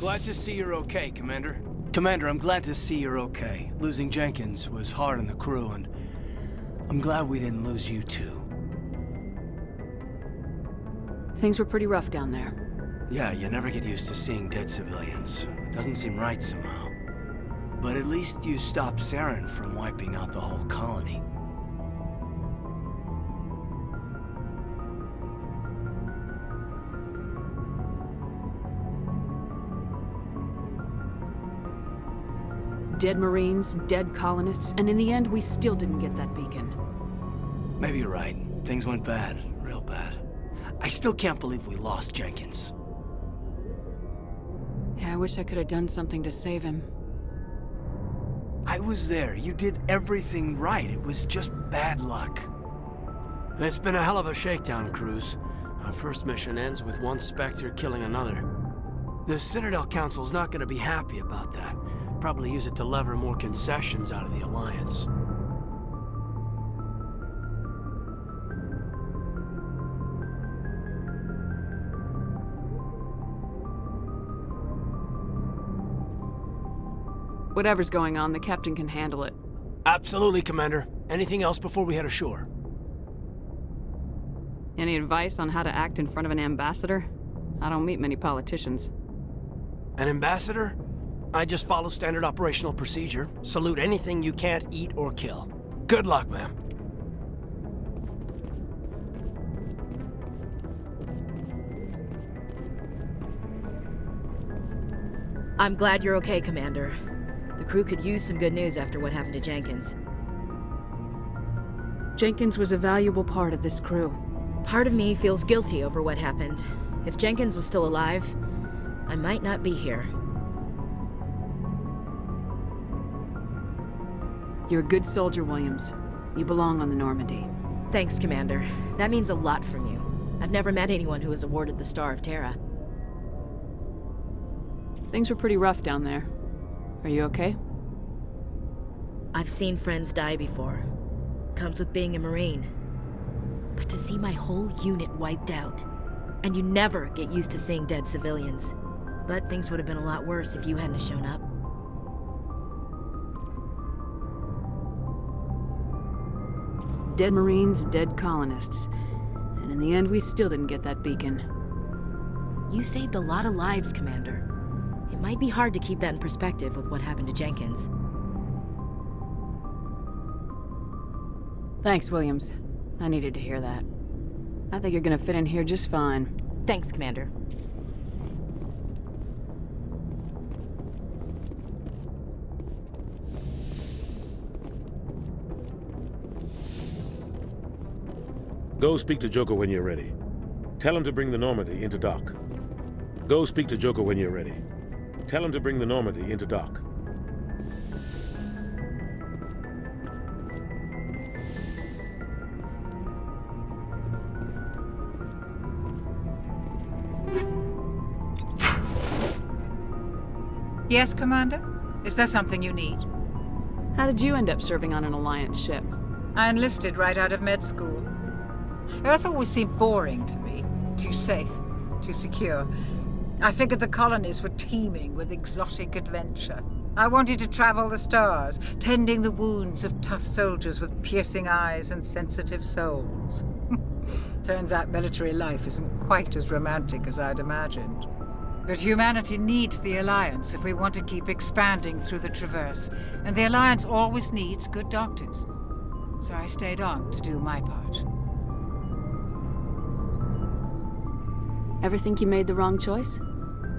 Glad to see you're okay, Commander. Commander, I'm glad to see you're okay. Losing Jenkins was hard on the crew, and I'm glad we didn't lose you too. Things were pretty rough down there. Yeah, you never get used to seeing dead civilians. It doesn't seem right somehow. But at least you stopped Saren from wiping out the whole colony. Dead Marines, dead colonists, and in the end, we still didn't get that beacon. Maybe you're right. Things went bad. Real bad. I still can't believe we lost Jenkins. Yeah, I wish I could have done something to save him. I was there. You did everything right. It was just bad luck. It's been a hell of a shakedown, Cruz. Our first mission ends with one Spectre killing another. The Citadel Council's not gonna be happy about that. Probably use it to lever more concessions out of the Alliance. Whatever's going on, the captain can handle it. Absolutely, Commander. Anything else before we head ashore? Any advice on how to act in front of an ambassador? I don't meet many politicians. An ambassador? I just follow standard operational procedure. Salute anything you can't eat or kill. Good luck, ma'am. I'm glad you're okay, Commander. The crew could use some good news after what happened to Jenkins. Jenkins was a valuable part of this crew. Part of me feels guilty over what happened. If Jenkins was still alive, I might not be here. You're a good soldier, Williams. You belong on the Normandy. Thanks, Commander. That means a lot from you. I've never met anyone who was awarded the Star of Terra. Things were pretty rough down there. Are you okay? I've seen friends die before. Comes with being a Marine. But to see my whole unit wiped out, and you never get used to seeing dead civilians. But things would have been a lot worse if you hadn't shown up. Dead Marines, dead colonists. And in the end, we still didn't get that beacon. You saved a lot of lives, Commander. It might be hard to keep that in perspective with what happened to Jenkins. Thanks, Williams. I needed to hear that. I think you're gonna fit in here just fine. Thanks, Commander. Go speak to Joker when you're ready. Tell him to bring the Normandy into dock. Go speak to Joker when you're ready. Tell him to bring the Normandy into dock. Yes, Commander? Is there something you need? How did you end up serving on an Alliance ship? I enlisted right out of med school. Earth always seemed boring to me. Too safe, too secure. I figured the colonies were teeming with exotic adventure. I wanted to travel the stars, tending the wounds of tough soldiers with piercing eyes and sensitive souls. Turns out military life isn't quite as romantic as I'd imagined. But humanity needs the Alliance if we want to keep expanding through the Traverse, and the Alliance always needs good doctors. So I stayed on to do my part. Ever think you made the wrong choice?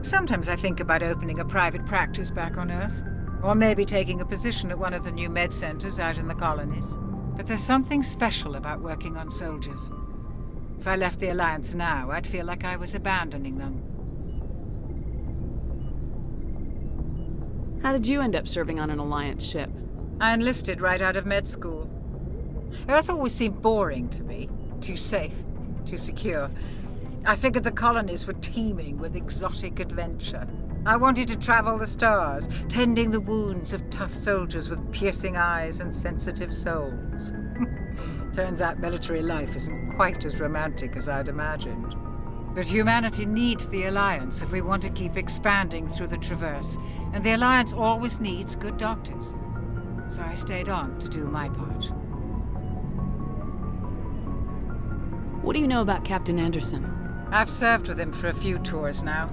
Sometimes I think about opening a private practice back on Earth, or maybe taking a position at one of the new med centers out in the colonies. But there's something special about working on soldiers. If I left the Alliance now, I'd feel like I was abandoning them. How did you end up serving on an Alliance ship? I enlisted right out of med school. Earth always seemed boring to me. Too safe, too secure. I figured the colonies were teeming with exotic adventure. I wanted to travel the stars, tending the wounds of tough soldiers with piercing eyes and sensitive souls. Turns out military life isn't quite as romantic as I'd imagined. But humanity needs the Alliance if we want to keep expanding through the Traverse, and the Alliance always needs good doctors. So I stayed on to do my part. What do you know about Captain Anderson? I've served with him for a few tours now.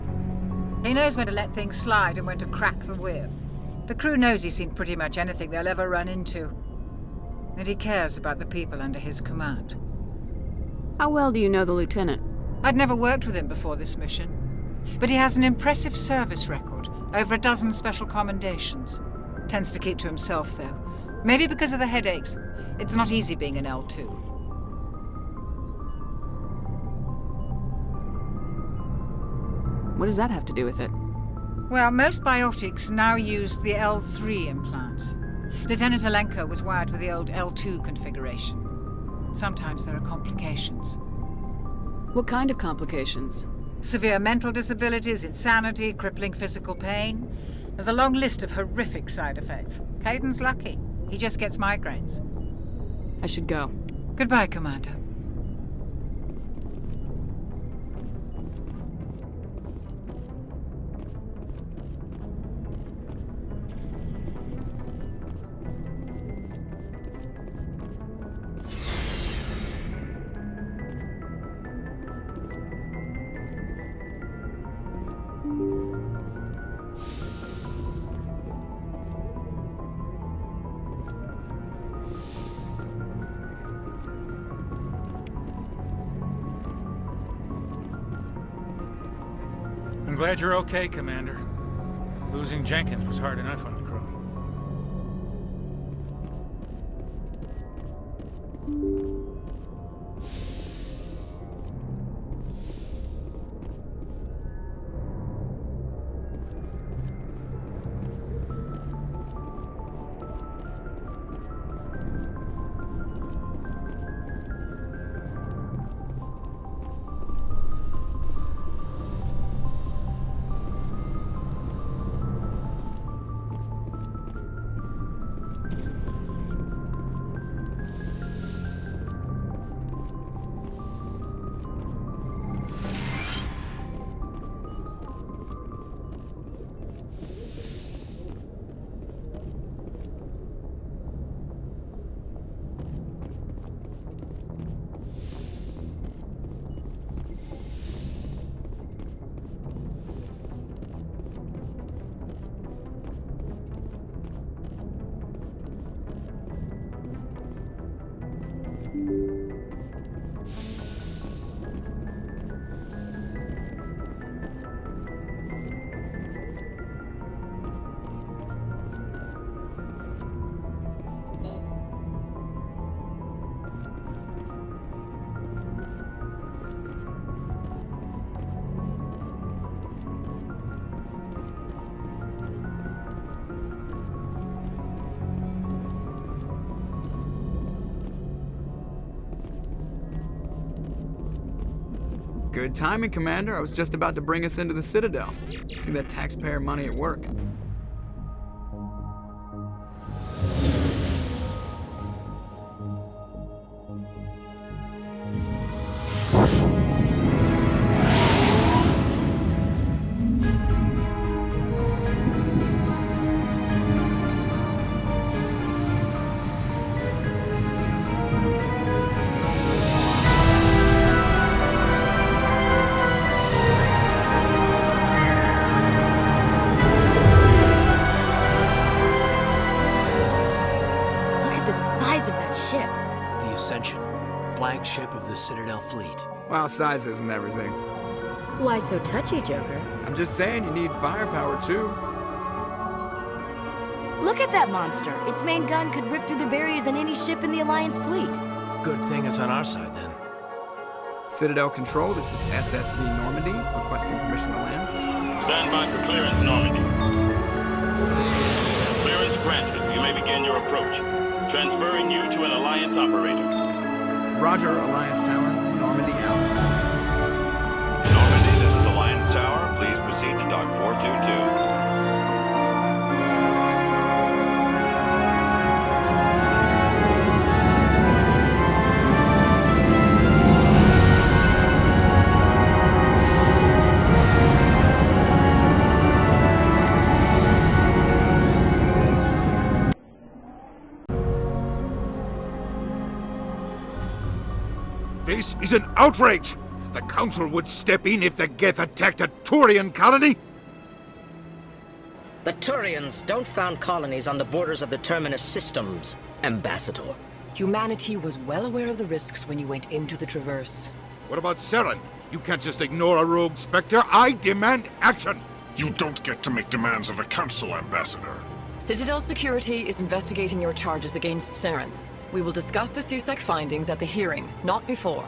He knows when to let things slide and when to crack the whip. The crew knows he's seen pretty much anything they'll ever run into. And he cares about the people under his command. How well do you know the lieutenant? I'd never worked with him before this mission. But he has an impressive service record, over a dozen special commendations. Tends to keep to himself, though. Maybe because of the headaches. It's not easy being an L2. What does that have to do with it? Well, most biotics now use the L3 implants. Lieutenant Alenko was wired with the old L2 configuration. Sometimes there are complications. What kind of complications? Severe mental disabilities, insanity, crippling physical pain. There's a long list of horrific side effects. Caden's lucky. He just gets migraines. I should go. Goodbye, Commander. I'm glad you're okay, Commander. Losing Jenkins was hard enough on the crew. Good timing, Commander. I was just about to bring us into the Citadel. See that taxpayer money at work. Flagship of the Citadel fleet. Well, size isn't everything. Why so touchy, Joker? I'm just saying you need firepower, too. Look at that monster. Its main gun could rip through the barriers in any ship in the Alliance fleet. Good thing it's on our side, then. Citadel Control, this is SSV Normandy, requesting permission to land. Stand by for clearance, Normandy. Clearance granted. You may begin your approach. Transferring you to an Alliance operator. Roger, Alliance Tower. Normandy out. Normandy, this is Alliance Tower. Please proceed to Dock 422. This is an outrage! The Council would step in if the Geth attacked a Turian colony? The Turians don't found colonies on the borders of the Terminus systems, Ambassador. Humanity was well aware of the risks when you went into the Traverse. What about Saren? You can't just ignore a rogue Spectre. I demand action! You don't get to make demands of the Council, Ambassador. Citadel Security is investigating your charges against Saren. We will discuss the CSEC findings at the hearing, not before.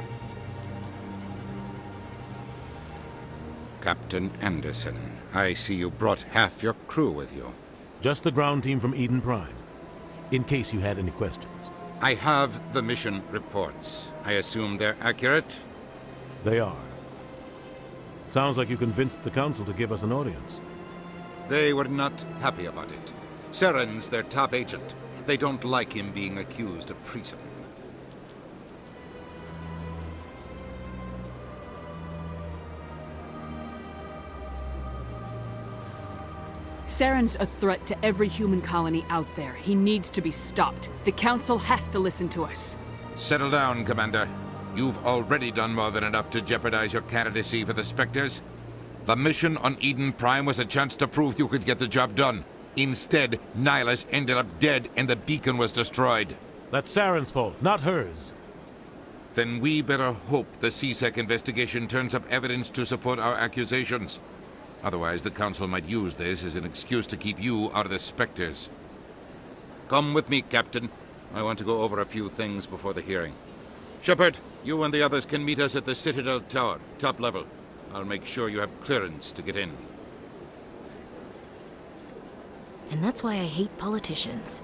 Captain Anderson, I see you brought half your crew with you. Just the ground team from Eden Prime, in case you had any questions. I have the mission reports. I assume they're accurate? They are. Sounds like you convinced the Council to give us an audience. They were not happy about it. Saren's their top agent. They don't like him being accused of treason. Saren's a threat to every human colony out there. He needs to be stopped. The Council has to listen to us. Settle down, Commander. You've already done more than enough to jeopardize your candidacy for the Spectres. The mission on Eden Prime was a chance to prove you could get the job done. Instead, Nihilus ended up dead and the beacon was destroyed. That's Saren's fault, not hers. Then we better hope the CSEC investigation turns up evidence to support our accusations. Otherwise, the Council might use this as an excuse to keep you out of the Spectres. Come with me, Captain. I want to go over a few things before the hearing. Shepard, you and the others can meet us at the Citadel Tower, top level. I'll make sure you have clearance to get in. And that's why I hate politicians.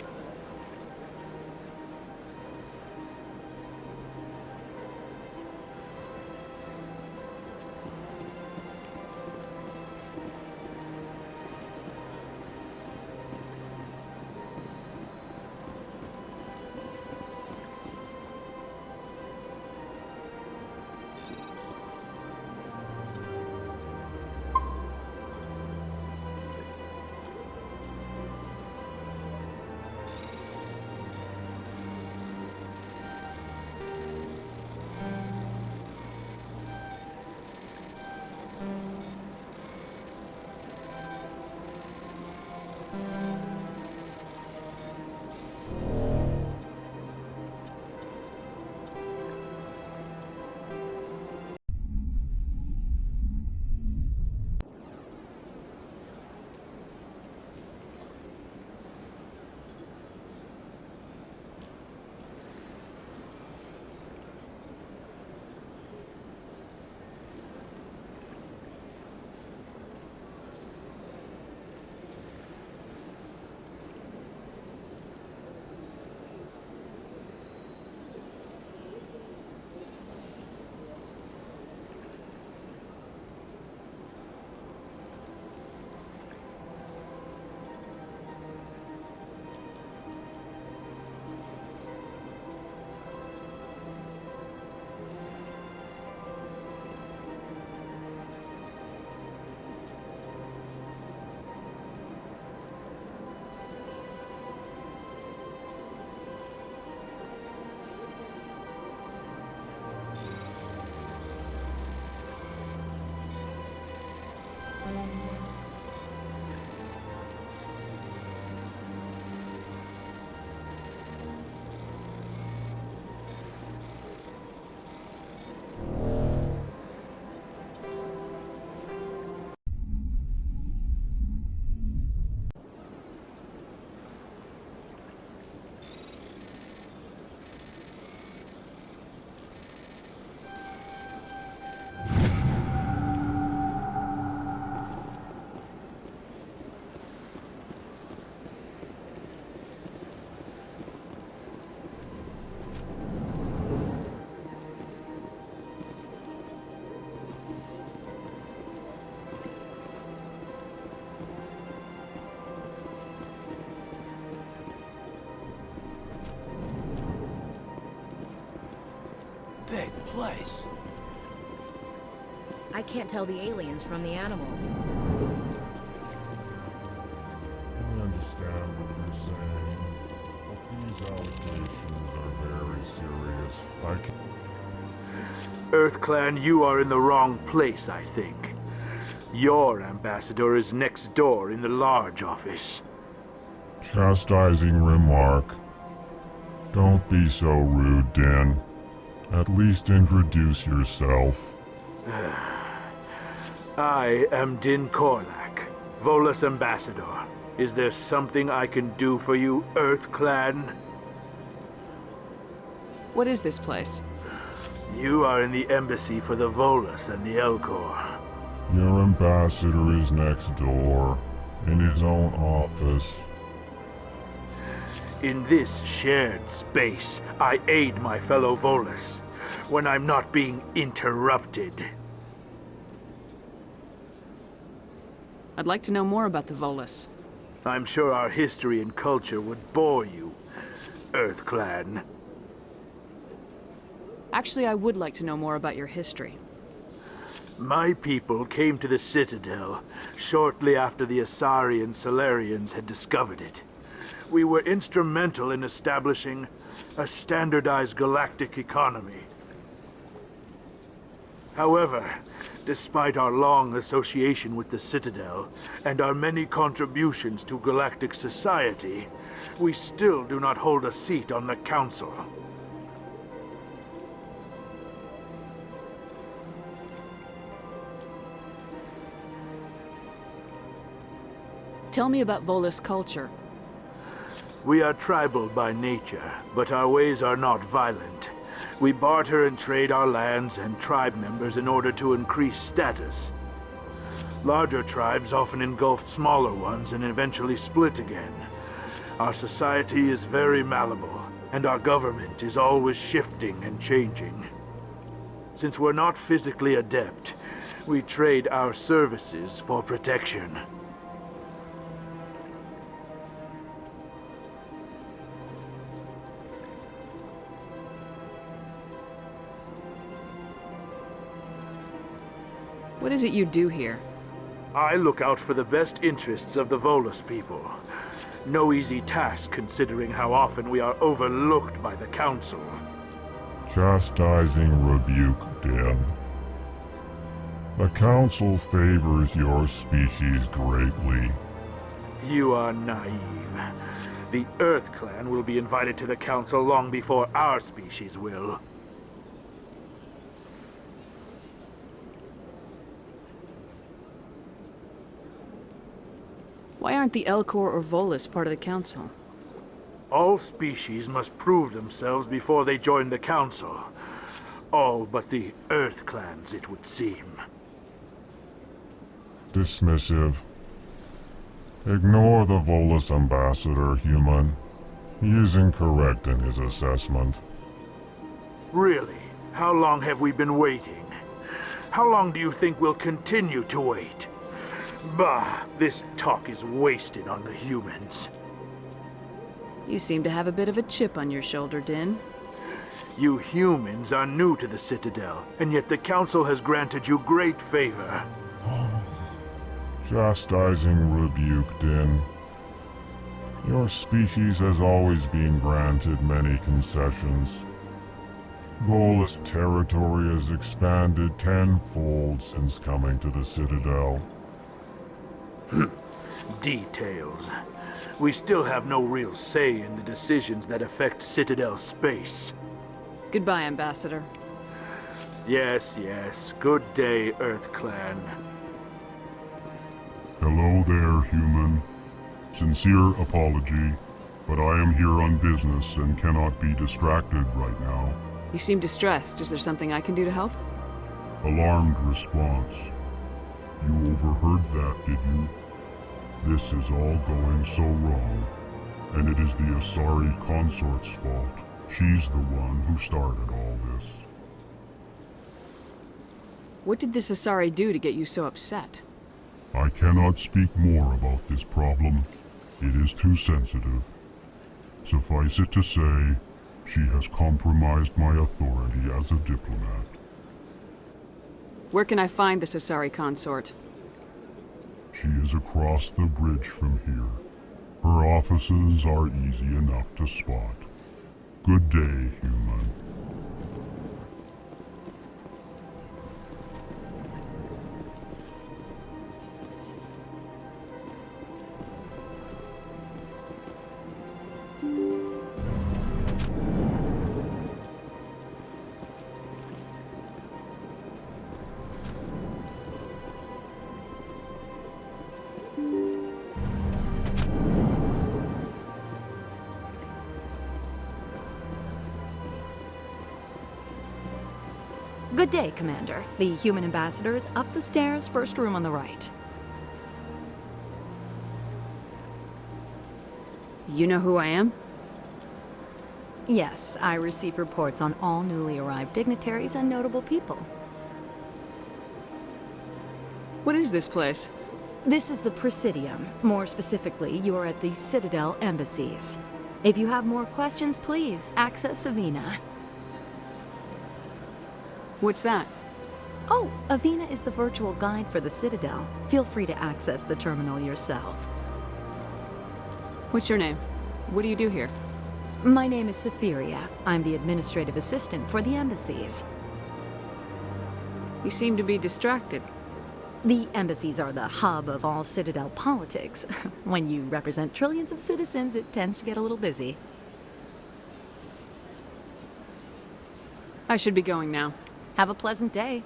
Big place. I can't tell the aliens from the animals. I understand what you're saying, but these allegations are very serious. I can... EarthClan, you are in the wrong place, I think. Your ambassador is next door in the large office. Chastising remark. Don't be so rude, Din. At least introduce yourself. I am Din Korlak, Volus ambassador. Is there something I can do for you, EarthClan? What is this place? You are in the embassy for the Volus and the Elcor. Your ambassador is next door, in his own office. In this shared space, I aid my fellow Volus when I'm not being interrupted. I'd like to know more about the Volus. I'm sure our history and culture would bore you, EarthClan. Actually, I would like to know more about your history. My people came to the Citadel shortly after the Asari and Solarians had discovered it. We were instrumental in establishing a standardized galactic economy. However, despite our long association with the Citadel and our many contributions to galactic society, we still do not hold a seat on the Council. Tell me about Volus culture. We are tribal by nature, but our ways are not violent. We barter and trade our lands and tribe members in order to increase status. Larger tribes often engulf smaller ones and eventually split again. Our society is very malleable, and our government is always shifting and changing. Since we're not physically adept, we trade our services for protection. What is it you do here? I look out for the best interests of the Volus people. No easy task considering how often we are overlooked by the Council. Chastising rebuke, Din. The Council favors your species greatly. You are naive. The EarthClan will be invited to the Council long before our species will. Why aren't the Elcor or Volus part of the Council? All species must prove themselves before they join the Council. All but the EarthClans, it would seem. Dismissive. Ignore the Volus ambassador, human. He is incorrect in his assessment. Really? How long have we been waiting? How long do you think we'll continue to wait? Bah, this talk is wasted on the humans. You seem to have a bit of a chip on your shoulder, Din. You humans are new to the Citadel, and yet the Council has granted you great favor. Chastising rebuke, Din. Your species has always been granted many concessions. Volus territory has expanded tenfold since coming to the Citadel. Details. We still have no real say in the decisions that affect Citadel space. Goodbye, Ambassador. Yes, yes. Good day, EarthClan. Hello there, human. Sincere apology, but I am here on business and cannot be distracted right now. You seem distressed. Is there something I can do to help? Alarmed response. You overheard that, did you? This is all going so wrong, and it is the Asari consort's fault. She's the one who started all this. What did this Asari do to get you so upset? I cannot speak more about this problem. It is too sensitive. Suffice it to say, she has compromised my authority as a diplomat. Where can I find this Asari consort? She is across the bridge from here. Her offices are easy enough to spot. Good day, human. Good day, Commander. The human ambassador is up the stairs, first room on the right. You know who I am? Yes, I receive reports on all newly arrived dignitaries and notable people. What is this place? This is the Presidium. More specifically, you are at the Citadel embassies. If you have more questions, please access Avina. What's that? Oh, Avina is the virtual guide for the Citadel. Feel free to access the terminal yourself. What's your name? What do you do here? My name is Safiria. I'm the administrative assistant for the embassies. You seem to be distracted. The embassies are the hub of all Citadel politics. When you represent trillions of citizens, it tends to get a little busy. I should be going now. Have a pleasant day.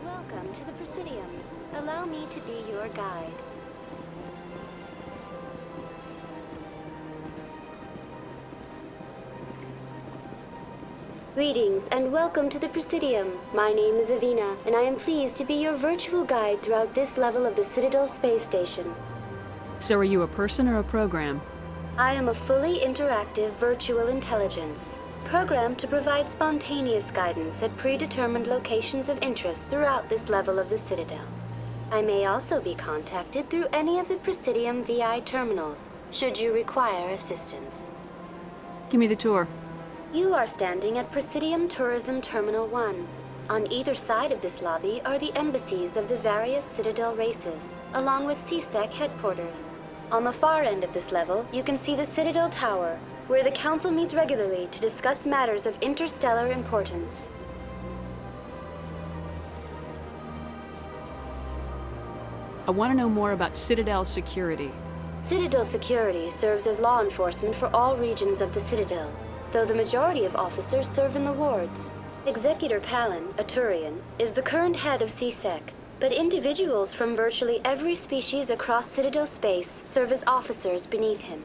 Welcome to the Presidium. Allow me to be your guide. Greetings and welcome to the Presidium. My name is Avina, and I am pleased to be your virtual guide throughout this level of the Citadel space station. So are you a person or a program? I am a fully interactive virtual intelligence, programmed to provide spontaneous guidance at predetermined locations of interest throughout this level of the Citadel. I may also be contacted through any of the Presidium VI terminals, should you require assistance. Give me the tour. You are standing at Presidium Tourism Terminal 1. On either side of this lobby are the embassies of the various Citadel races, along with CSEC headquarters. On the far end of this level, you can see the Citadel Tower, where the Council meets regularly to discuss matters of interstellar importance. I want to know more about Citadel security. Citadel security serves as law enforcement for all regions of the Citadel, though the majority of officers serve in the wards. Executor Palin, a Turian, is the current head of CSEC, but individuals from virtually every species across Citadel space serve as officers beneath him.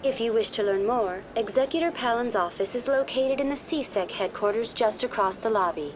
If you wish to learn more, Executor Palin's office is located in the CSEC headquarters just across the lobby.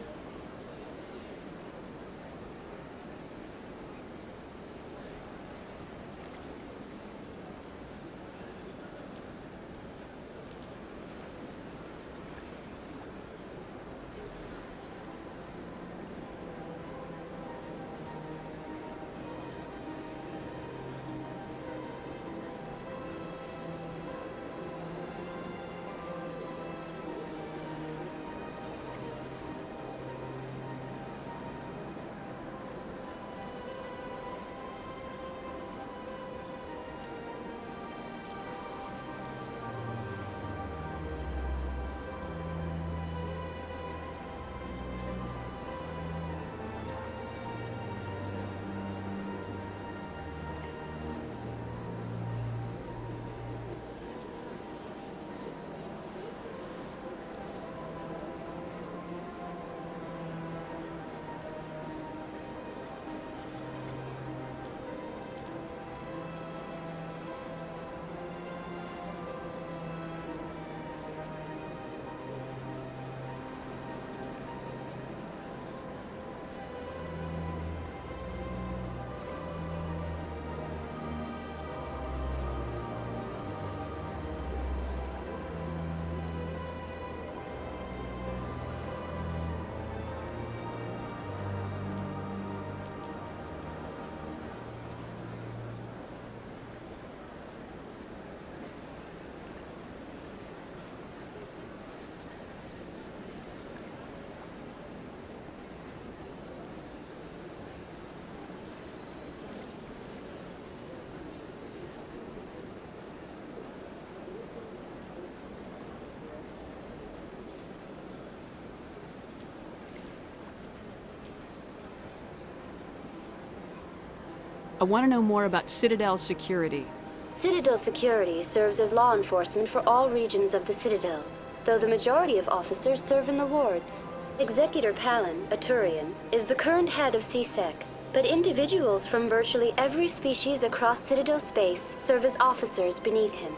I want to know more about Citadel security. Citadel security serves as law enforcement for all regions of the Citadel, though the majority of officers serve in the wards. Executor Palin, a Turian, is the current head of CSEC, but individuals from virtually every species across Citadel space serve as officers beneath him.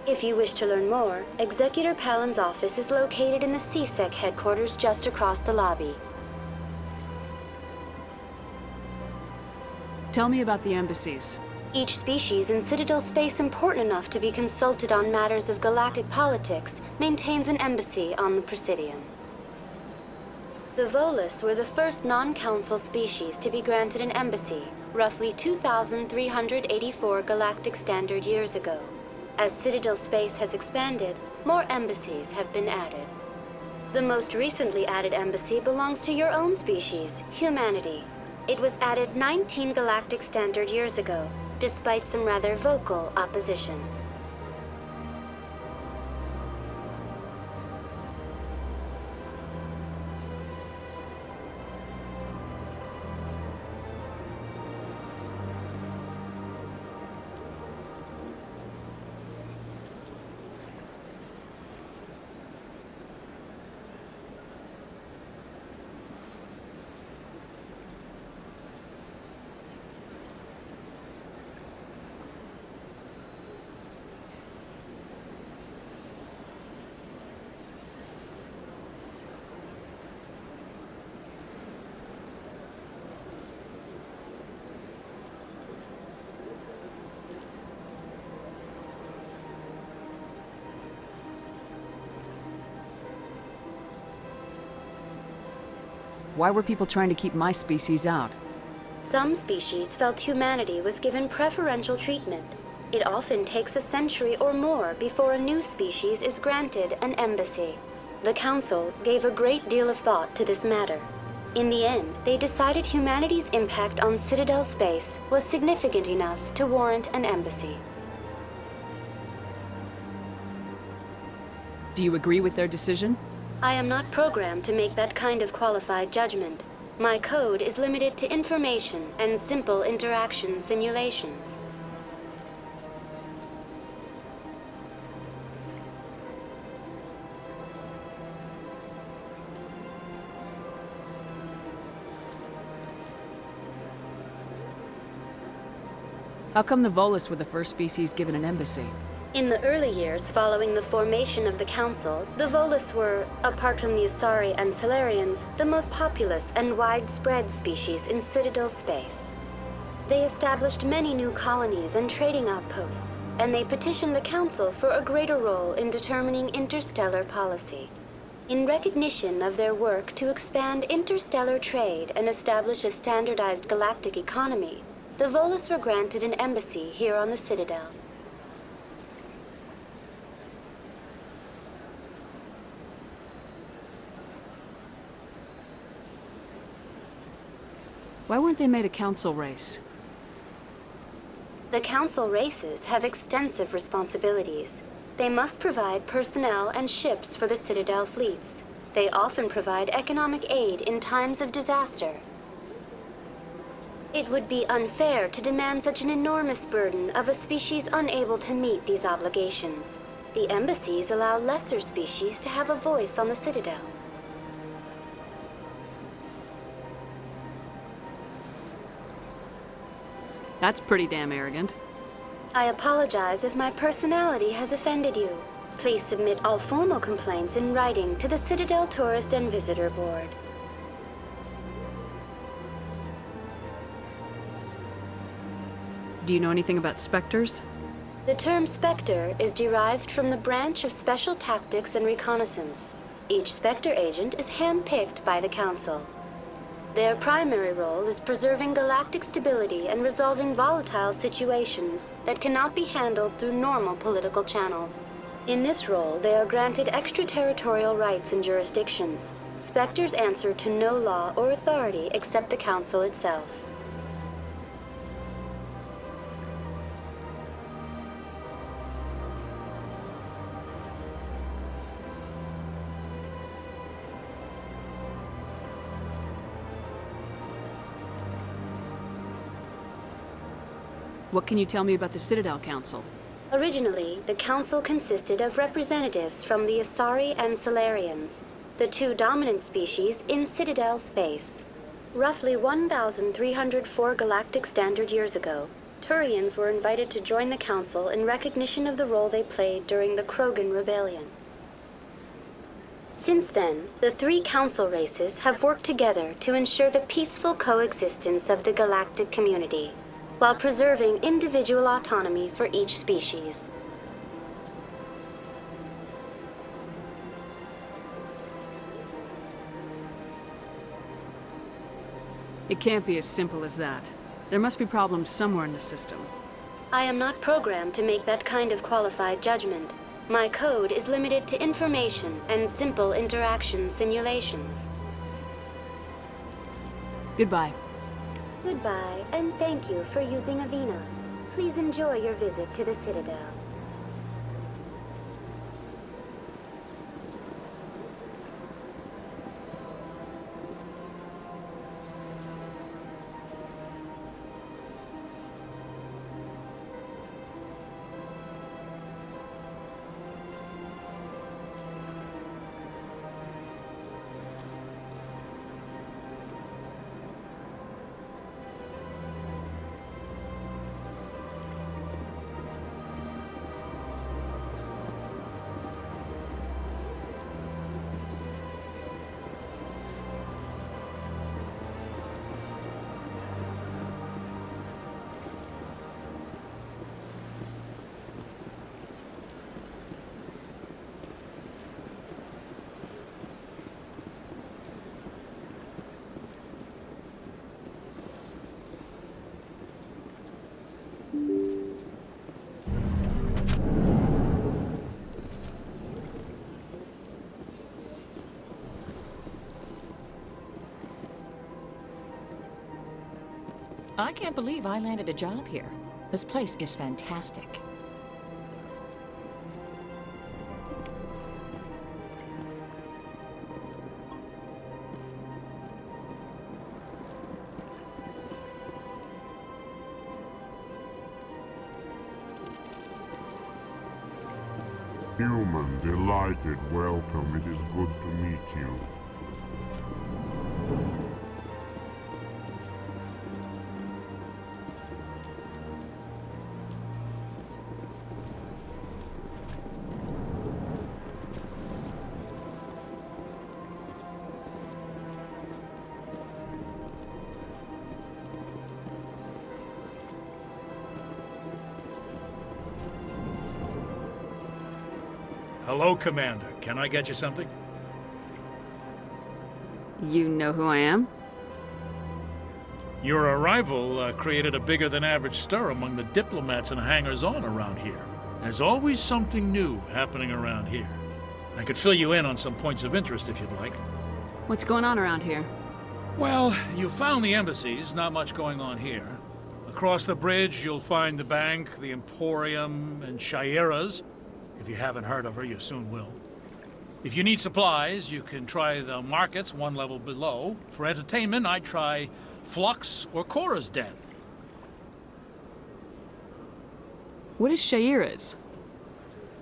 If you wish to learn more, Executor Palin's office is located in the CSEC headquarters just across the lobby. Tell me about the embassies. Each species in Citadel space important enough to be consulted on matters of galactic politics maintains an embassy on the Presidium. The Volus were the first non-council species to be granted an embassy, roughly 2,384 galactic standard years ago. As Citadel space has expanded, more embassies have been added. The most recently added embassy belongs to your own species, humanity. It was added 19 galactic standard years ago, despite some rather vocal opposition. Why were people trying to keep my species out? Some species felt humanity was given preferential treatment. It often takes a century or more before a new species is granted an embassy. The Council gave a great deal of thought to this matter. In the end, they decided humanity's impact on Citadel space was significant enough to warrant an embassy. Do you agree with their decision? I am not programmed to make that kind of qualified judgment. My code is limited to information and simple interaction simulations. How come the Volus were the first species given an embassy? In the early years following the formation of the Council, the Volus were, apart from the Asari and Solarians, the most populous and widespread species in Citadel space. They established many new colonies and trading outposts, and they petitioned the Council for a greater role in determining interstellar policy. In recognition of their work to expand interstellar trade and establish a standardized galactic economy, the Volus were granted an embassy here on the Citadel. Why weren't they made a council race? The council races have extensive responsibilities. They must provide personnel and ships for the Citadel fleets. They often provide economic aid in times of disaster. It would be unfair to demand such an enormous burden of a species unable to meet these obligations. The embassies allow lesser species to have a voice on the Citadel. That's pretty damn arrogant. I apologize if my personality has offended you. Please submit all formal complaints in writing to the Citadel Tourist and Visitor Board. Do you know anything about specters? The term Spectre is derived from the branch of Special Tactics and Reconnaissance. Each Spectre agent is handpicked by the Council. Their primary role is preserving galactic stability and resolving volatile situations that cannot be handled through normal political channels. In this role, they are granted extraterritorial rights and jurisdictions. Spectres answer to no law or authority except the Council itself. What can you tell me about the Citadel Council? Originally, the Council consisted of representatives from the Asari and Solarians, the two dominant species in Citadel space. Roughly 1,304 galactic standard years ago, Turians were invited to join the Council in recognition of the role they played during the Krogan Rebellion. Since then, the three Council races have worked together to ensure the peaceful coexistence of the galactic community, while preserving individual autonomy for each species. It can't be as simple as that. There must be problems somewhere in the system. I am not programmed to make that kind of qualified judgment. My code is limited to information and simple interaction simulations. Goodbye. Goodbye, and thank you for using Avina. Please enjoy your visit to the Citadel. I can't believe I landed a job here. This place is fantastic. Human, delighted, welcome. It is good to meet you. Hello, Commander. Can I get you something? You know who I am? Your arrival created a bigger-than-average stir among the diplomats and hangers-on around here. There's always something new happening around here. I could fill you in on some points of interest if you'd like. What's going on around here? Well, you found the embassies, not much going on here. Across the bridge, you'll find the bank, the Emporium, and Shaira's. If you haven't heard of her, you soon will. If you need supplies, you can try the markets one level below. For entertainment, I'd try Flux or Cora's Den. What is Shaira's?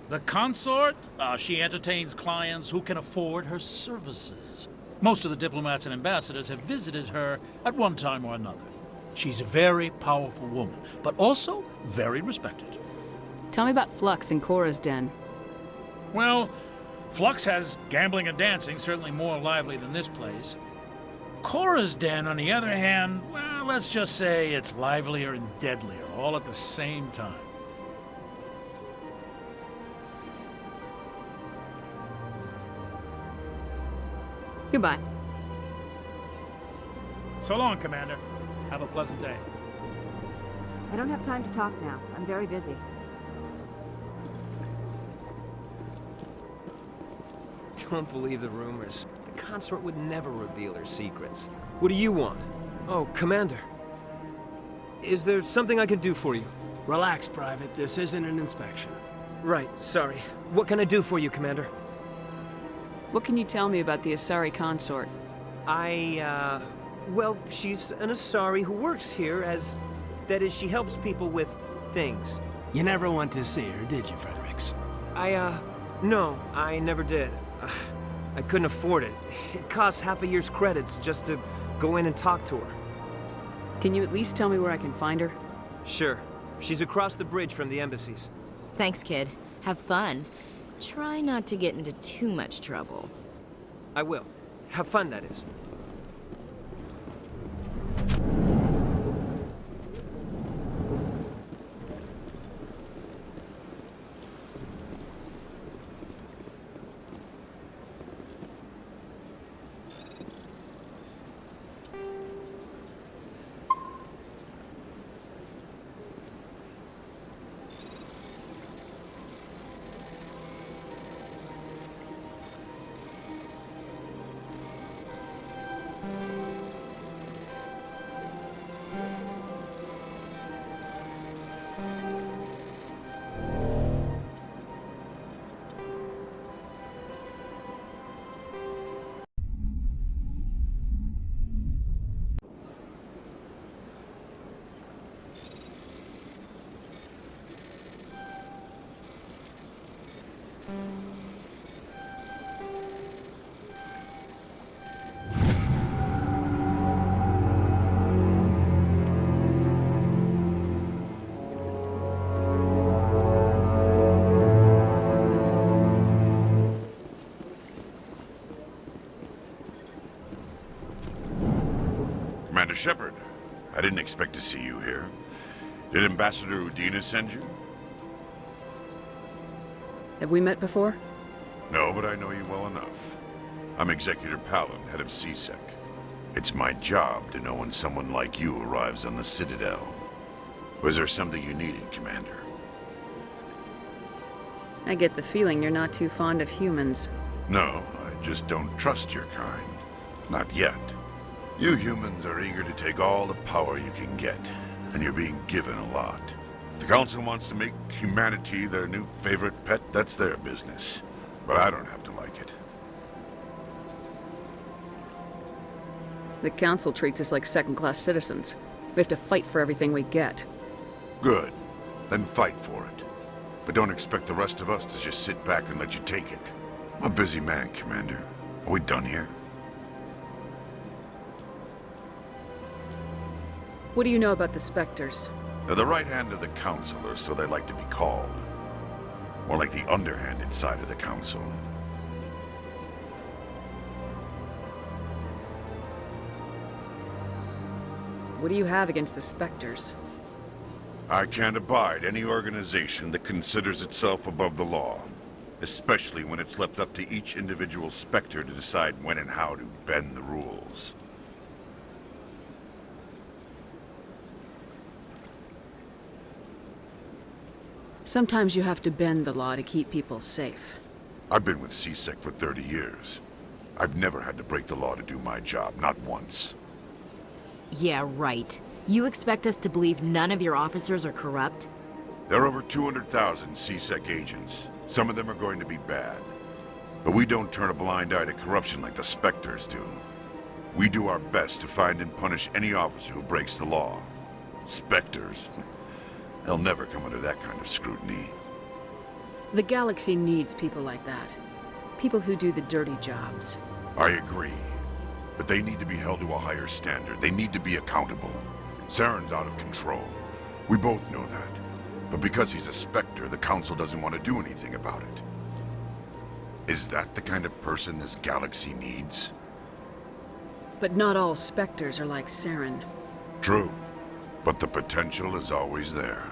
The consort? She entertains clients who can afford her services. Most of the diplomats and ambassadors have visited her at one time or another. She's a very powerful woman, but also very respected. Tell me about Flux and Cora's Den. Well, Flux has gambling and dancing, certainly more lively than this place. Cora's Den, on the other hand, well, let's just say it's livelier and deadlier, all at the same time. Goodbye. So long, Commander. Have a pleasant day. I don't have time to talk now. I'm very busy. Don't believe the rumors. The consort would never reveal her secrets. What do you want? Oh, Commander. Is there something I can do for you? Relax, Private. This isn't an inspection. Right, sorry. What can I do for you, Commander? What can you tell me about the Asari consort? Well, she's an Asari who works here as... That is, she helps people with things. You never went to see her, did you, Fredericks? No, I never did. I couldn't afford it. It costs half a year's credits just to go in and talk to her. Can you at least tell me where I can find her? Sure. She's across the bridge from the embassies. Thanks, kid. Have fun. Try not to get into too much trouble. I will. Have fun, that is. Commander Shepard, I didn't expect to see you here. Did Ambassador Udina send you? Have we met before? No, but I know you well enough. I'm Executor Palin, head of CSEC. It's my job to know when someone like you arrives on the Citadel. Was there something you needed, Commander? I get the feeling you're not too fond of humans. No, I just don't trust your kind. Not yet. You humans are eager to take all the power you can get, and you're being given a lot. If the Council wants to make humanity their new favorite pet, that's their business. But I don't have to like it. The Council treats us like second-class citizens. We have to fight for everything we get. Good. Then fight for it. But don't expect the rest of us to just sit back and let you take it. I'm a busy man, Commander. Are we done here? What do you know about the Spectres? They're the right hand of the Council, or so they like to be called. More like the underhanded side of the Council. What do you have against the Spectres? I can't abide any organization that considers itself above the law. Especially when it's left up to each individual Spectre to decide when and how to bend the rules. Sometimes you have to bend the law to keep people safe. I've been with CSEC for 30 years. I've never had to break the law to do my job, not once. Yeah, right. You expect us to believe none of your officers are corrupt? There are over 200,000 CSEC agents. Some of them are going to be bad. But we don't turn a blind eye to corruption like the Spectres do. We do our best to find and punish any officer who breaks the law. Spectres? They'll never come under that kind of scrutiny. The galaxy needs people like that. People who do the dirty jobs. I agree. But they need to be held to a higher standard. They need to be accountable. Saren's out of control. We both know that. But because he's a Spectre, the Council doesn't want to do anything about it. Is that the kind of person this galaxy needs? But not all Spectres are like Saren. True. But the potential is always there.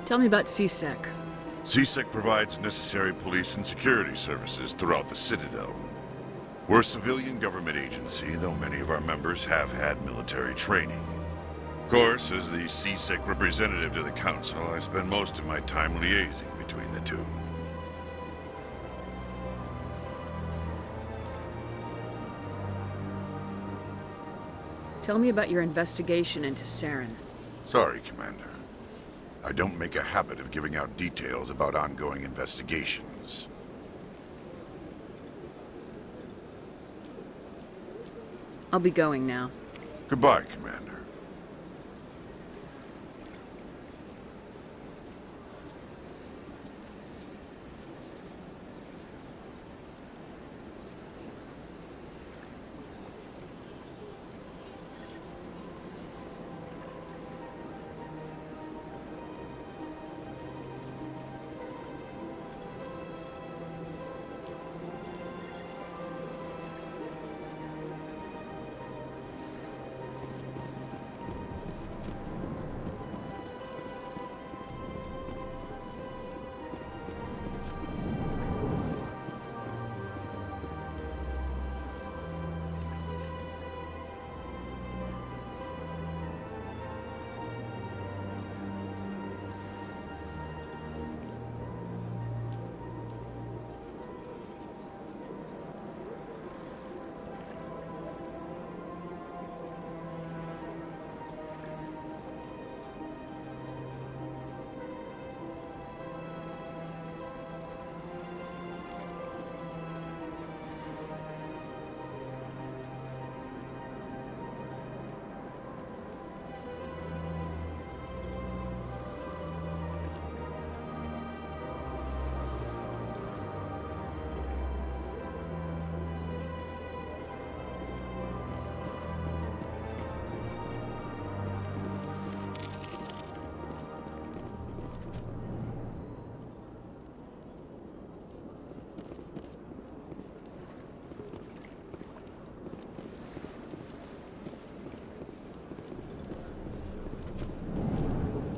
Tell me about CSEC. CSEC provides necessary police and security services throughout the Citadel. We're a civilian government agency, though many of our members have had military training. Of course, as the CSEC representative to the Council, I spend most of my time liaising between the two. Tell me about your investigation into Saren. Sorry, Commander. I don't make a habit of giving out details about ongoing investigations. I'll be going now. Goodbye, Commander.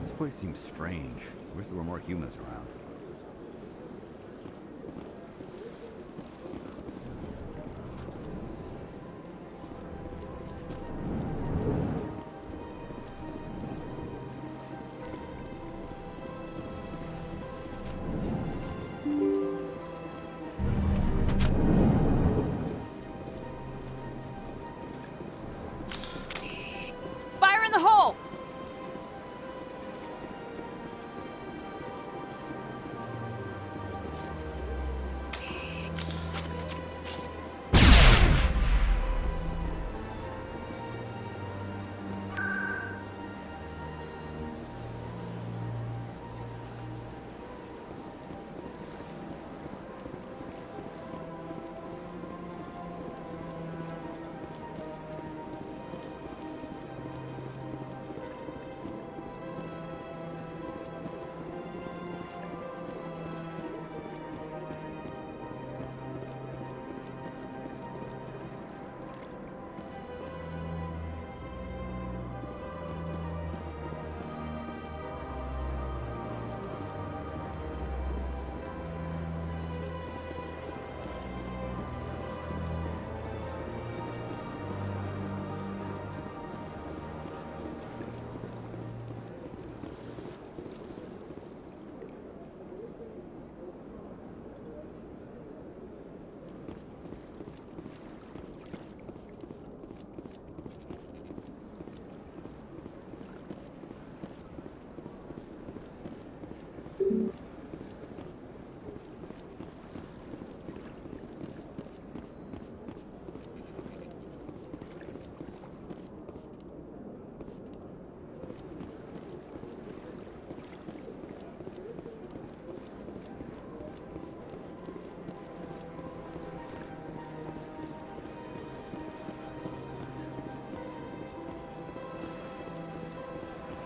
This place seems strange. I wish there were more humans around. Fire in the hole!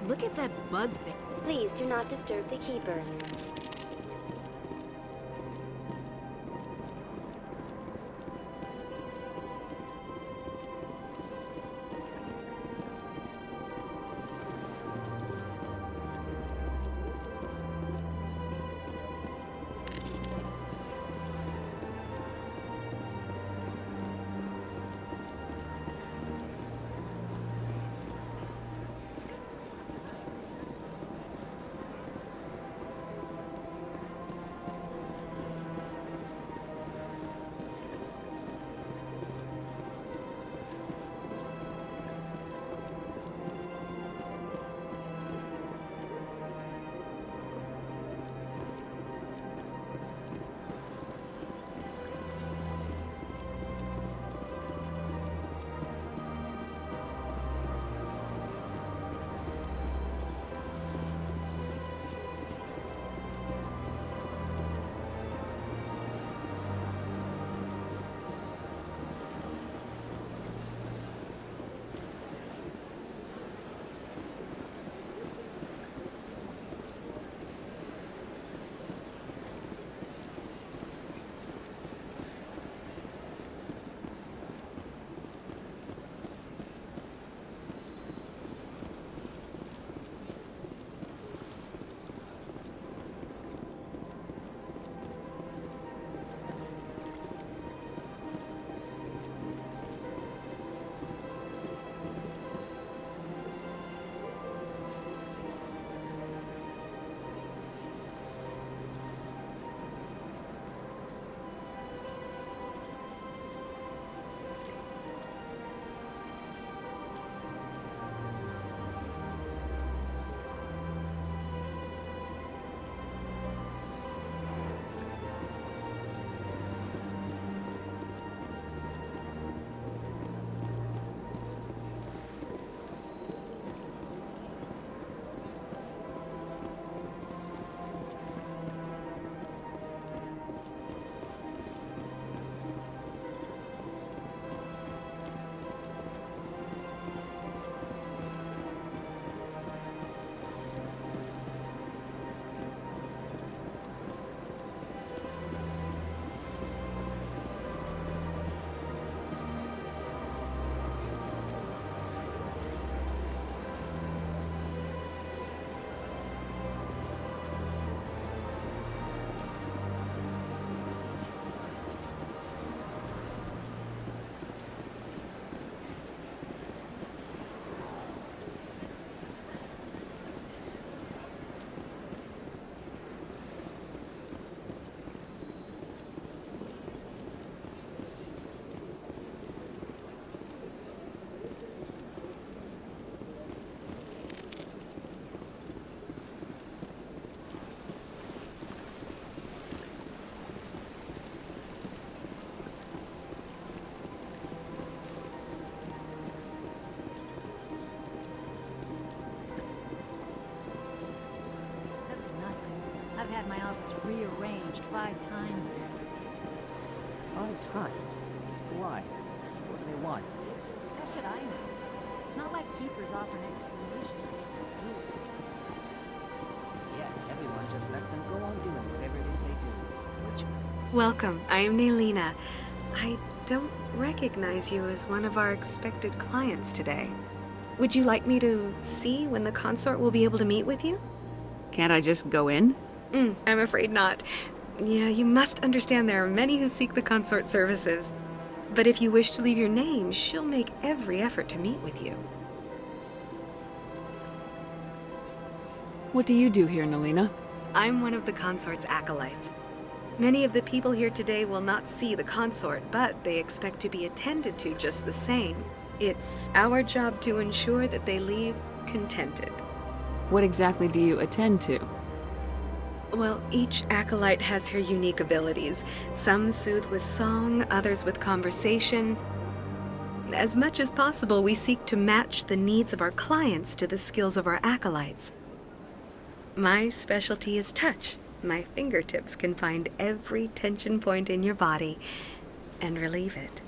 Look at that bug thing. Please do not disturb the keepers. I've had my office rearranged 5 times. 5 times? Why? What do they want? How should I know? It's not like keepers offer an explanation. Yeah, everyone just lets them go on doing whatever it is they do. Welcome, I am Naylina. I don't recognize you as one of our expected clients today. Would you like me to see when the consort will be able to meet with you? Can't I just go in? I'm afraid not. Yeah, you must understand there are many who seek the consort services. But if you wish to leave your name, she'll make every effort to meet with you. What do you do here, Naylina? I'm one of the consort's acolytes. Many of the people here today will not see the consort, but they expect to be attended to just the same. It's our job to ensure that they leave contented. What exactly do you attend to? Well, each acolyte has her unique abilities. Some soothe with song, others with conversation. As much as possible, we seek to match the needs of our clients to the skills of our acolytes. My specialty is touch. My fingertips can find every tension point in your body and relieve it.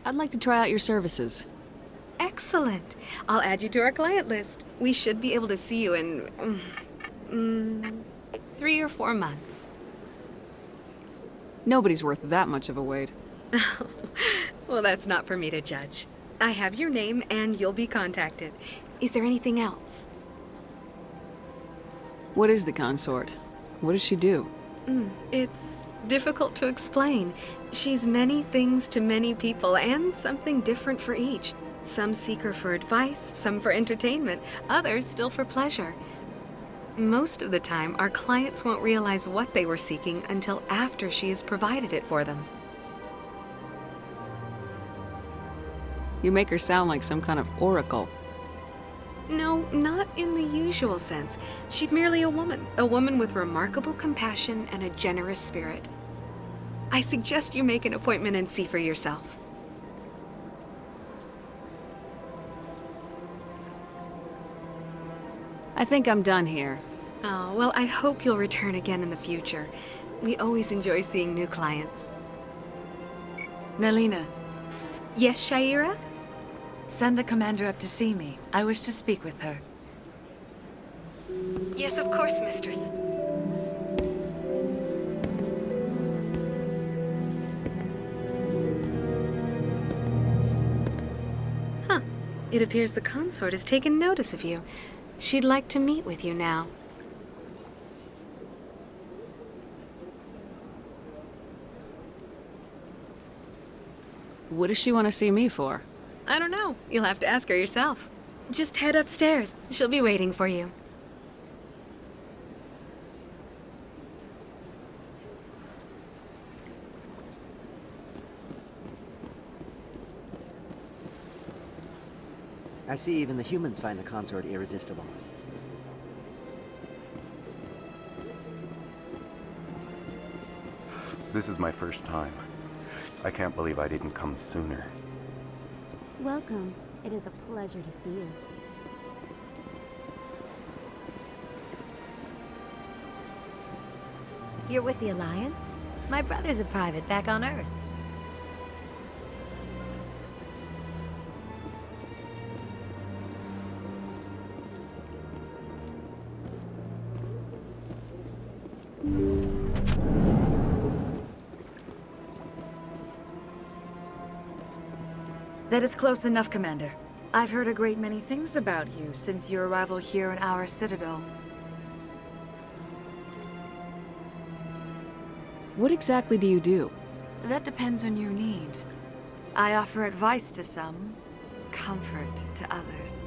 I'd like to try out your services. Excellent. I'll add you to our client list. We should be able to see you in 3 or 4 months. Nobody's worth that much of a wait. Well, that's not for me to judge. I have your name and you'll be contacted. Is there anything else? What is the consort? What does she do? It's difficult to explain. She's many things to many people and something different for each. Some seek her for advice, some for entertainment, others still for pleasure. Most of the time, our clients won't realize what they were seeking until after she has provided it for them. You make her sound like some kind of oracle. No, not in the usual sense. She's merely a woman with remarkable compassion and a generous spirit. I suggest you make an appointment and see for yourself. I think I'm done here. Oh, well, I hope you'll return again in the future. We always enjoy seeing new clients. Naylina. Yes, Shaira? Send the commander up to see me. I wish to speak with her. Yes, of course, mistress. Huh. It appears the consort has taken notice of you. She'd like to meet with you now. What does she want to see me for? I don't know. You'll have to ask her yourself. Just head upstairs. She'll be waiting for you. I see even the humans find the consort irresistible. This is my first time. I can't believe I didn't come sooner. Welcome. It is a pleasure to see you. You're with the Alliance? My brother's a private back on Earth. That is close enough, Commander. I've heard a great many things about you since your arrival here in our citadel. What exactly do you do? That depends on your needs. I offer advice to some, comfort to others.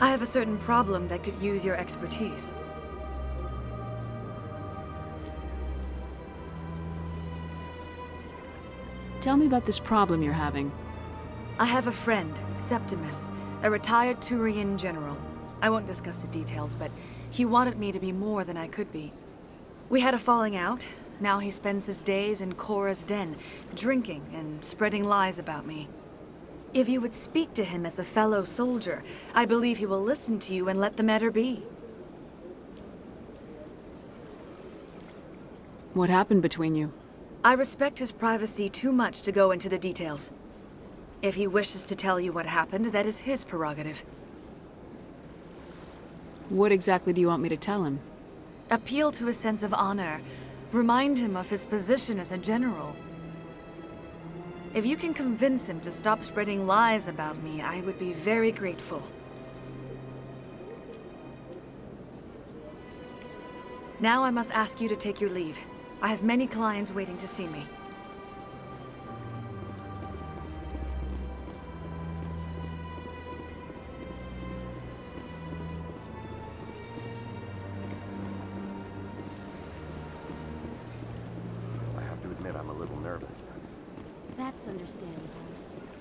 I have a certain problem that could use your expertise. Tell me about this problem you're having. I have a friend, Septimus, a retired Turian general. I won't discuss the details, but he wanted me to be more than I could be. We had a falling out. Now he spends his days in Korra's den, drinking and spreading lies about me. If you would speak to him as a fellow soldier, I believe he will listen to you and let the matter be. What happened between you? I respect his privacy too much to go into the details. If he wishes to tell you what happened, that is his prerogative. What exactly do you want me to tell him? Appeal to his sense of honor. Remind him of his position as a general. If you can convince him to stop spreading lies about me, I would be very grateful. Now I must ask you to take your leave. I have many clients waiting to see me. I have to admit I'm a little nervous. That's understandable.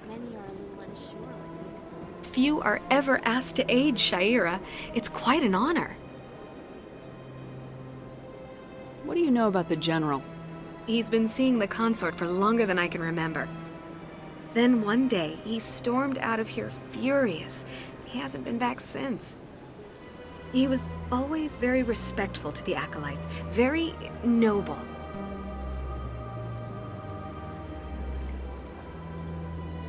Many are a little unsure what to expect. Few are ever asked to aid Shaira. It's quite an honor. What do you know about the General? He's been seeing the consort for longer than I can remember. Then one day, he stormed out of here furious. He hasn't been back since. He was always very respectful to the acolytes, very noble.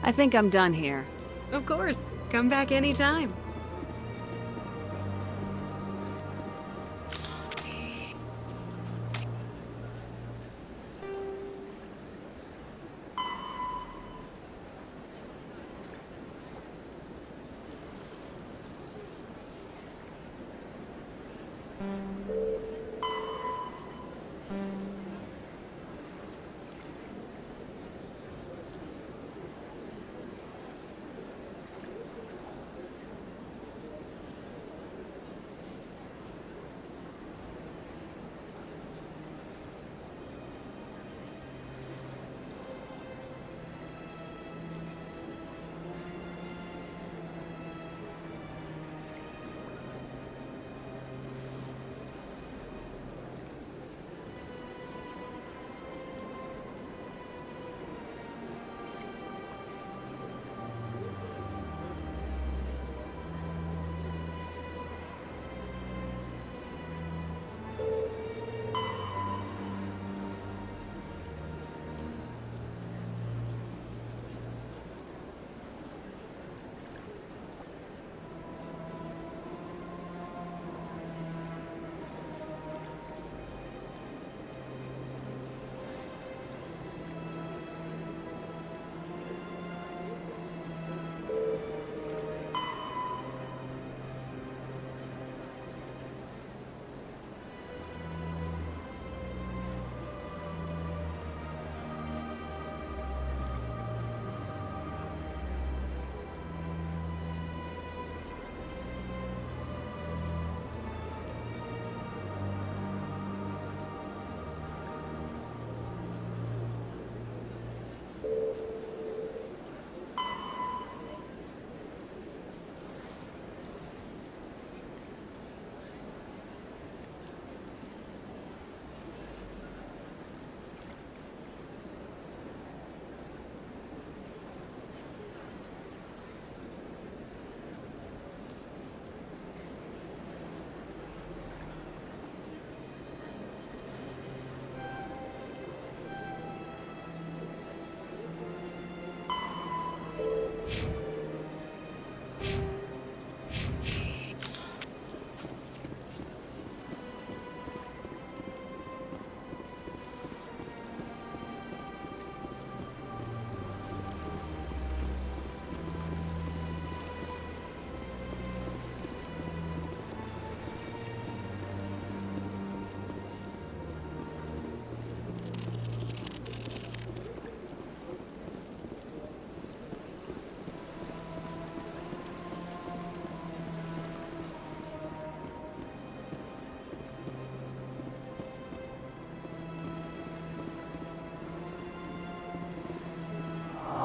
I think I'm done here. Of course. Come back anytime.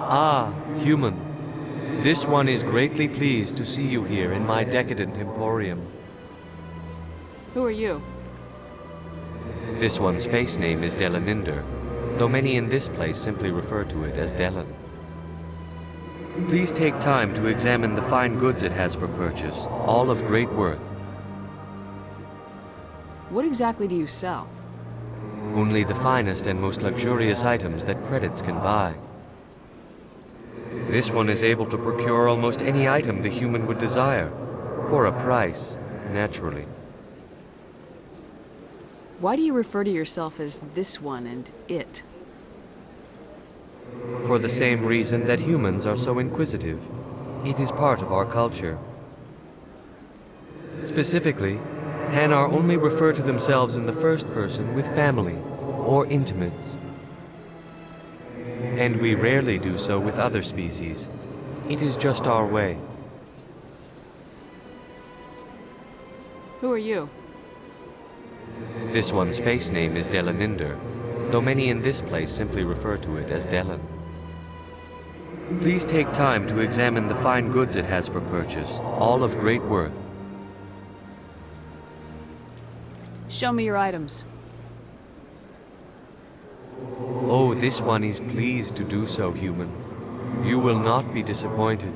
Ah, human. This one is greatly pleased to see you here in my decadent emporium. Who are you? This one's face name is Delaninder, though many in this place simply refer to it as Delan. Please take time to examine the fine goods it has for purchase, all of great worth. What exactly do you sell? Only the finest and most luxurious items that credits can buy. This one is able to procure almost any item the human would desire, for a price, naturally. Why do you refer to yourself as this one and it? For the same reason that humans are so inquisitive. It is part of our culture. Specifically, Hanar only refer to themselves in the first person with family or intimates. And we rarely do so with other species. It is just our way. Who are you? This one's face name is Delaninder, though many in this place simply refer to it as Delan. Please take time to examine the fine goods it has for purchase, all of great worth. Show me your items. Oh, this one is pleased to do so, human. You will not be disappointed.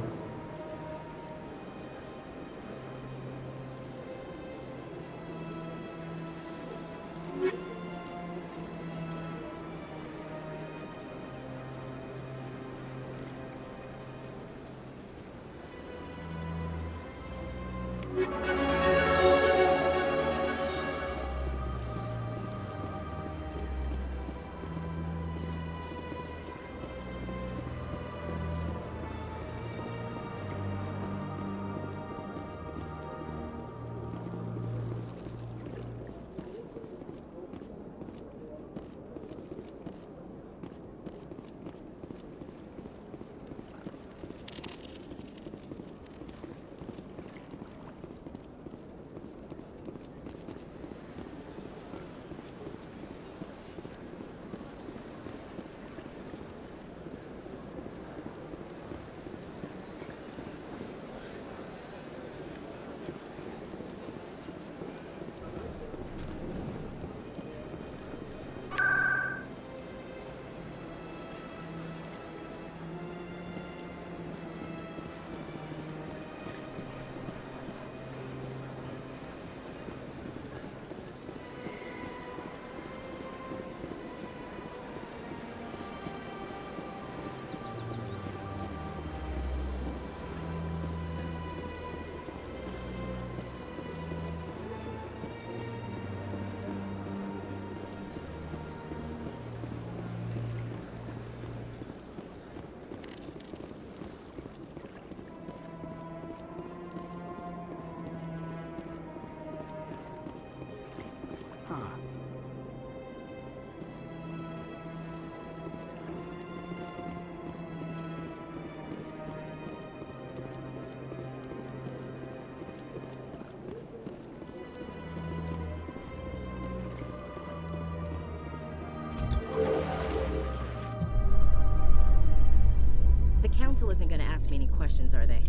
The Council isn't gonna ask me any questions, are they?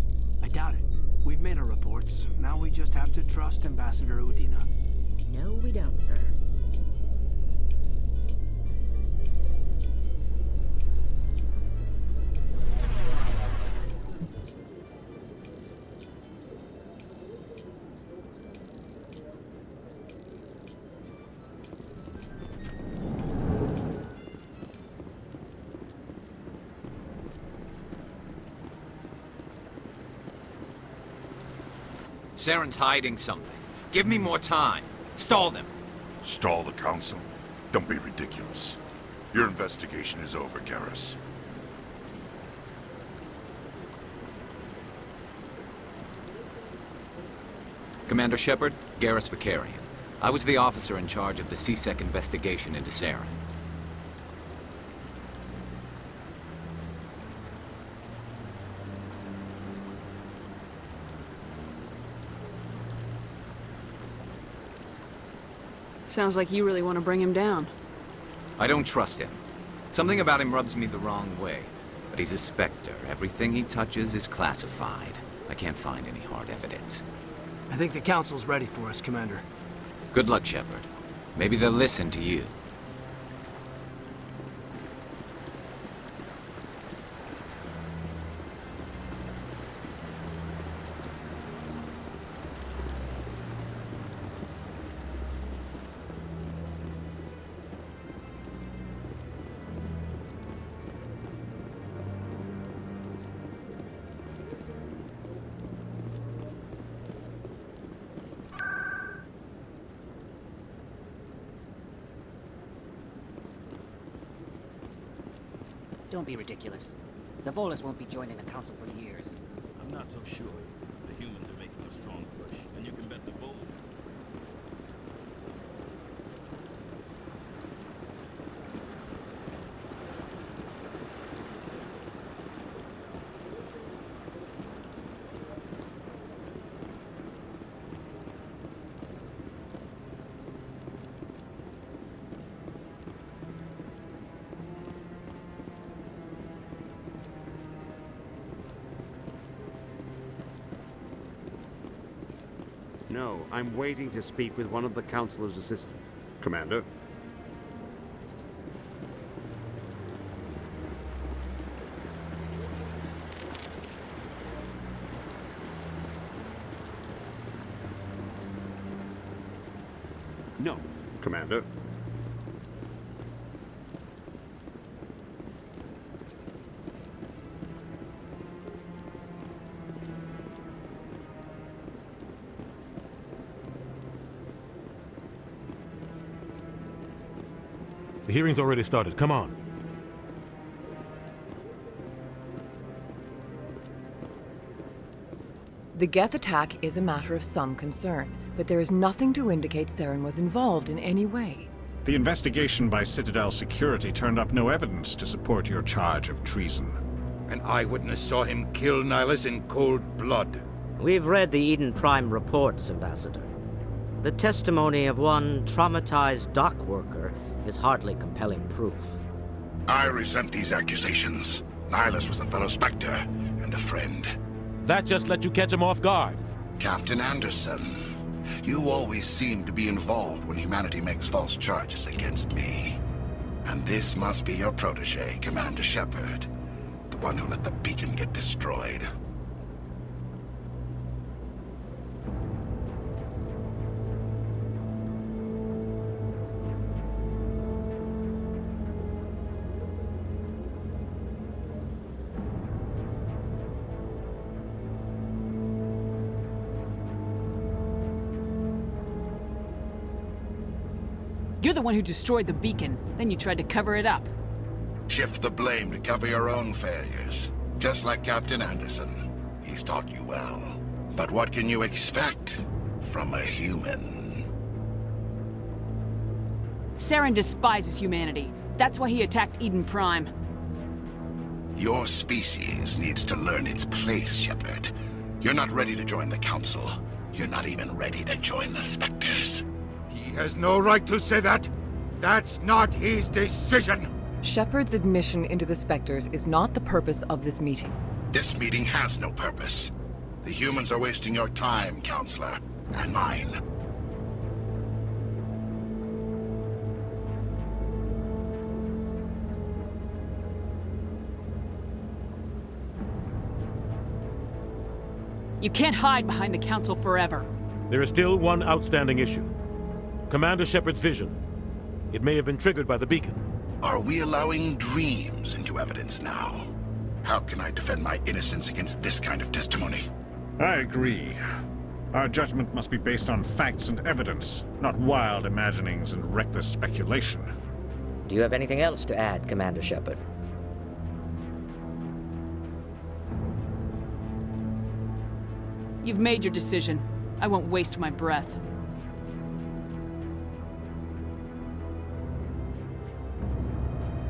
I doubt it. We've made our reports. Now we just have to trust Ambassador Udina. No, we don't, sir. Saren's hiding something. Give me more time. Stall them. Stall the Council? Don't be ridiculous. Your investigation is over, Garrus. Commander Shepard, Garrus Vicarian. I was the officer in charge of the CSEC investigation into Saren. Sounds like you really want to bring him down. I don't trust him. Something about him rubs me the wrong way. But he's a Spectre. Everything he touches is classified. I can't find any hard evidence. I think the Council's ready for us, Commander. Good luck, Shepard. Maybe they'll listen to you. Don't be ridiculous. The Volus won't be joining the Council for years. I'm not so sure. The humans are making a strong push, and you can bet the Volus... No, I'm waiting to speak with one of the Councilor's assistants. Commander? No, Commander. The hearing's already started. Come on. The Geth attack is a matter of some concern, but there is nothing to indicate Saren was involved in any way. The investigation by Citadel Security turned up no evidence to support your charge of treason. An eyewitness saw him kill Nihilus in cold blood. We've read the Eden Prime reports, Ambassador. The testimony of one traumatized dock worker is hardly compelling proof. I resent these accusations. Nihilus was a fellow Spectre and a friend. That just let you catch him off guard. Captain Anderson, you always seem to be involved when humanity makes false charges against me. And this must be your protege, Commander Shepard, the one who let the beacon get destroyed. You're the one who destroyed the beacon, then you tried to cover it up. Shift the blame to cover your own failures. Just like Captain Anderson. He's taught you well. But what can you expect from a human? Saren despises humanity. That's why he attacked Eden Prime. Your species needs to learn its place, Shepard. You're not ready to join the Council. You're not even ready to join the Spectres. He has no right to say that. That's not his decision. Shepard's admission into the Spectres is not the purpose of this meeting. This meeting has no purpose. The humans are wasting your time, Counselor, and mine. You can't hide behind the Council forever. There is still one outstanding issue. Commander Shepard's vision. It may have been triggered by the beacon. Are we allowing dreams into evidence now? How can I defend my innocence against this kind of testimony? I agree. Our judgment must be based on facts and evidence, not wild imaginings and reckless speculation. Do you have anything else to add, Commander Shepard? You've made your decision. I won't waste my breath.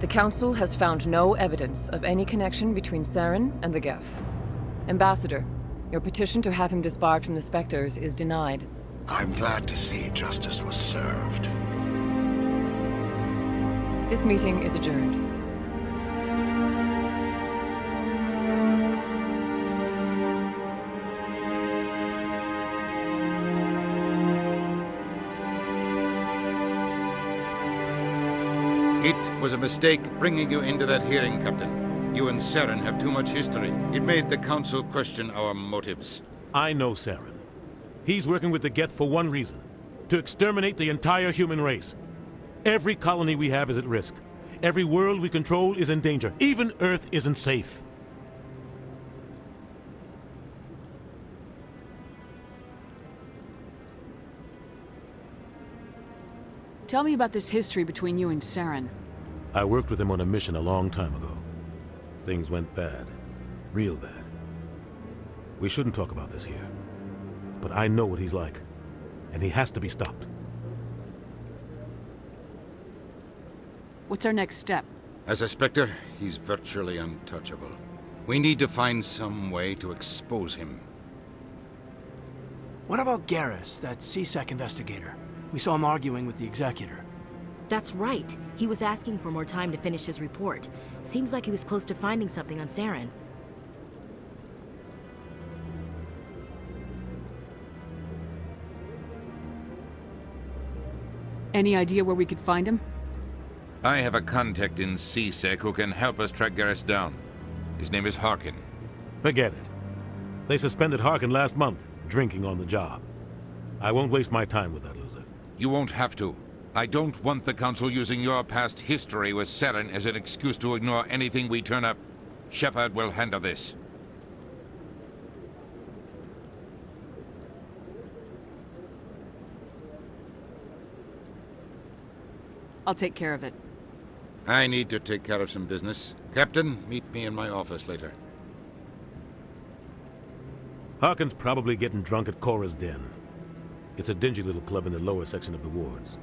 The Council has found no evidence of any connection between Saren and the Geth. Ambassador, your petition to have him disbarred from the Spectres is denied. I'm glad to see justice was served. This meeting is adjourned. It was a mistake bringing you into that hearing, Captain. You and Saren have too much history. It made the Council question our motives. I know Saren. He's working with the Geth for one reason. To exterminate the entire human race. Every colony we have is at risk. Every world we control is in danger. Even Earth isn't safe. Tell me about this history between you and Saren. I worked with him on a mission a long time ago. Things went bad. Real bad. We shouldn't talk about this here. But I know what he's like. And he has to be stopped. What's our next step? As a Spectre, he's virtually untouchable. We need to find some way to expose him. What about Garrus, that CSEC investigator? We saw him arguing with the Executor. That's right. He was asking for more time to finish his report. Seems like he was close to finding something on Saren. Any idea where we could find him? I have a contact in CSEC who can help us track Garrus down. His name is Harkin. Forget it. They suspended Harkin last month, drinking on the job. I won't waste my time with that loser. You won't have to. I don't want the Council using your past history with Saren as an excuse to ignore anything we turn up. Shepard will handle this. I'll take care of it. I need to take care of some business. Captain, meet me in my office later. Harkin's probably getting drunk at Cora's Den. It's a dingy little club in the lower section of the wards.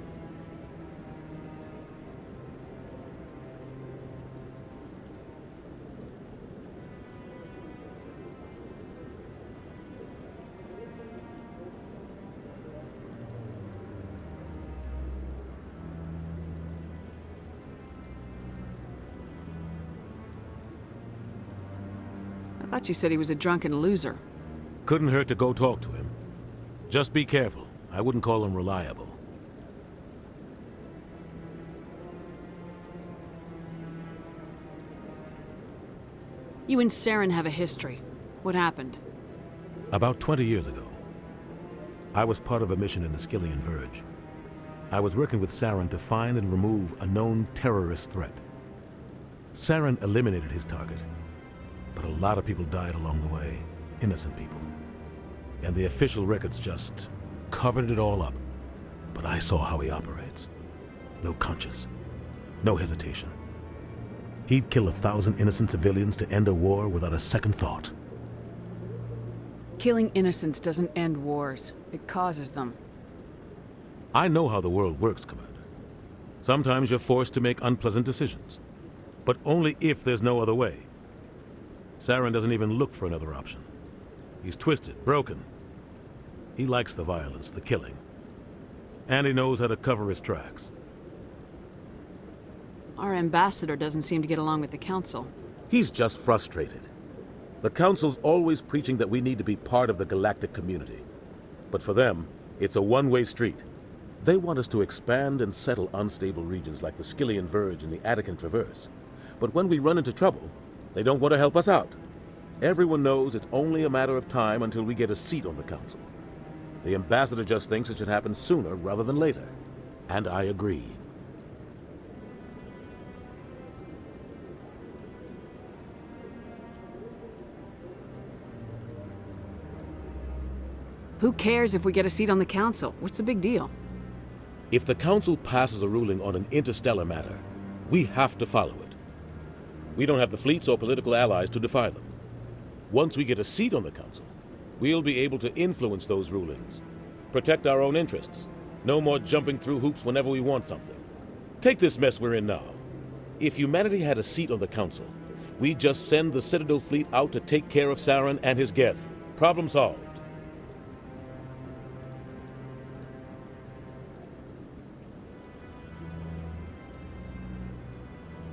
I thought you said he was a drunken loser. Couldn't hurt to go talk to him. Just be careful. I wouldn't call him reliable. You and Saren have a history. What happened? About 20 years ago, I was part of a mission in the Skillian Verge. I was working with Saren to find and remove a known terrorist threat. Saren eliminated his target, but a lot of people died along the way, innocent people. And the official records just covered it all up. But I saw how he operates. No conscience, no hesitation. He'd kill 1,000 innocent civilians to end a war without a second thought. Killing innocents doesn't end wars. It causes them. I know how the world works, Commander. Sometimes you're forced to make unpleasant decisions. But only if there's no other way. Saren doesn't even look for another option. He's twisted, broken. He likes the violence, the killing. And he knows how to cover his tracks. Our ambassador doesn't seem to get along with the Council. He's just frustrated. The Council's always preaching that we need to be part of the galactic community. But for them, it's a one-way street. They want us to expand and settle unstable regions like the Skillian Verge and the Attican Traverse. But when we run into trouble, they don't want to help us out. Everyone knows it's only a matter of time until we get a seat on the Council. The ambassador just thinks it should happen sooner rather than later. And I agree. Who cares if we get a seat on the Council? What's the big deal? If the Council passes a ruling on an interstellar matter, we have to follow it. We don't have the fleets or political allies to defy them. Once we get a seat on the Council, we'll be able to influence those rulings, protect our own interests. No more jumping through hoops whenever we want something. Take this mess we're in now. If humanity had a seat on the Council, we'd just send the Citadel fleet out to take care of Saren and his Geth. Problem solved.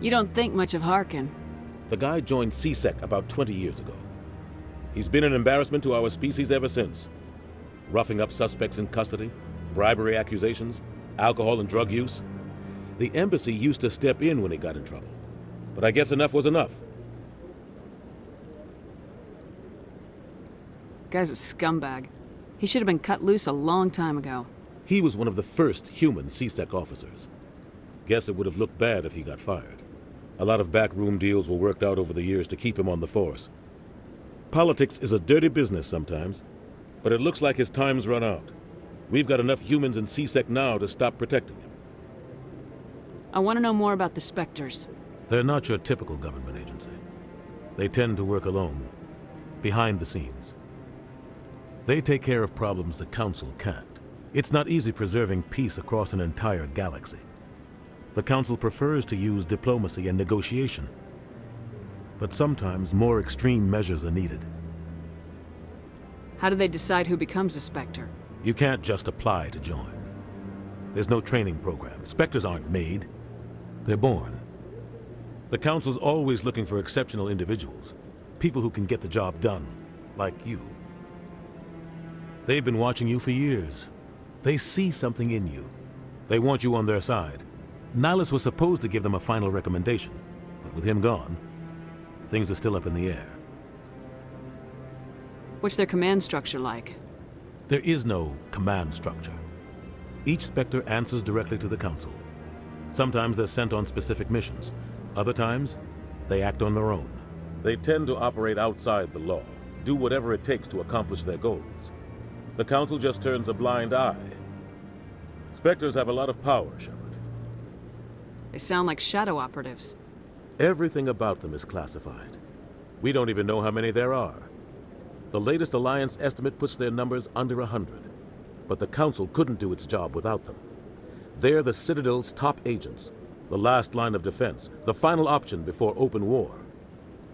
You don't think much of Harkin. The guy joined CSEC about 20 years ago. He's been an embarrassment to our species ever since. Roughing up suspects in custody, bribery accusations, alcohol and drug use. The embassy used to step in when he got in trouble. But I guess enough was enough. Guy's a scumbag. He should have been cut loose a long time ago. He was one of the first human CSEC officers. Guess it would have looked bad if he got fired. A lot of backroom deals were worked out over the years to keep him on the force. Politics is a dirty business sometimes, but it looks like his time's run out. We've got enough humans in CSEC now to stop protecting him. I want to know more about the Spectres. They're not your typical government agency. They tend to work alone, behind the scenes. They take care of problems the Council can't. It's not easy preserving peace across an entire galaxy. The Council prefers to use diplomacy and negotiation. But sometimes more extreme measures are needed. How do they decide who becomes a Spectre? You can't just apply to join. There's no training program. Spectres aren't made. They're born. The Council's always looking for exceptional individuals. People who can get the job done, like you. They've been watching you for years. They see something in you. They want you on their side. Nihilus was supposed to give them a final recommendation, but with him gone, things are still up in the air. What's their command structure like? There is no command structure. Each Spectre answers directly to the Council. Sometimes they're sent on specific missions. Other times, they act on their own. They tend to operate outside the law, do whatever it takes to accomplish their goals. The Council just turns a blind eye. Spectres have a lot of power, Shepard. They sound like shadow operatives. Everything about them is classified. We don't even know how many there are. The latest Alliance estimate puts their numbers under 100. But the Council couldn't do its job without them. They're the Citadel's top agents, the last line of defense, the final option before open war.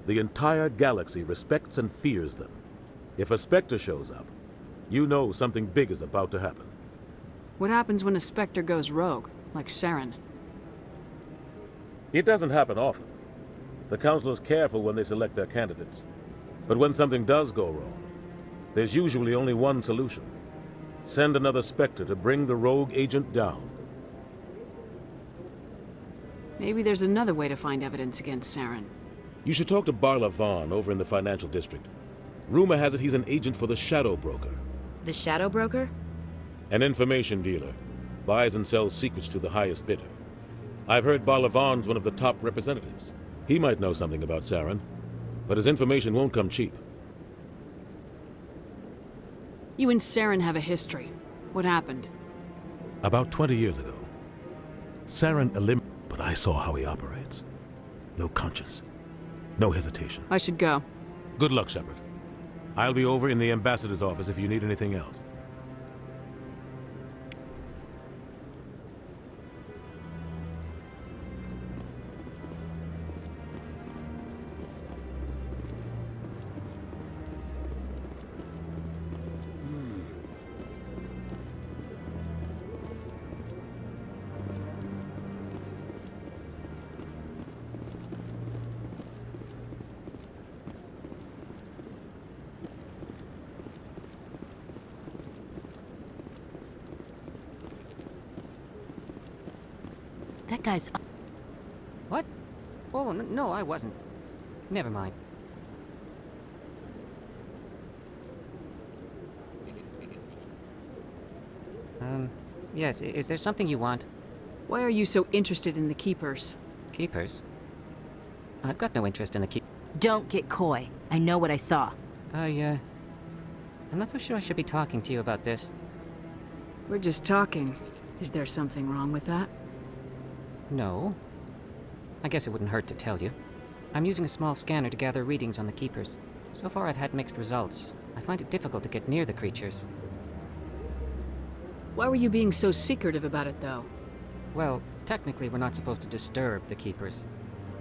The entire galaxy respects and fears them. If a Spectre shows up, you know something big is about to happen. What happens when a Spectre goes rogue, like Saren? It doesn't happen often. The Council is careful when they select their candidates. But when something does go wrong, there's usually only one solution. Send another Spectre to bring the rogue agent down. Maybe there's another way to find evidence against Saren. You should talk to Barla Vaughn over in the financial district. Rumor has it he's an agent for the Shadow Broker. The Shadow Broker? An information dealer. Buys and sells secrets to the highest bidder. I've heard Barla Vaughn's one of the top representatives. He might know something about Saren, but his information won't come cheap. You and Saren have a history. What happened? About 20 years ago, Saren eliminated, but I saw how he operates. No conscience. No hesitation. I should go. Good luck, Shepard. I'll be over in the ambassador's office if you need anything else. That guy's... What? Oh, no, I wasn't. Never mind. Yes, is there something you want? Why are you so interested in the Keepers? Keepers? I've got no interest in the Keep... Don't get coy. I know what I saw. I'm not so sure I should be talking to you about this. We're just talking. Is there something wrong with that? No. I guess it wouldn't hurt to tell you. I'm using a small scanner to gather readings on the Keepers. So far I've had mixed results. I find it difficult to get near the creatures. Why were you being so secretive about it, though? Well, technically we're not supposed to disturb the Keepers.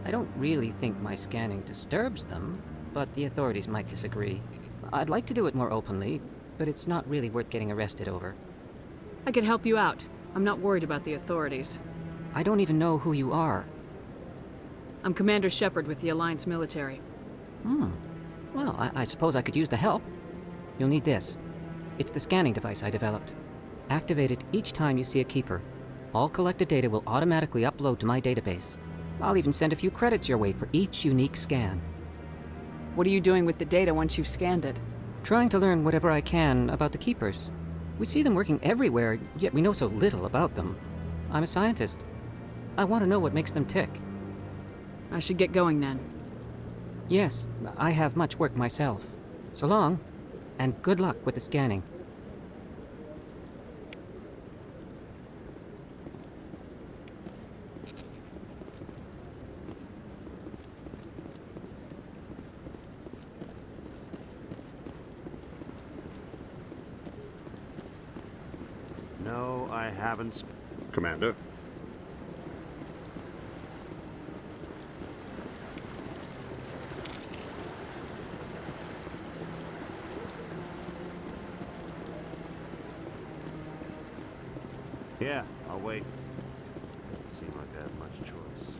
I don't really think my scanning disturbs them, but the authorities might disagree. I'd like to do it more openly, but it's not really worth getting arrested over. I could help you out. I'm not worried about the authorities. I don't even know who you are. I'm Commander Shepard with the Alliance military. Well, I suppose I could use the help. You'll need this. It's the scanning device I developed. Activate it each time you see a Keeper. All collected data will automatically upload to my database. I'll even send a few credits your way for each unique scan. What are you doing with the data once you've scanned it? Trying to learn whatever I can about the Keepers. We see them working everywhere, yet we know so little about them. I'm a scientist. I want to know what makes them tick. I should get going then. Yes, I have much work myself. So long, and good luck with the scanning. haven't... Commander? Yeah, I'll wait. Doesn't seem like I have much choice.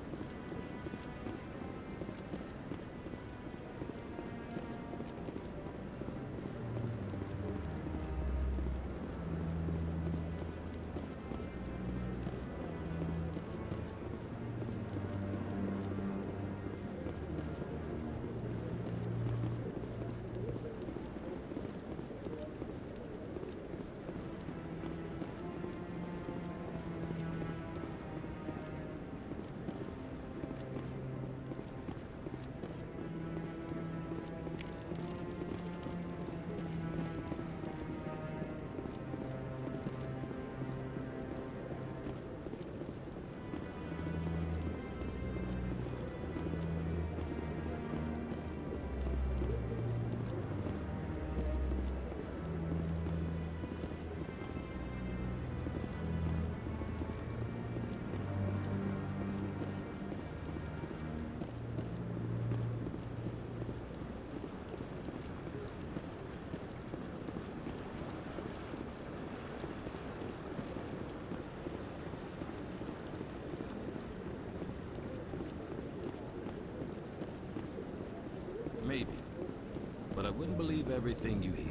Maybe. But I wouldn't believe everything you hear.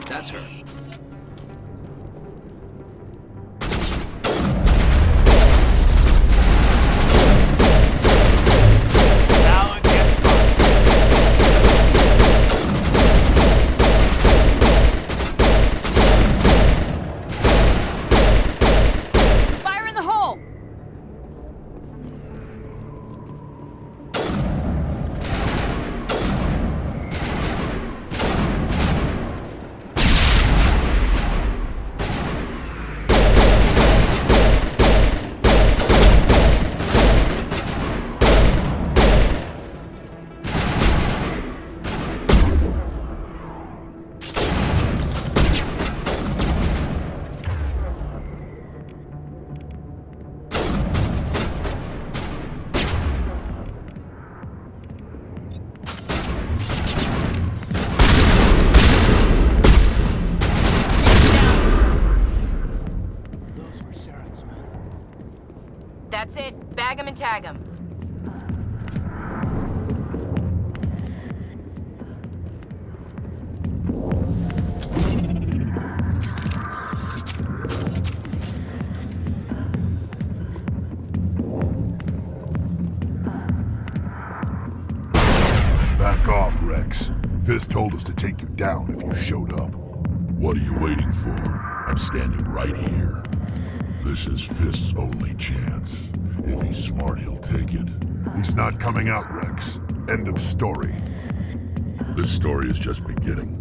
That's her. Fire in the hole! That's it. Bag him and tag him. Back off, Rex. Fisk told us to take you down if you showed up. What are you waiting for? I'm standing right here. This is Fisk's only chance. If he's smart, he'll take it. He's not coming out, Rex. End of story. This story is just beginning.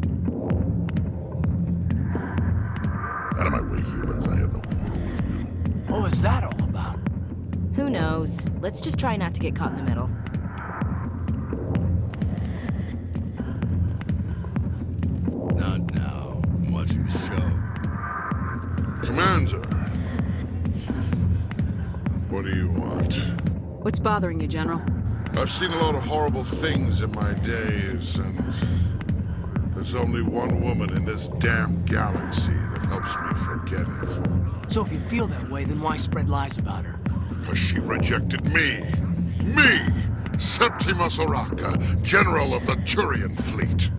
Out of my way, humans. I have no quarrel with you. What was that all about? Who knows? Let's just try not to get caught in the middle. Not now. I'm watching the show. Commander. What do you want? What's bothering you, General? I've seen a lot of horrible things in my days, and there's only one woman in this damn galaxy that helps me forget it. So if you feel that way, then why spread lies about her? Because she rejected me! Me! Septimus Oraka, General of the Turian Fleet!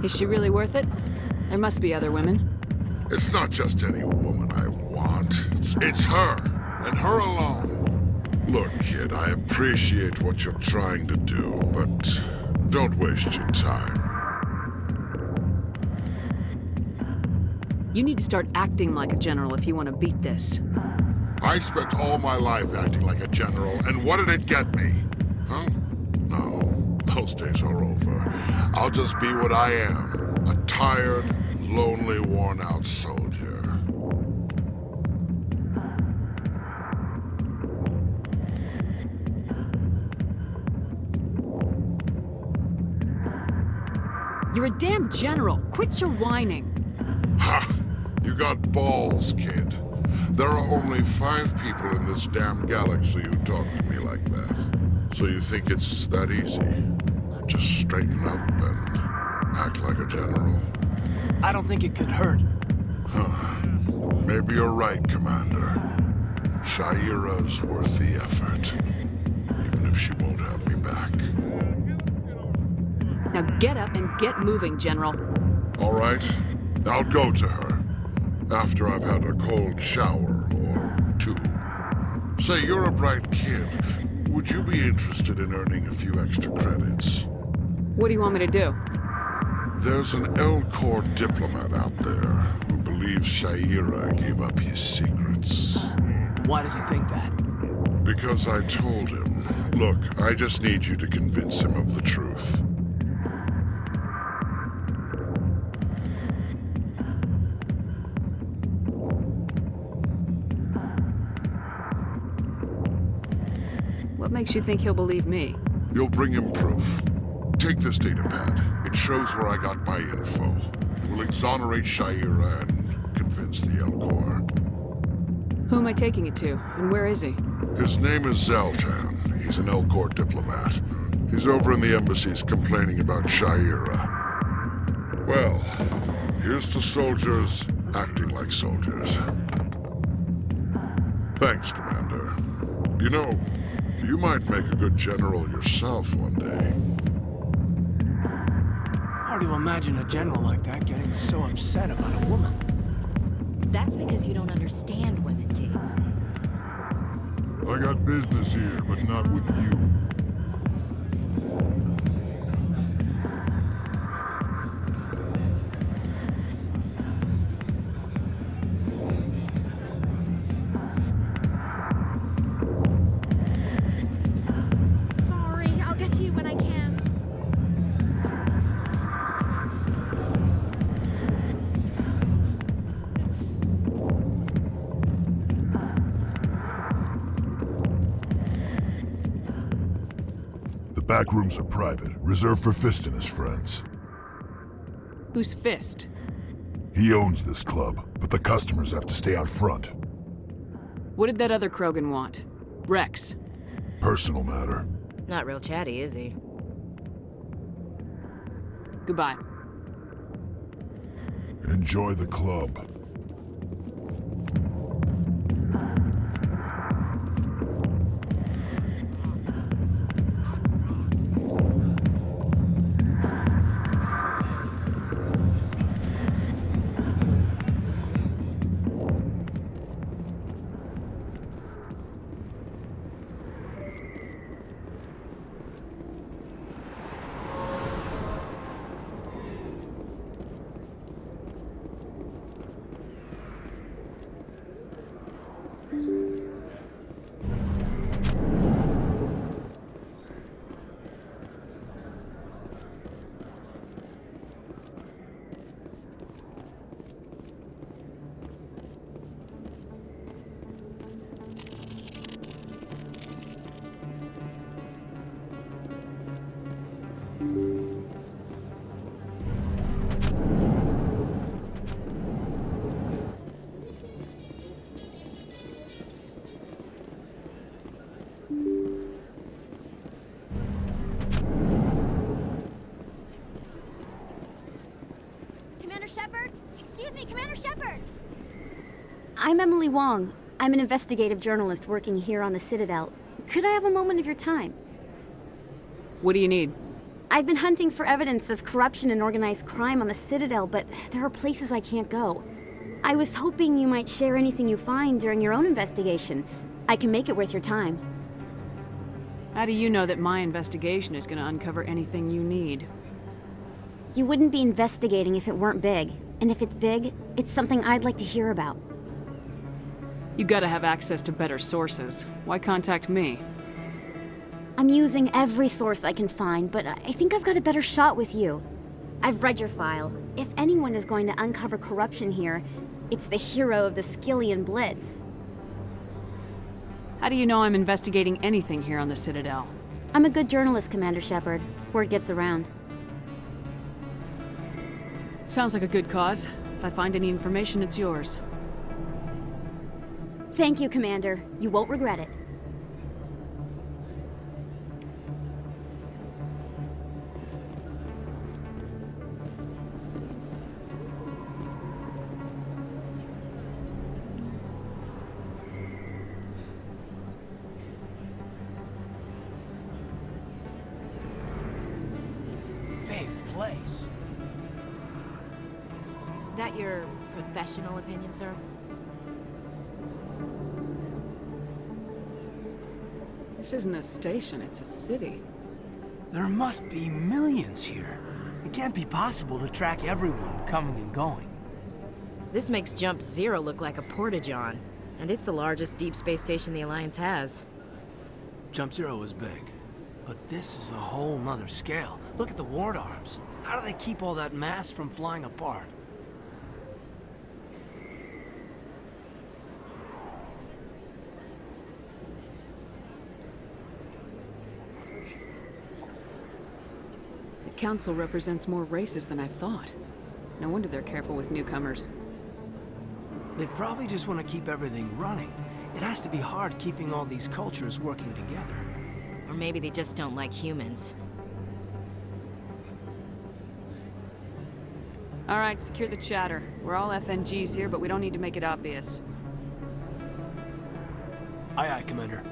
Is she really worth it? There must be other women. It's not just any woman I want. It's her, and her alone. Look, kid, I appreciate what you're trying to do, but don't waste your time. You need to start acting like a general if you want to beat this. I spent all my life acting like a general, and what did it get me? Huh? No, those days are over. I'll just be what I am, a tired, lonely, worn-out soldier. You're a damn general. Quit your whining. Ha! You got balls, kid. There are only 5 people in this damn galaxy who talk to me like that. So you think it's that easy? Just straighten up and act like a general. I don't think it could hurt. Huh. Maybe you're right, Commander. Shaira's worth the effort. Even if she won't have me back. Now get up and get moving, General. All right. I'll go to her. After I've had a cold shower or 2. Say, you're a bright kid. Would you be interested in earning a few extra credits? What do you want me to do? There's an L-Corps diplomat out there who believes Shaira gave up his secrets. Why does he think that? Because I told him. Look, I just need you to convince him of the truth. What makes you think he'll believe me? You'll bring him proof. Take this datapad. It shows where I got my info. It will exonerate Shaira and convince the L-Corps. Who am I taking it to, and where is he? His name is Zoltan. He's an L-Corps diplomat. He's over in the embassies complaining about Shaira. Well, here's to soldiers acting like soldiers. Thanks, Commander. You know, you might make a good general yourself one day. Hard to imagine a general like that getting so upset about a woman. That's because you don't understand women, Kate. I got business here, but not with you. Sorry, I'll get to you when I can. The back rooms are private, reserved for Fist and his friends. Who's Fist? He owns this club, but the customers have to stay out front. What did that other Krogan want? Rex. Personal matter. Not real chatty, is he? Goodbye. Enjoy the club. Shepard? Excuse me, Commander Shepard! I'm Emily Wong. I'm an investigative journalist working here on the Citadel. Could I have a moment of your time? What do you need? I've been hunting for evidence of corruption and organized crime on the Citadel, but there are places I can't go. I was hoping you might share anything you find during your own investigation. I can make it worth your time. How do you know that my investigation is going to uncover anything you need? You wouldn't be investigating if it weren't big. And if it's big, it's something I'd like to hear about. You gotta have access to better sources. Why contact me? I'm using every source I can find, but I think I've got a better shot with you. I've read your file. If anyone is going to uncover corruption here, it's the hero of the Skillian Blitz. How do you know I'm investigating anything here on the Citadel? I'm a good journalist, Commander Shepard. Word gets around. Sounds like a good cause. If I find any information, it's yours. Thank you, Commander. You won't regret it. Big place. That your professional opinion, sir? This isn't a station, it's a city. There must be millions here. It can't be possible to track everyone coming and going. This makes Jump Zero look like a porta-john, and it's the largest deep space station the Alliance has. Jump Zero is big, but this is a whole nother scale. Look at the ward arms. How do they keep all that mass from flying apart? The Council represents more races than I thought. No wonder they're careful with newcomers. They probably just want to keep everything running. It has to be hard keeping all these cultures working together. Or maybe they just don't like humans. All right, secure the chatter. We're all FNGs here, but we don't need to make it obvious. Aye, aye, Commander.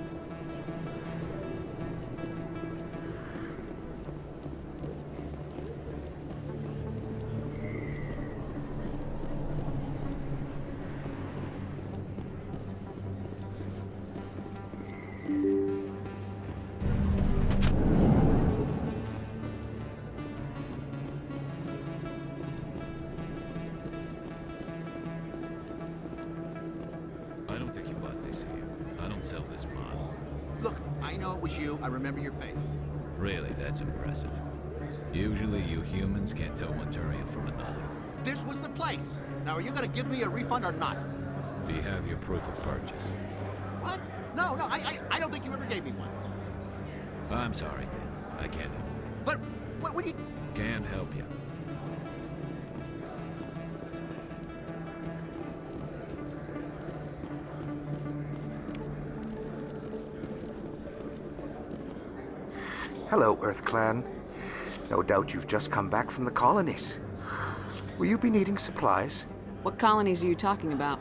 I don't think you bought this here. I don't sell this model. Look, I know it was you. I remember your face. Really, that's impressive. Usually you humans can't tell one Turian from another. This was the place. Now, are you gonna give me a refund or not? Do you have your proof of purchase? What? No, I don't think you ever gave me one. I'm sorry, man. I can't help. But, what do you... Can't help you. Hello, Earth Clan. No doubt you've just come back from the colonies. Will you be needing supplies? What colonies are you talking about?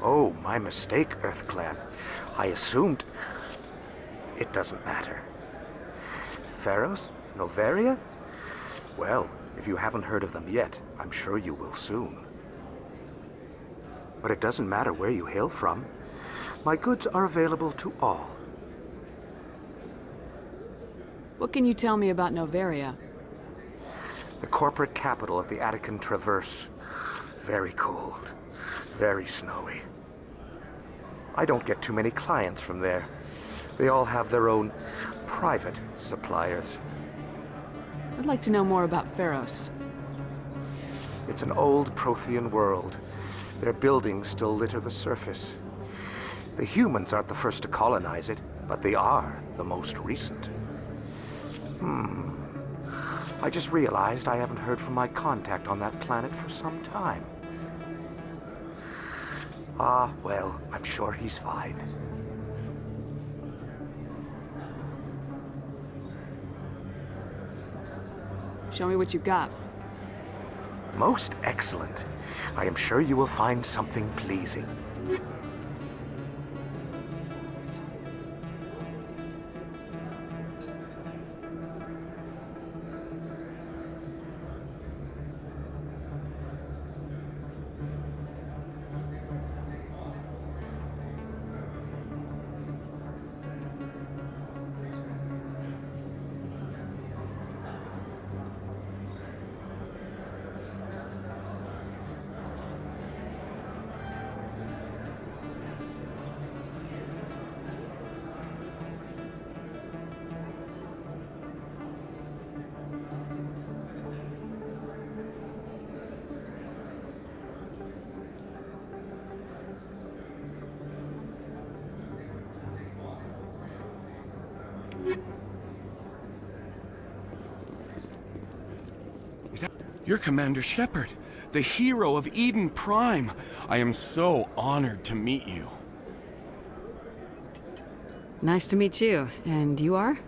Oh, my mistake, Earth Clan. I assumed... It doesn't matter. Pharos? Noveria? Well, if you haven't heard of them yet, I'm sure you will soon. But it doesn't matter where you hail from. My goods are available to all. What can you tell me about Noveria? The corporate capital of the Attican Traverse. Very cold. Very snowy. I don't get too many clients from there. They all have their own private suppliers. I'd like to know more about Pharos. It's an old Prothean world. Their buildings still litter the surface. The humans aren't the first to colonize it, but they are the most recent. I just realized I haven't heard from my contact on that planet for some time. Ah, well, I'm sure he's fine. Show me what you got. Most excellent. I am sure you will find something pleasing. You're Commander Shepard, the hero of Eden Prime. I am so honored to meet you. Nice to meet you. And you are?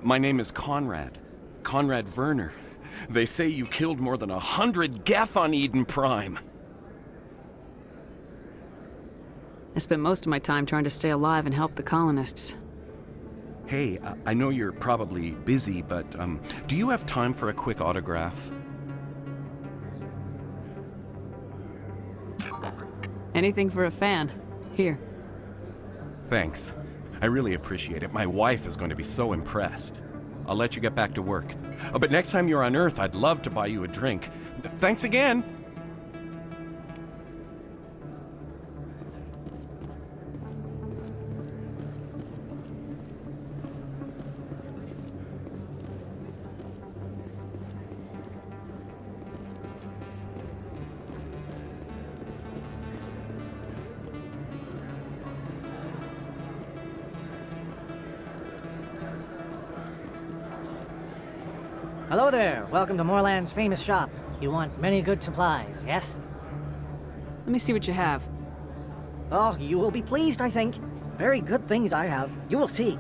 My name is Conrad. Conrad Werner. They say you killed more than 100 Geth on Eden Prime. I spent most of my time trying to stay alive and help the colonists. Hey, I know you're probably busy, but do you have time for a quick autograph? Anything for a fan. Here. Thanks. I really appreciate it. My wife is going to be so impressed. I'll let you get back to work. But next time you're on Earth, I'd love to buy you a drink. Thanks again! Hello there. Welcome to Moorland's famous shop. You want many good supplies, yes? Let me see what you have. Oh, you will be pleased, I think. Very good things I have. You will see.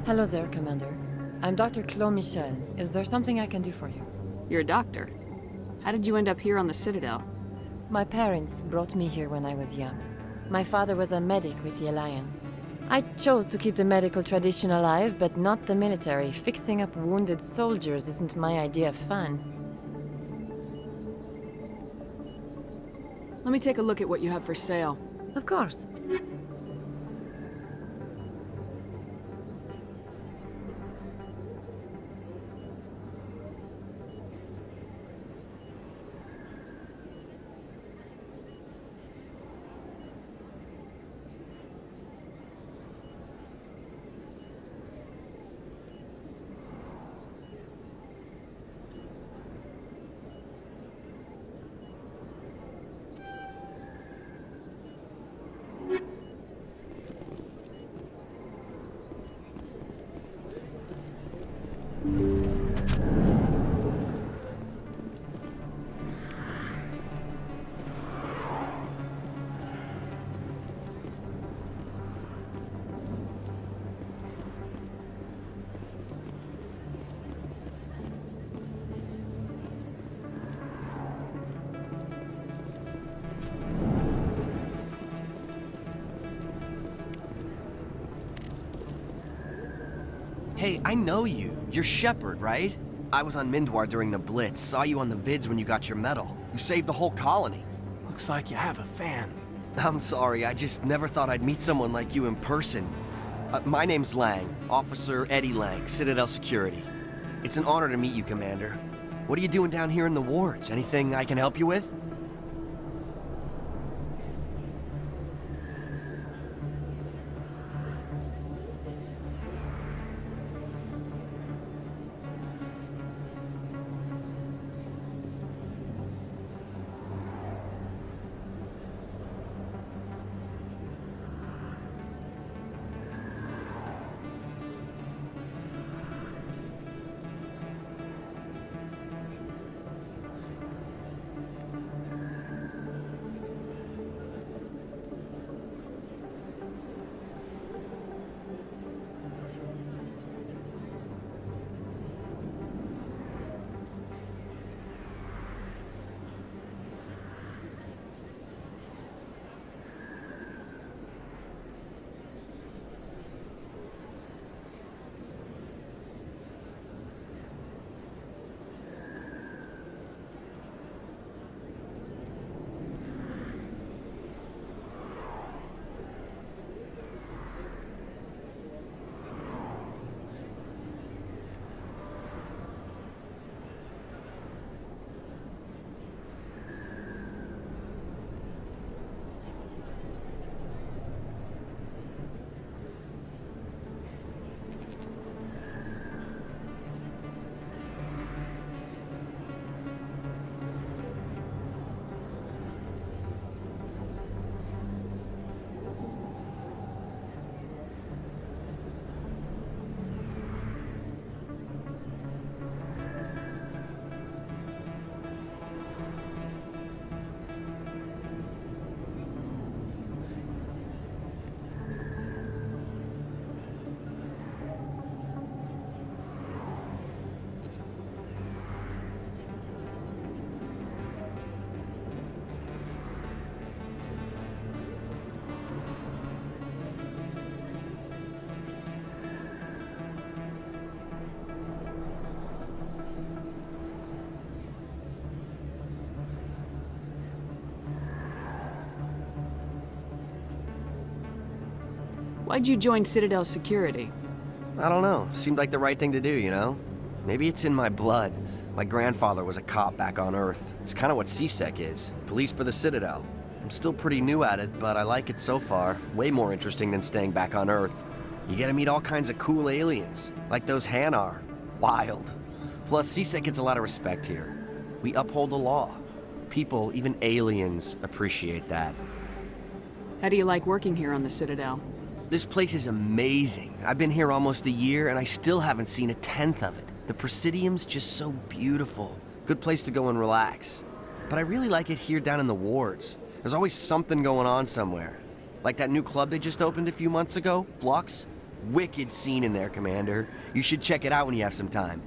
Hello there, Commander. I'm Dr. Claude Michel. Is there something I can do for you? You're a doctor. How did you end up here on the Citadel? My parents brought me here when I was young. My father was a medic with the Alliance. I chose to keep the medical tradition alive, but not the military. Fixing up wounded soldiers isn't my idea of fun. Let me take a look at what you have for sale. Of course. Hey, I know you. You're Shepard, right? I was on Mindwar during the Blitz. Saw you on the vids when you got your medal. You saved the whole colony. Looks like you have a fan. I'm sorry, I just never thought I'd meet someone like you in person. My name's Lang, Officer Eddie Lang, Citadel Security. It's an honor to meet you, Commander. What are you doing down here in the wards? Anything I can help you with? Why'd you join Citadel Security? I don't know. Seemed like the right thing to do, you know? Maybe it's in my blood. My grandfather was a cop back on Earth. It's kind of what CSEC is. Police for the Citadel. I'm still pretty new at it, but I like it so far. Way more interesting than staying back on Earth. You get to meet all kinds of cool aliens, like those Hanar. Wild. Plus, CSEC gets a lot of respect here. We uphold the law. People, even aliens, appreciate that. How do you like working here on the Citadel? This place is amazing. I've been here almost a year, and I still haven't seen a tenth of it. The Presidium's just so beautiful. Good place to go and relax. But I really like it here down in the wards. There's always something going on somewhere. Like that new club they just opened a few months ago, Flux. Wicked scene in there, Commander. You should check it out when you have some time.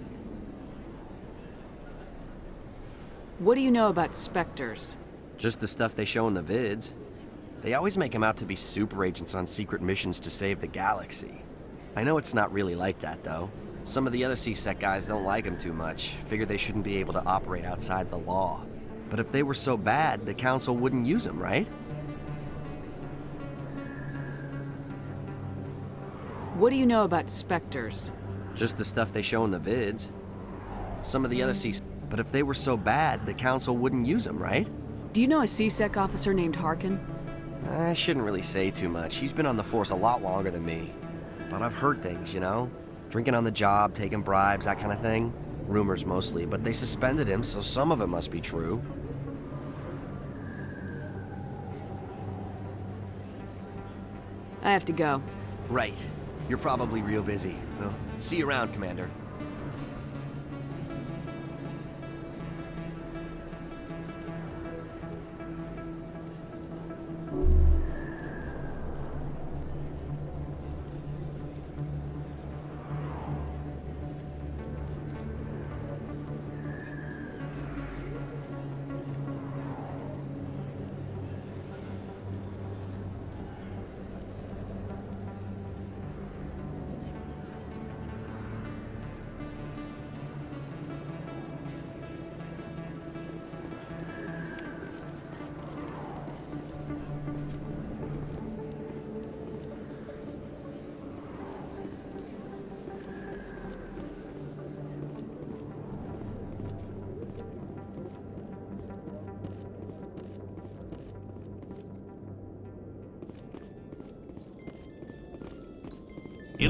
What do you know about Spectres? Just the stuff they show in the vids. They always make them out to be super agents on secret missions to save the galaxy. I know it's not really like that, though. Some of the other CSEC guys don't like them too much, figure they shouldn't be able to operate outside the law. But if they were so bad, the Council wouldn't use them, right? What do you know about Spectres? Just the stuff they show in the vids. Some of the other CSEC... But if they were so bad, the Council wouldn't use them, right? Do you know a CSEC officer named Harkin? I shouldn't really say too much. He's been on the force a lot longer than me. But I've heard things, you know? Drinking on the job, taking bribes, that kind of thing. Rumors mostly, but they suspended him, so some of it must be true. I have to go. Right. You're probably real busy. Well, see you around, Commander.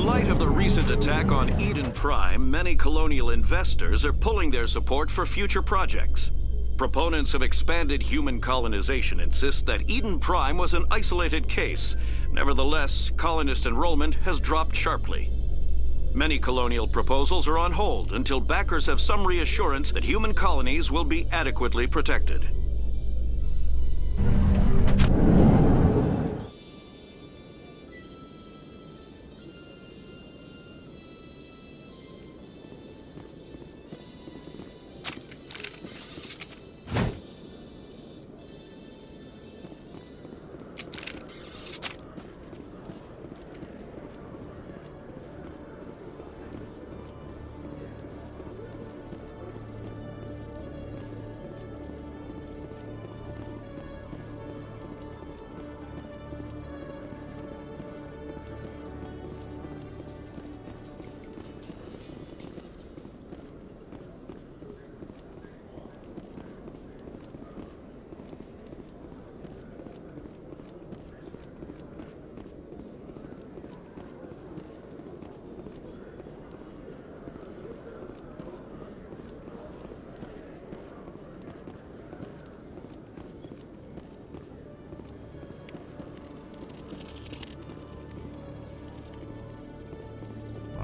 In light of the recent attack on Eden Prime, many colonial investors are pulling their support for future projects. Proponents of expanded human colonization insist that Eden Prime was an isolated case. Nevertheless, colonist enrollment has dropped sharply. Many colonial proposals are on hold until backers have some reassurance that human colonies will be adequately protected.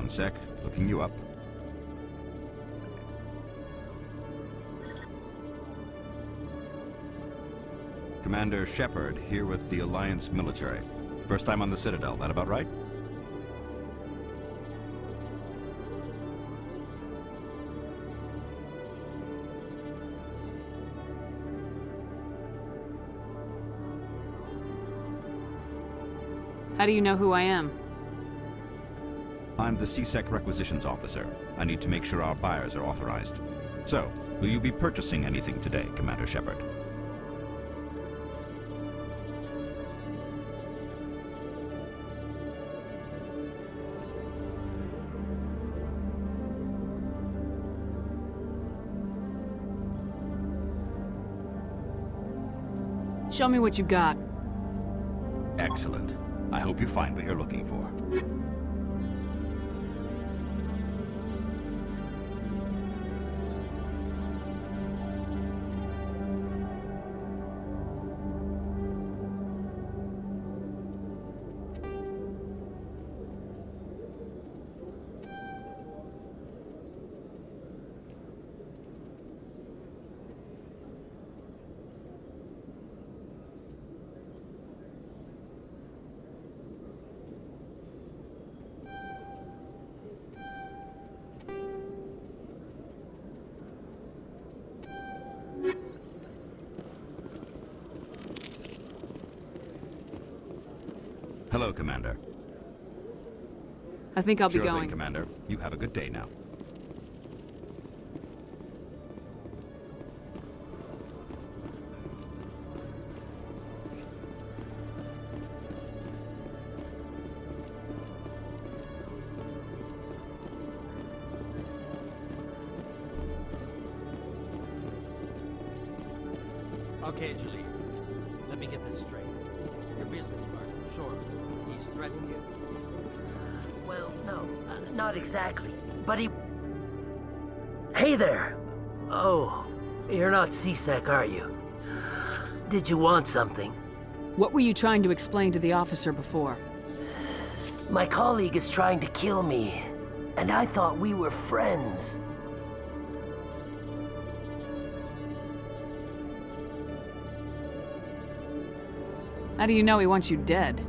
One sec, looking you up. Commander Shepard, here with the Alliance military. First time on the Citadel, that about right? How do you know who I am? I'm the CSEC Requisitions Officer. I need to make sure our buyers are authorized. So, will you be purchasing anything today, Commander Shepard? Show me what you got. Excellent. I hope you find what you're looking for. Hello, Commander. I think I'll be Sure going. thing, Commander. You have a good day now. Okay, Julie. Let me get this straight. Your business partner, sure. He's threatened you. Well, no, not exactly. But he... Hey there! Oh, you're not CSEC, are you? Did you want something? What were you trying to explain to the officer before? My colleague is trying to kill me, and I thought we were friends. How do you know he wants you dead?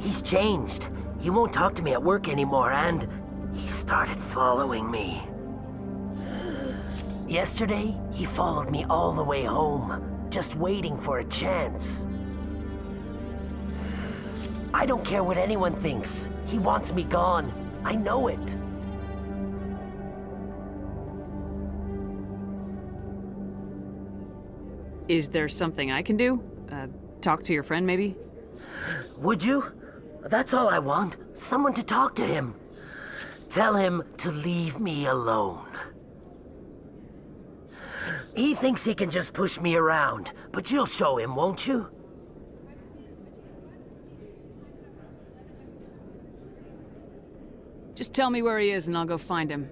He's changed. He won't talk to me at work anymore, and he started following me. Yesterday, he followed me all the way home, just waiting for a chance. I don't care what anyone thinks. He wants me gone. I know it. Is there something I can do? Talk to your friend, maybe? Would you? That's all I want. Someone to talk to him. Tell him to leave me alone. He thinks he can just push me around, but you'll show him, won't you? Just tell me where he is and I'll go find him.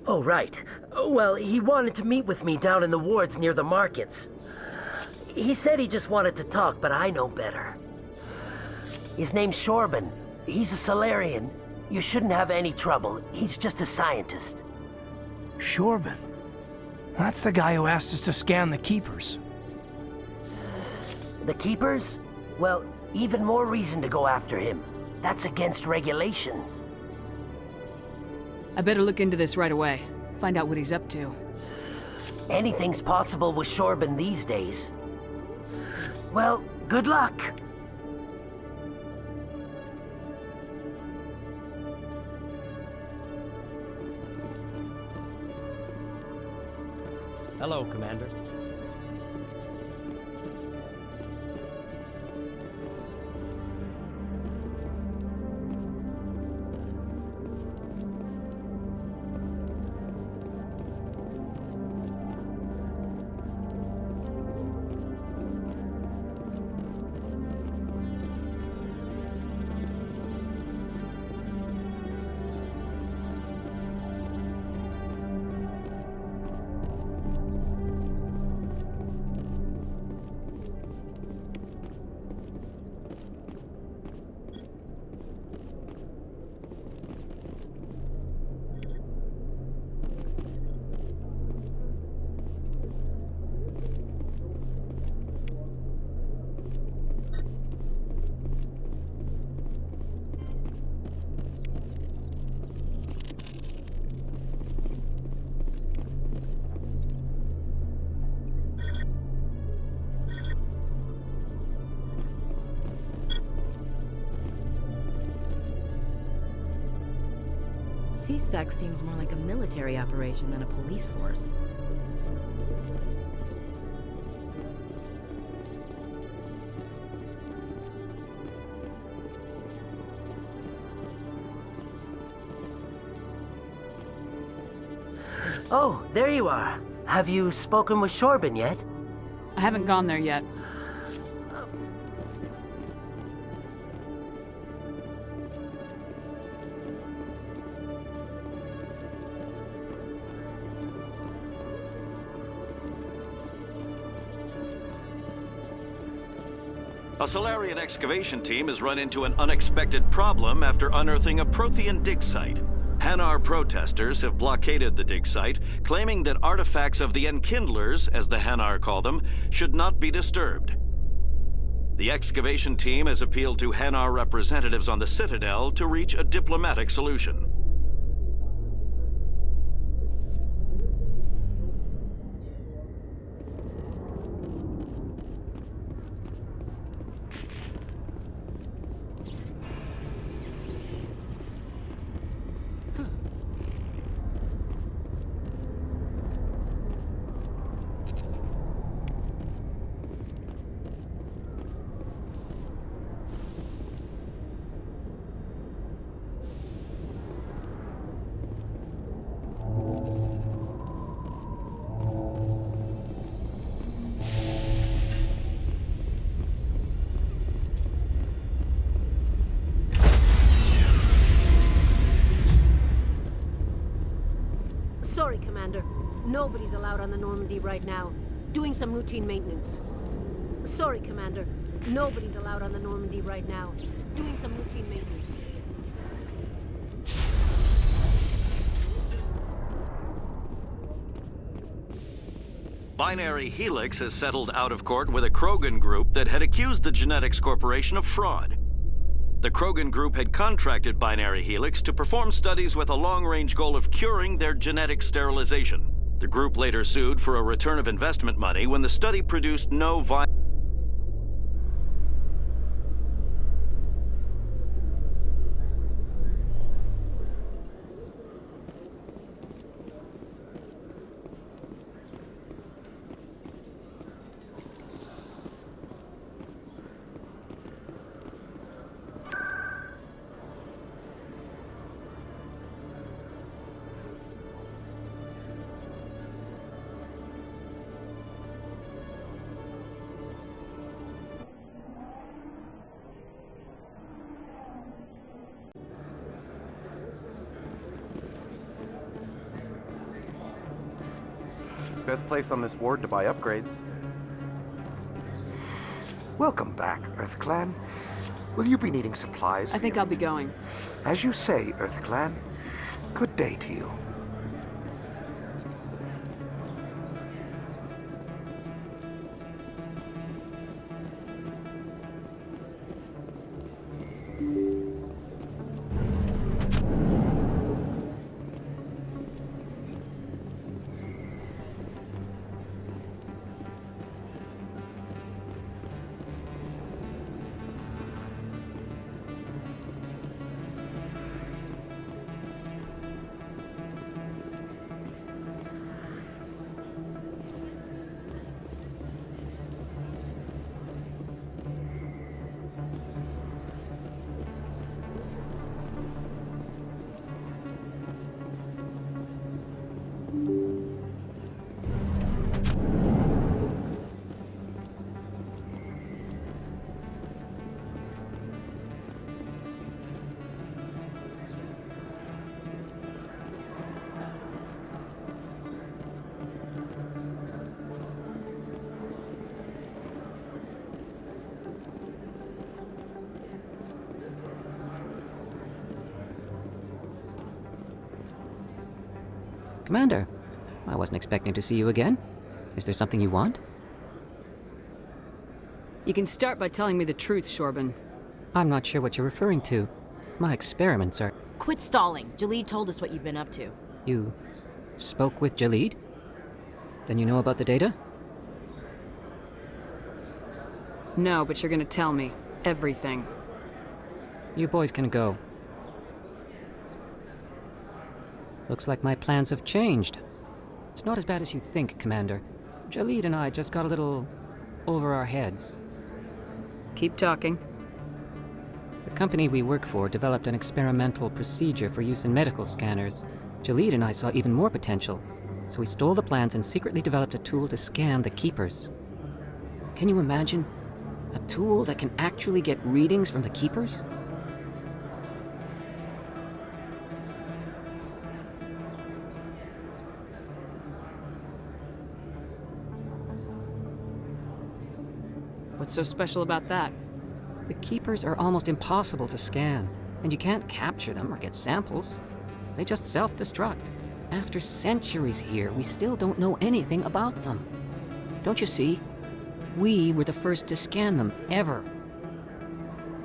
Oh, right. Well, he wanted to meet with me down in the wards near the markets. He said he just wanted to talk, but I know better. His name's Shorban. He's a Solarian. You shouldn't have any trouble. He's just a scientist. Shorban? That's the guy who asked us to scan the Keepers. The Keepers? Well, even more reason to go after him. That's against regulations. I better look into this right away. Find out what he's up to. Anything's possible with Shorban these days. Well, good luck. Hello, Commander. CSEC seems more like a military operation than a police force. Oh, there you are. Have you spoken with Shorban yet? I haven't gone there yet. A Solarian excavation team has run into an unexpected problem after unearthing a Prothean dig site. Hanar protesters have blockaded the dig site, claiming that artifacts of the Enkindlers, as the Hanar call them, should not be disturbed. The excavation team has appealed to Hanar representatives on the Citadel to reach a diplomatic solution. Sorry, Commander. Nobody's allowed on the Normandy right now. Doing some routine maintenance. Sorry, Commander. Nobody's allowed on the Normandy right now. Doing some routine maintenance. Binary Helix has settled out of court with a Krogan group that had accused the Genetics Corporation of fraud. The Krogan group had contracted Binary Helix to perform studies with a long-range goal of curing their genetic sterilization. The group later sued for a return of investment money when the study produced no viable. Best place on this ward to buy upgrades. Welcome back, Earth Clan. Will you be needing supplies? I think I'll be going. As you say, Earth Clan. Good day to you. Commander, I wasn't expecting to see you again. Is there something you want? You can start by telling me the truth, Shorban. I'm not sure what you're referring to. My experiments are... Quit stalling. Jalid told us what you've been up to. You spoke with Jalid? Then you know about the data? No, but you're gonna tell me. Everything. You boys can go. Looks like my plans have changed. It's not as bad as you think, Commander. Jalid and I just got a little over our heads. Keep talking. The company we work for developed an experimental procedure for use in medical scanners. Jalid and I saw even more potential, so we stole the plans and secretly developed a tool to scan the Keepers. Can you imagine? A tool that can actually get readings from the Keepers? What's so special about that? The Keepers are almost impossible to scan, and you can't capture them or get samples. They just self-destruct. After centuries here, we still don't know anything about them. Don't you see? We were the first to scan them, ever.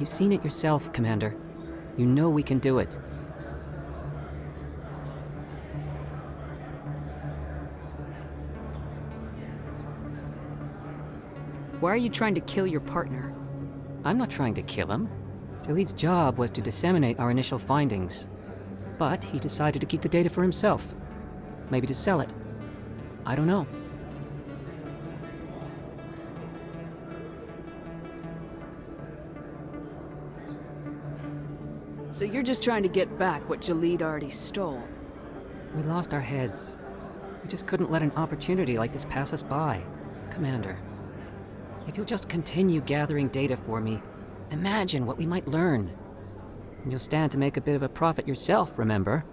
You've seen it yourself, Commander. You know we can do it. Why are you trying to kill your partner? I'm not trying to kill him. Jalid's job was to disseminate our initial findings. But he decided to keep the data for himself. Maybe to sell it. I don't know. So you're just trying to get back what Jalid already stole? We lost our heads. We just couldn't let an opportunity like this pass us by. Commander, if you'll just continue gathering data for me, imagine what we might learn. And you'll stand to make a bit of a profit yourself, remember?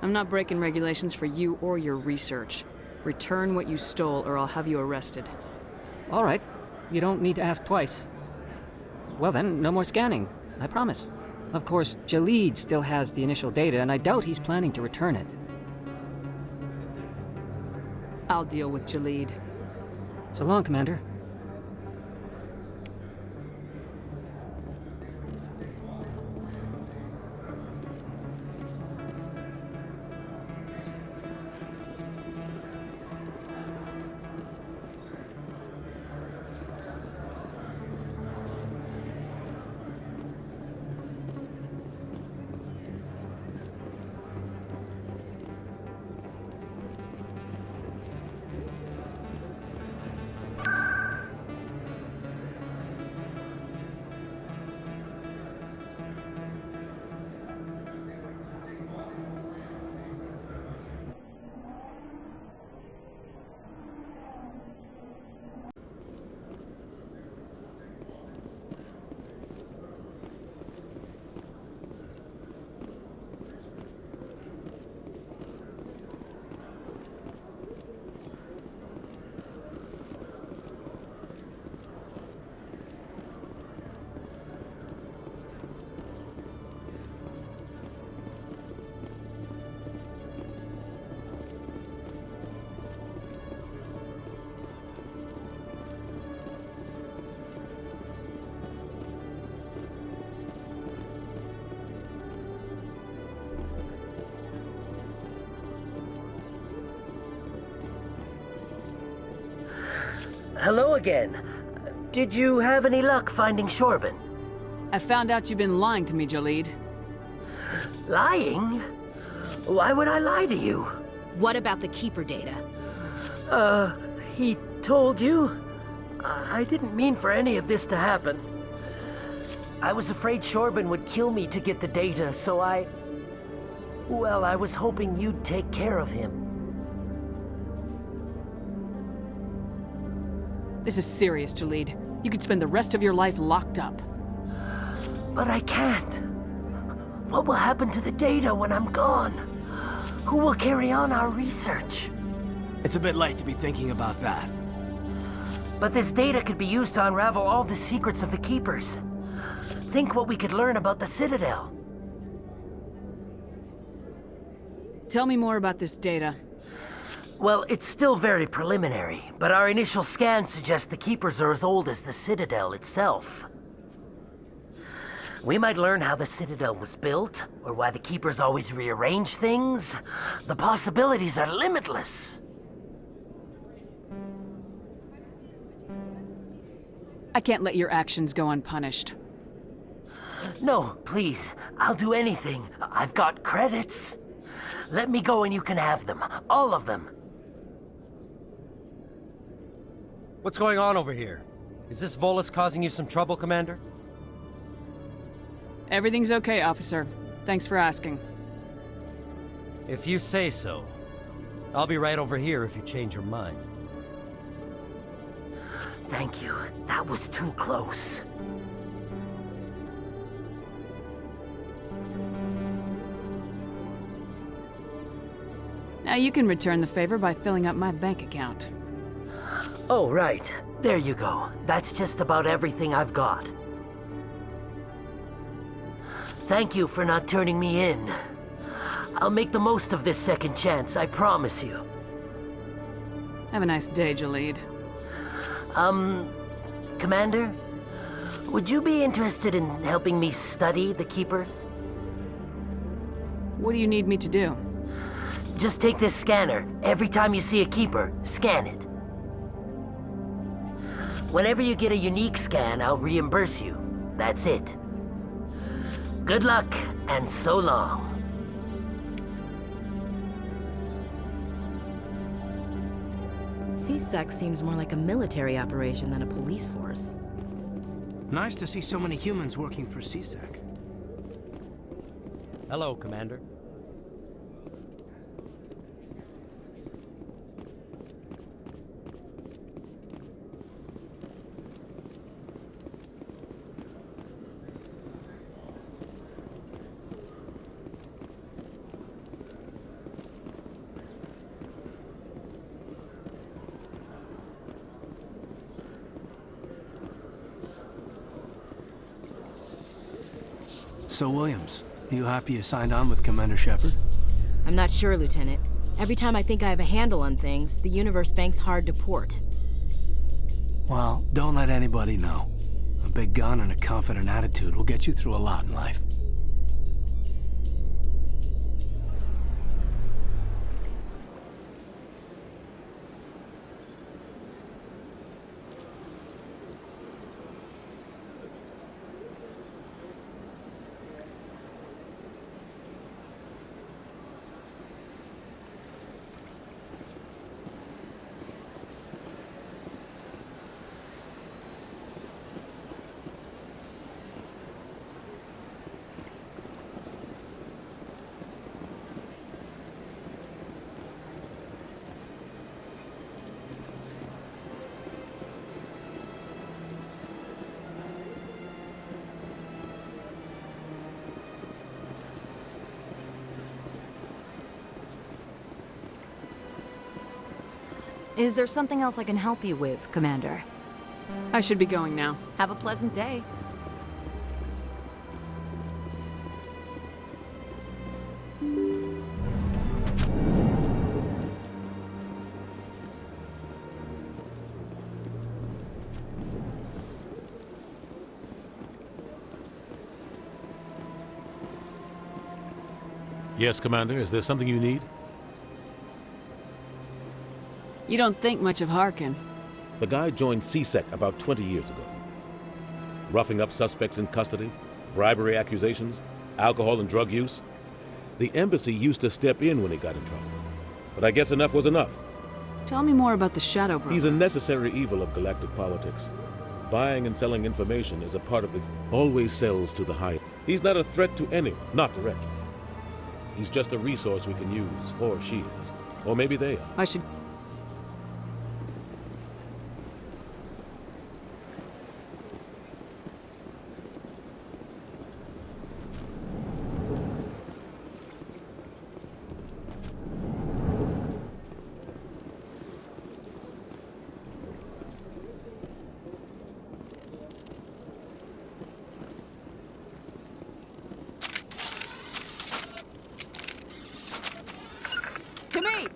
I'm not breaking regulations for you or your research. Return what you stole or I'll have you arrested. All right. You don't need to ask twice. Well then, no more scanning. I promise. Of course, Jalid still has the initial data, and I doubt he's planning to return it. I'll deal with Jalid. So long, Commander. hello again. Did you have any luck finding Shorban? I found out you've been lying to me, Jalid. Lying? Why would I lie to you? What about the Keeper data? He told you? I didn't mean for any of this to happen. I was afraid Shorban would kill me to get the data, so well, I was hoping you'd take care of him. This is serious, Jalid. You could spend the rest of your life locked up. But I can't. What will happen to the data when I'm gone? Who will carry on our research? It's a bit late to be thinking about that. But this data could be used to unravel all the secrets of the Keepers. Think what we could learn about the Citadel. Tell me more about this data. Well, it's still very preliminary, but our initial scans suggest the Keepers are as old as the Citadel itself. We might learn how the Citadel was built, or why the Keepers always rearrange things. The possibilities are limitless. I can't let your actions go unpunished. No, please. I'll do anything. I've got credits. Let me go and you can have them. All of them. What's going on over here? Is this Volus causing you some trouble, Commander? Everything's okay, officer. Thanks for asking. If you say so. I'll be right over here if you change your mind. Thank you. That was too close. Now you can return the favor by filling up my bank account. Oh, right. There you go. That's just about everything I've got. Thank you for not turning me in. I'll make the most of this second chance, I promise you. Have a nice day, Jalid. Commander? Would you be interested in helping me study the Keepers? What do you need me to do? Just take this scanner. Every time you see a Keeper, scan it. Whenever you get a unique scan, I'll reimburse you. That's it. Good luck, and so long. CSEC seems more like a military operation than a police force. Nice to see so many humans working for CSEC. Hello, Commander. So, Williams, you happy you signed on with Commander Shepard? I'm not sure, Lieutenant. Every time I think I have a handle on things, the universe bank's hard to port. Well, don't let anybody know. A big gun and a confident attitude will get you through a lot in life. Is there something else I can help you with, Commander? I should be going now. Have a pleasant day. Yes, Commander. Is there something you need? You don't think much of Harkin. The guy joined CSEC about 20 years ago. Roughing up suspects in custody, bribery accusations, alcohol and drug use. The embassy used to step in when he got in trouble. But I guess enough was enough. Tell me more about the Shadow Broker. He's a necessary evil of galactic politics. Buying and selling information is a part of the always sells to the high. He's not a threat to anyone, not directly. He's just a resource we can use, or she is. Or maybe they are. I should... To me!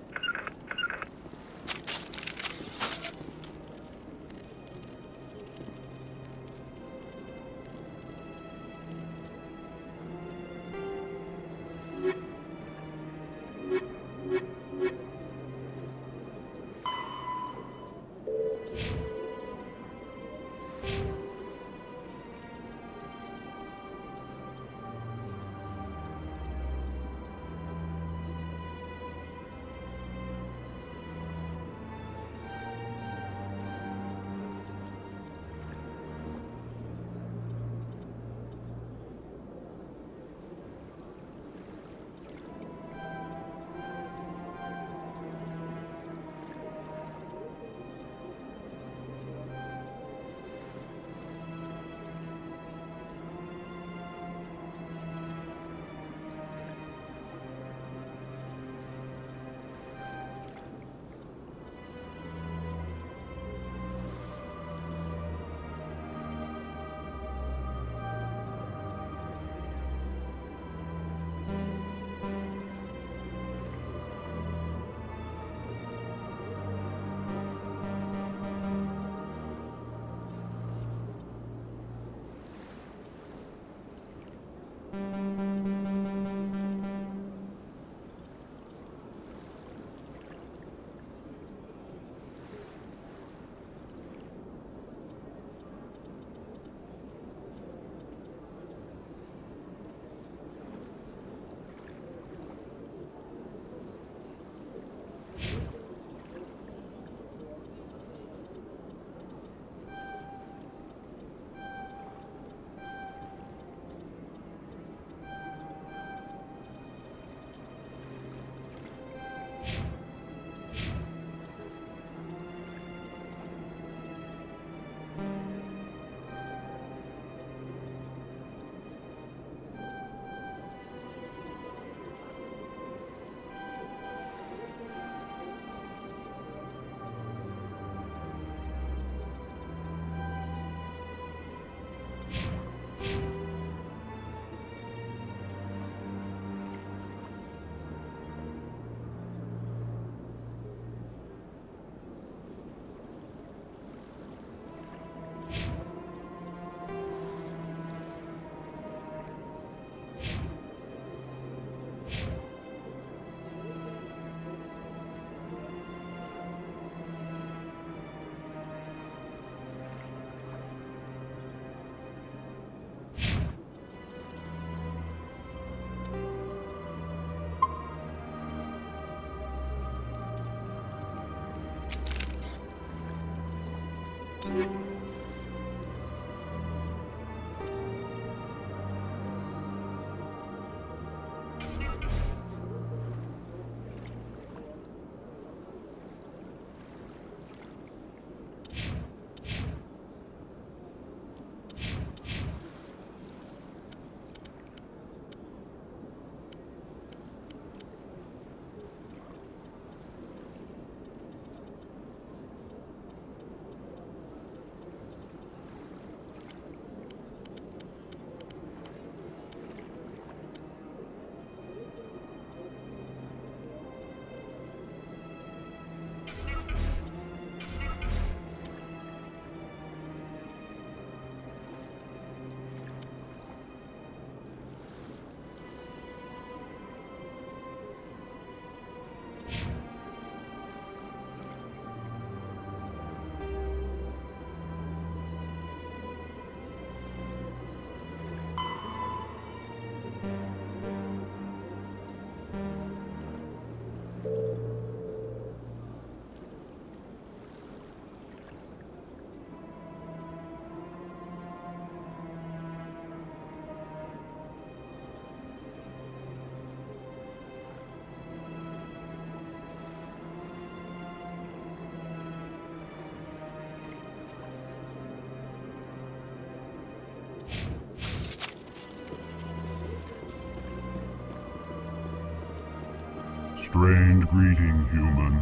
Strained greeting, human.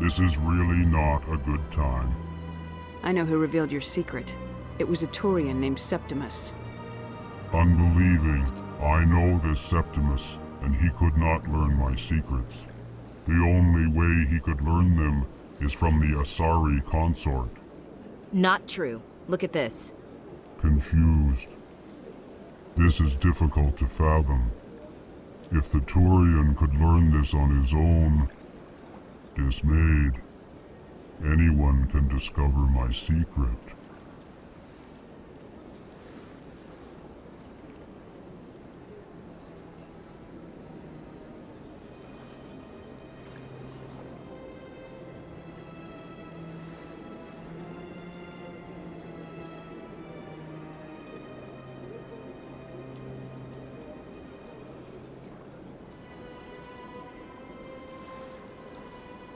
This is really not a good time. I know who revealed your secret. It was a Turian named Septimus. Unbelieving, I know this Septimus, and he could not learn my secrets. The only way he could learn them is from the Asari consort. Not true. Look at this. Confused. This is difficult to fathom. If the Turian could learn this on his own, dismayed, anyone can discover my secret.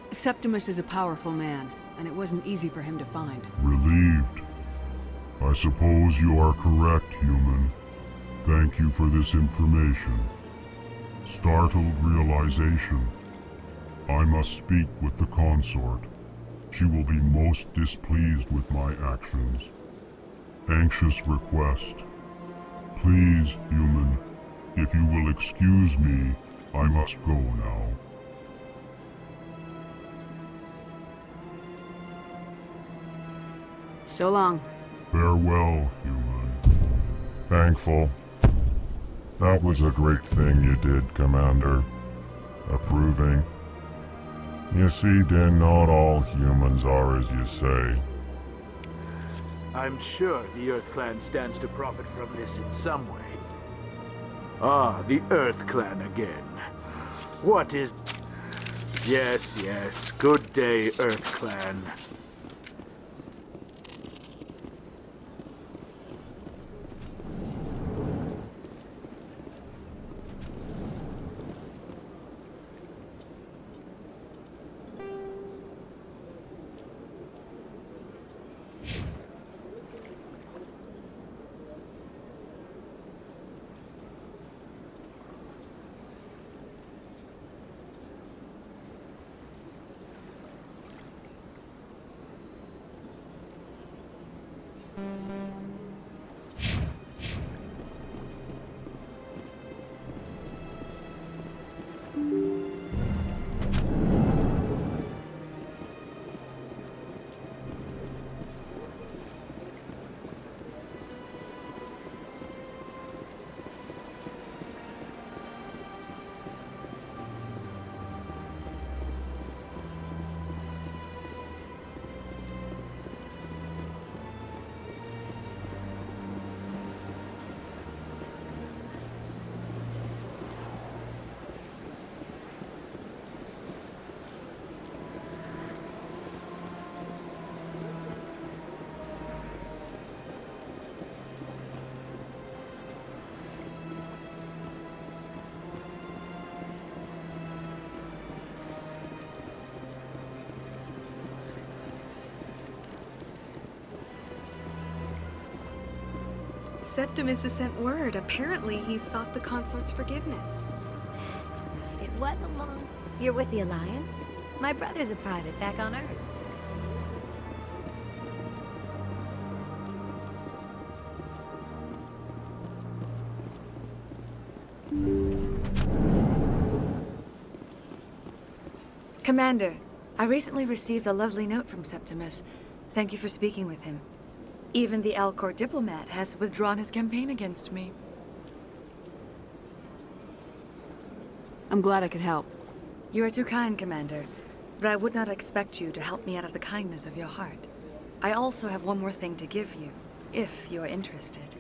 Septimus is a powerful man, and it wasn't easy for him to find. Relieved. I suppose you are correct, human. Thank you for this information. Startled realization. I must speak with the consort. She will be most displeased with my actions. Anxious request. Please, human, if you will excuse me, I must go now. So long. Farewell, human. Thankful. That was a great thing you did, Commander. Approving. You see, then not all humans are as you say. I'm sure the Earth Clan stands to profit from this in some way. Ah, the Earth Clan again. What is... Yes, yes. Good day, Earth Clan. Septimus has sent word. Apparently, he sought the consort's forgiveness. That's right. It was a long... You're with the Alliance? My brother's a private back on Earth. Commander, I recently received a lovely note from Septimus. Thank you for speaking with him. Even the Alcor diplomat has withdrawn his campaign against me. I'm glad I could help. You are too kind, Commander, but I would not expect you to help me out of the kindness of your heart. I also have one more thing to give you, if you are interested.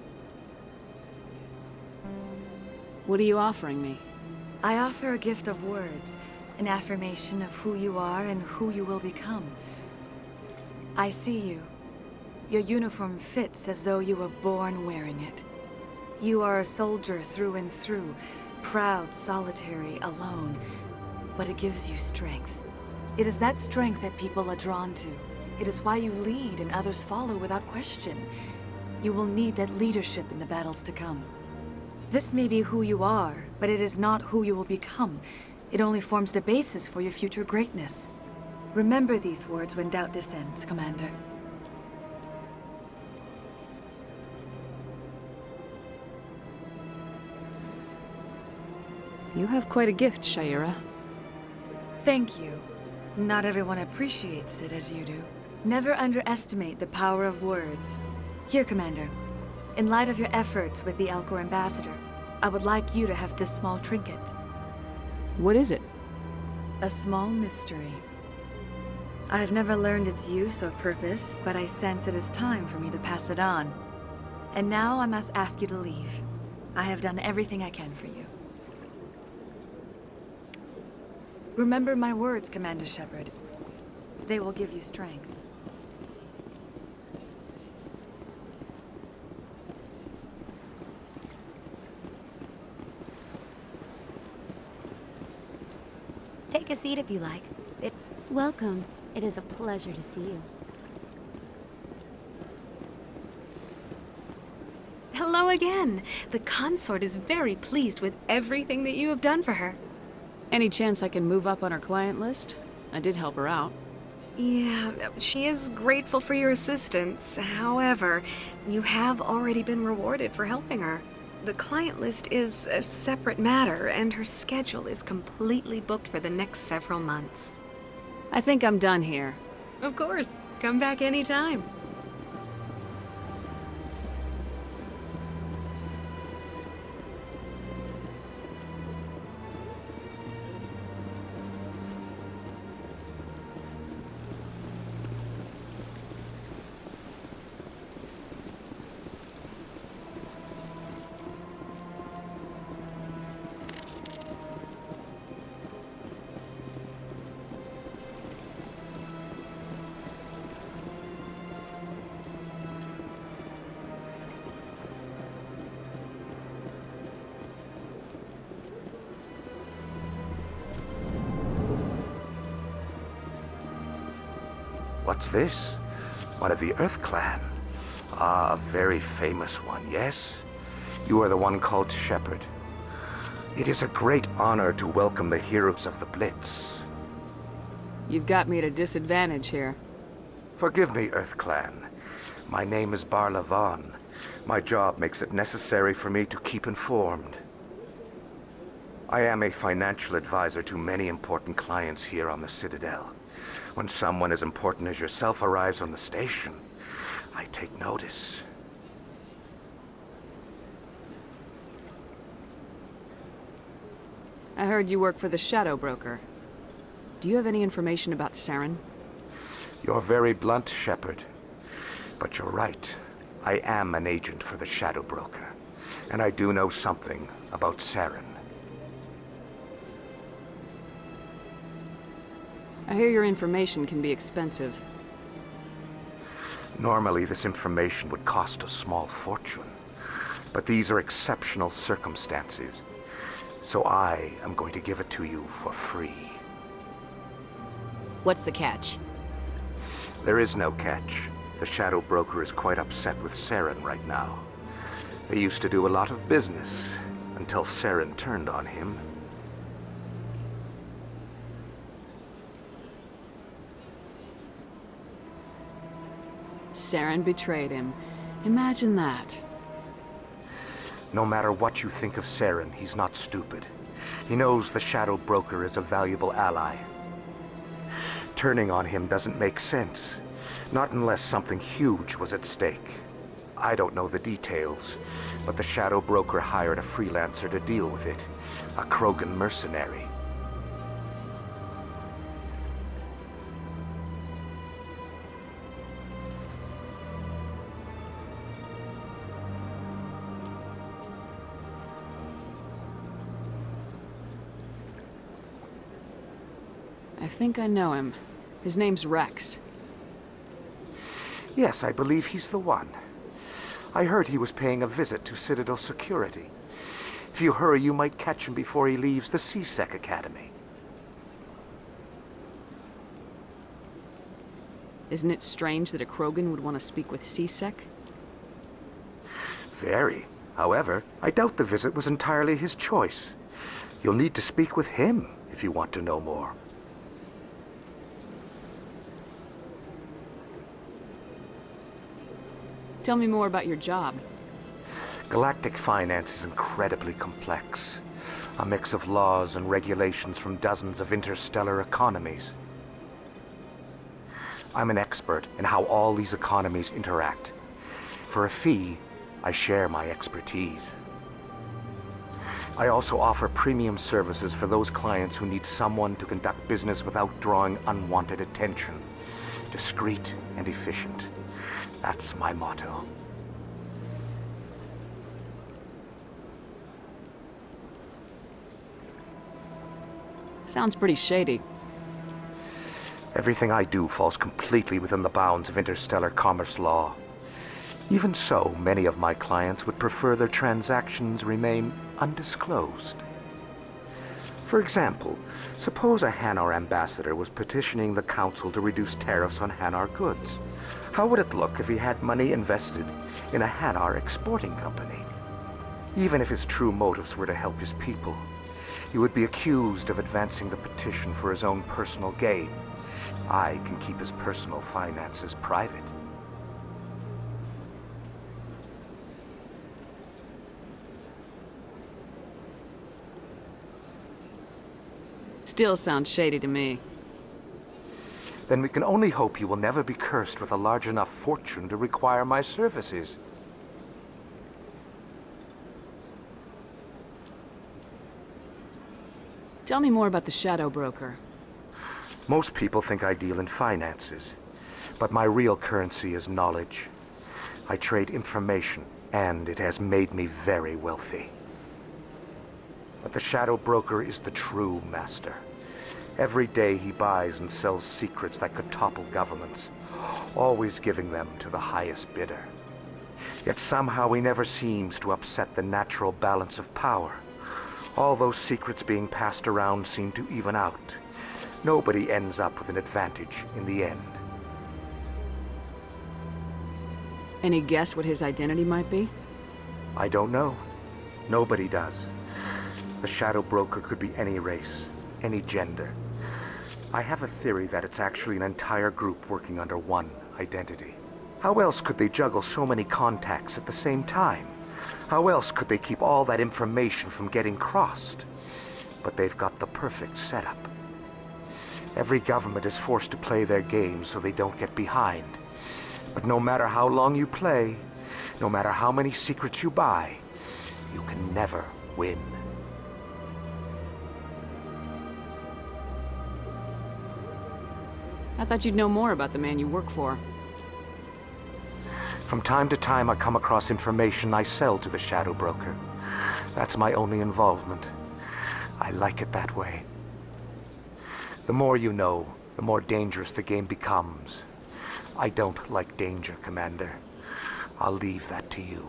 What are you offering me? I offer a gift of words, an affirmation of who you are and who you will become. I see you. Your uniform fits as though you were born wearing it. You are a soldier through and through, proud, solitary, alone, but it gives you strength. It is that strength that people are drawn to. It is why you lead and others follow without question. You will need that leadership in the battles to come. This may be who you are, but it is not who you will become. It only forms the basis for your future greatness. Remember these words when doubt descends, Commander. You have quite a gift, Shaira. Thank you. Not everyone appreciates it as you do. Never underestimate the power of words. Here, Commander. In light of your efforts with the Elcor ambassador, I would like you to have this small trinket. What is it? A small mystery. I have never learned its use or purpose, but I sense it is time for me to pass it on. And now I must ask you to leave. I have done everything I can for you. Remember my words, Commander Shepard. They will give you strength. Take a seat if you like. Welcome. It is a pleasure to see you. Hello again. The consort is very pleased with everything that you have done for her. Any chance I can move up on her client list? I did help her out. Yeah, she is grateful for your assistance. However, you have already been rewarded for helping her. The client list is a separate matter, and her schedule is completely booked for the next several months. I think I'm done here. Of course. Come back anytime. What's this? One of the Earth Clan. Ah, a very famous one, yes? You are the one called Shepard. It is a great honor to welcome the heroes of the Blitz. You've got me at a disadvantage here. Forgive me, Earth Clan. My name is Barla Vaughn. My job makes it necessary for me to keep informed. I am a financial advisor to many important clients here on the Citadel. When someone as important as yourself arrives on the station, I take notice. I heard you work for the Shadow Broker. Do you have any information about Saren? You're very blunt, Shepard. But you're right. I am an agent for the Shadow Broker. And I do know something about Saren. I hear your information can be expensive. Normally, this information would cost a small fortune. But these are exceptional circumstances. So I am going to give it to you for free. What's the catch? There is no catch. The Shadow Broker is quite upset with Saren right now. They used to do a lot of business, until Saren turned on him. Saren betrayed him. Imagine that. No matter what you think of Saren, he's not stupid. He knows the Shadow Broker is a valuable ally. Turning on him doesn't make sense. Not unless something huge was at stake. I don't know the details, but the Shadow Broker hired a freelancer to deal with it. A Krogan mercenary. I think I know him. His name's Rex. Yes, I believe he's the one. I heard he was paying a visit to Citadel security. If you hurry, you might catch him before he leaves the C-Sec Academy. Isn't it strange that a Krogan would want to speak with C-Sec? Very. However, I doubt the visit was entirely his choice. You'll need to speak with him if you want to know more. Tell me more about your job. Galactic finance is incredibly complex. A mix of laws and regulations from dozens of interstellar economies. I'm an expert in how all these economies interact. For a fee, I share my expertise. I also offer premium services for those clients who need someone to conduct business without drawing unwanted attention. Discreet and efficient. That's my motto. Sounds pretty shady. Everything I do falls completely within the bounds of interstellar commerce law. Even so, many of my clients would prefer their transactions remain undisclosed. For example, suppose a Hanar ambassador was petitioning the council to reduce tariffs on Hanar goods. How would it look if he had money invested in a Hanar exporting company? Even if his true motives were to help his people, he would be accused of advancing the petition for his own personal gain. I can keep his personal finances private. Still sounds shady to me. Then we can only hope you will never be cursed with a large enough fortune to require my services. Tell me more about the Shadow Broker. Most people think I deal in finances, but my real currency is knowledge. I trade information, and it has made me very wealthy. But the Shadow Broker is the true master. Every day he buys and sells secrets that could topple governments, always giving them to the highest bidder. Yet somehow he never seems to upset the natural balance of power. All those secrets being passed around seem to even out. Nobody ends up with an advantage in the end. Any guess what his identity might be? I don't know. Nobody does. The Shadow Broker could be any race, any gender. I have a theory that it's actually an entire group working under one identity. How else could they juggle so many contacts at the same time? How else could they keep all that information from getting crossed? But they've got the perfect setup. Every government is forced to play their game so they don't get behind. But no matter how long you play, no matter how many secrets you buy, you can never win. I thought you'd know more about the man you work for. From time to time, I come across information I sell to the Shadow Broker. That's my only involvement. I like it that way. The more you know, the more dangerous the game becomes. I don't like danger, Commander. I'll leave that to you.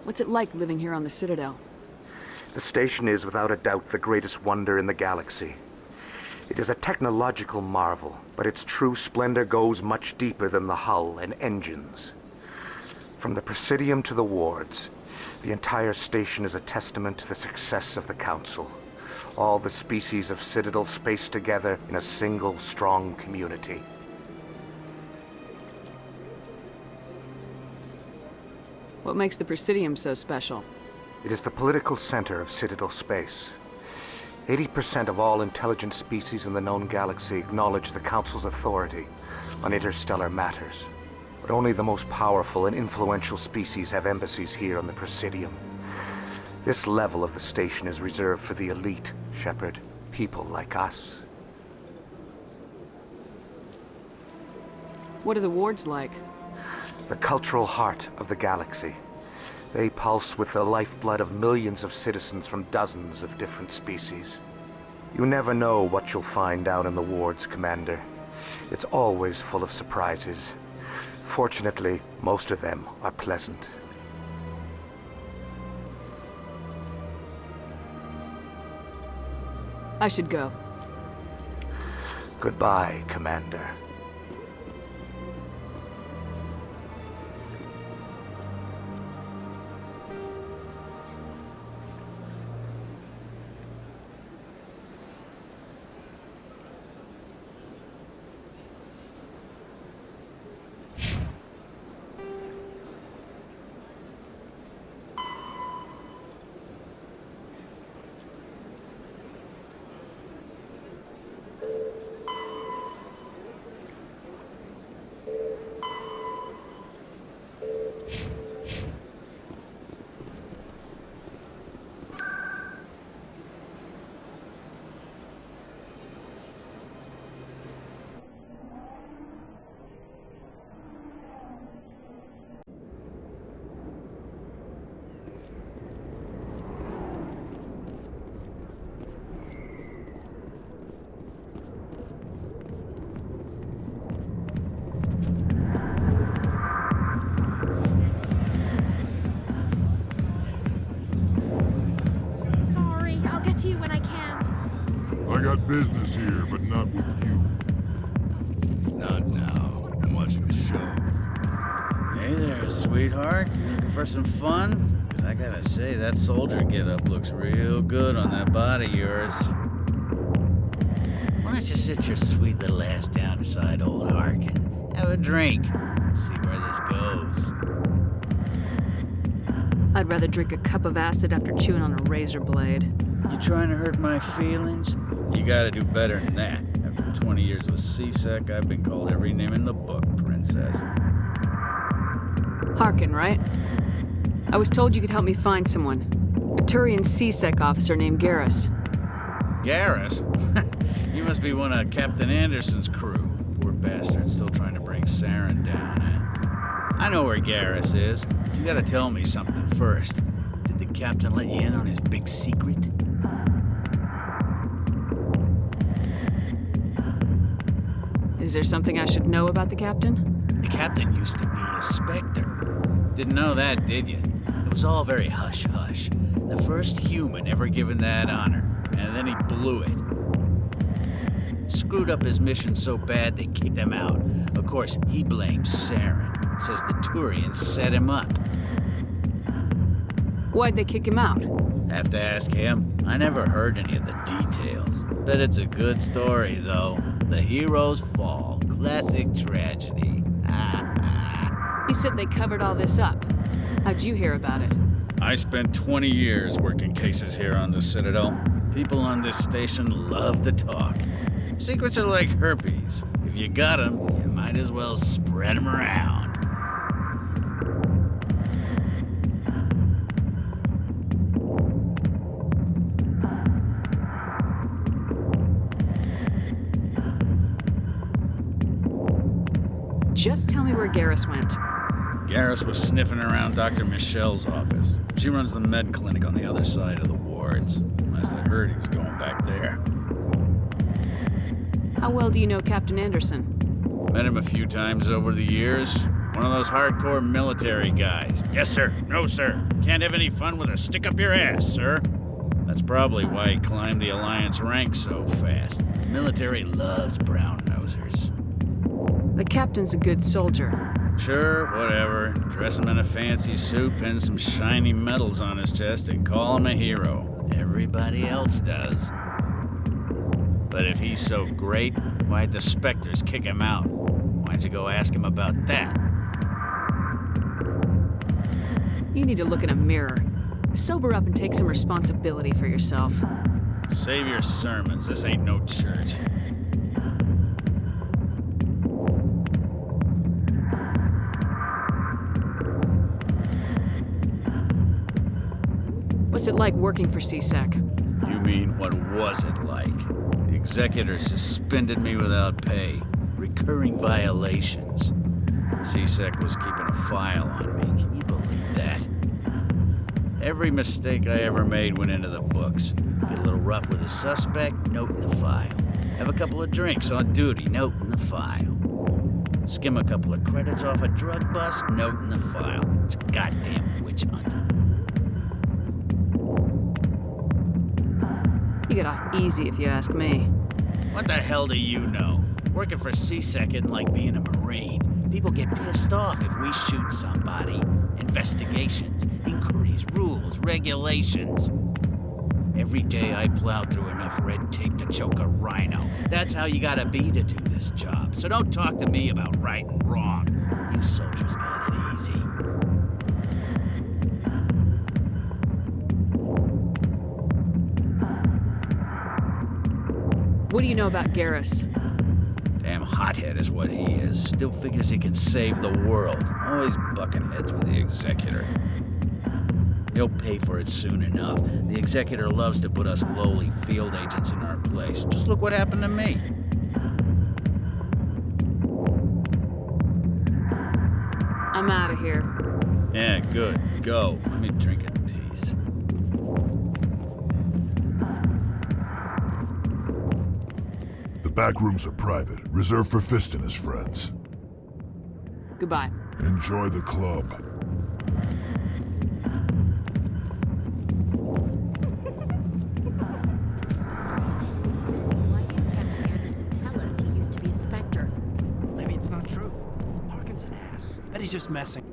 What's it like living here on the Citadel? The station is, without a doubt, the greatest wonder in the galaxy. It is a technological marvel, but its true splendor goes much deeper than the hull and engines. From the Presidium to the wards, the entire station is a testament to the success of the Council. All the species of Citadel spaced together in a single, strong community. What makes the Presidium so special? It is the political center of Citadel space. 80% of all intelligent species in the known galaxy acknowledge the Council's authority on interstellar matters. But only the most powerful and influential species have embassies here on the Presidium. This level of the station is reserved for the elite, Shepard. People like us. What are the wards like? The cultural heart of the galaxy. They pulse with the lifeblood of millions of citizens from dozens of different species. You never know what you'll find out in the wards, Commander. It's always full of surprises. Fortunately, most of them are pleasant. I should go. Goodbye, Commander. got business here, but not with you. Not now. I'm watching the show. Hey there, sweetheart. You looking for some fun? 'Cause I gotta say, that soldier getup looks real good on that body of yours. Why don't you sit your sweet little ass down beside old Harkin? Have a drink. We'll see where this goes. I'd rather drink a cup of acid after chewing on a razor blade. You trying to hurt my feelings? You gotta do better than that. After 20 years with CSEC, I've been called every name in the book, princess. Harkin, right? I was told you could help me find someone. A Turian CSEC officer named Garrus. Garrus? You must be one of Captain Anderson's crew. Poor bastard, still trying to bring Saren down, eh? I know where Garrus is. You gotta tell me something first. Did the captain let you in on his big secret? Is there something I should know about the captain? The captain used to be a Spectre. Didn't know that, did you? It was all very hush-hush. The first human ever given that honor, and then he blew it. Screwed up his mission so bad they kicked him out. Of course, he blames Saren. Says the Turians set him up. Why'd they kick him out? Have to ask him. I never heard any of the details. Bet it's a good story, though. The heroes fall. Classic tragedy. You said they covered all this up. How'd you hear about it? I spent 20 years working cases here on the Citadel. People on this station love to talk. Secrets are like herpes. If you got them, you might as well spread them around. Just tell me where Garrus went. Garrus was sniffing around Dr. Michelle's office. She runs the med clinic on the other side of the wards. Last I heard, he was going back there. How well do you know Captain Anderson? Met him a few times over the years. One of those hardcore military guys. Yes, sir. No, sir. Can't have any fun with a stick up your ass, sir. That's probably why he climbed the Alliance ranks so fast. The military loves brown-nosers. The captain's a good soldier. Sure, whatever. Dress him in a fancy suit, pin some shiny medals on his chest, and call him a hero. Everybody else does. But if he's so great, why'd the Spectres kick him out? Why'd you go ask him about that? You need to look in a mirror. Sober up and take some responsibility for yourself. Save your sermons. This ain't no church. What's it like working for CSEC? You mean, what was it like? The executor suspended me without pay. Recurring violations. CSEC was keeping a file on me. Can you believe that? Every mistake I ever made went into the books. Get a little rough with a suspect, note in the file. Have a couple of drinks on duty, note in the file. Skim a couple of credits off a drug bust, note in the file. It's a goddamn witch hunt. You get off easy if you ask me. What the hell do you know? Working for CSEC isn't like being a Marine. People get pissed off if we shoot somebody. Investigations, inquiries, rules, regulations. Every day I plow through enough red tape to choke a rhino. That's how you gotta be to do this job. So don't talk to me about right and wrong. You soldiers got it easy. What do you know about Garrus? Damn hothead is what he is. Still figures he can save the world. Always bucking heads with the executor. He'll pay for it soon enough. The executor loves to put us lowly field agents in our place. Just look what happened to me. I'm out of here. Yeah, good. Go. Let me drink in peace. The back rooms are private, reserved for Fist and his friends. Goodbye. Enjoy the club. He's just messing.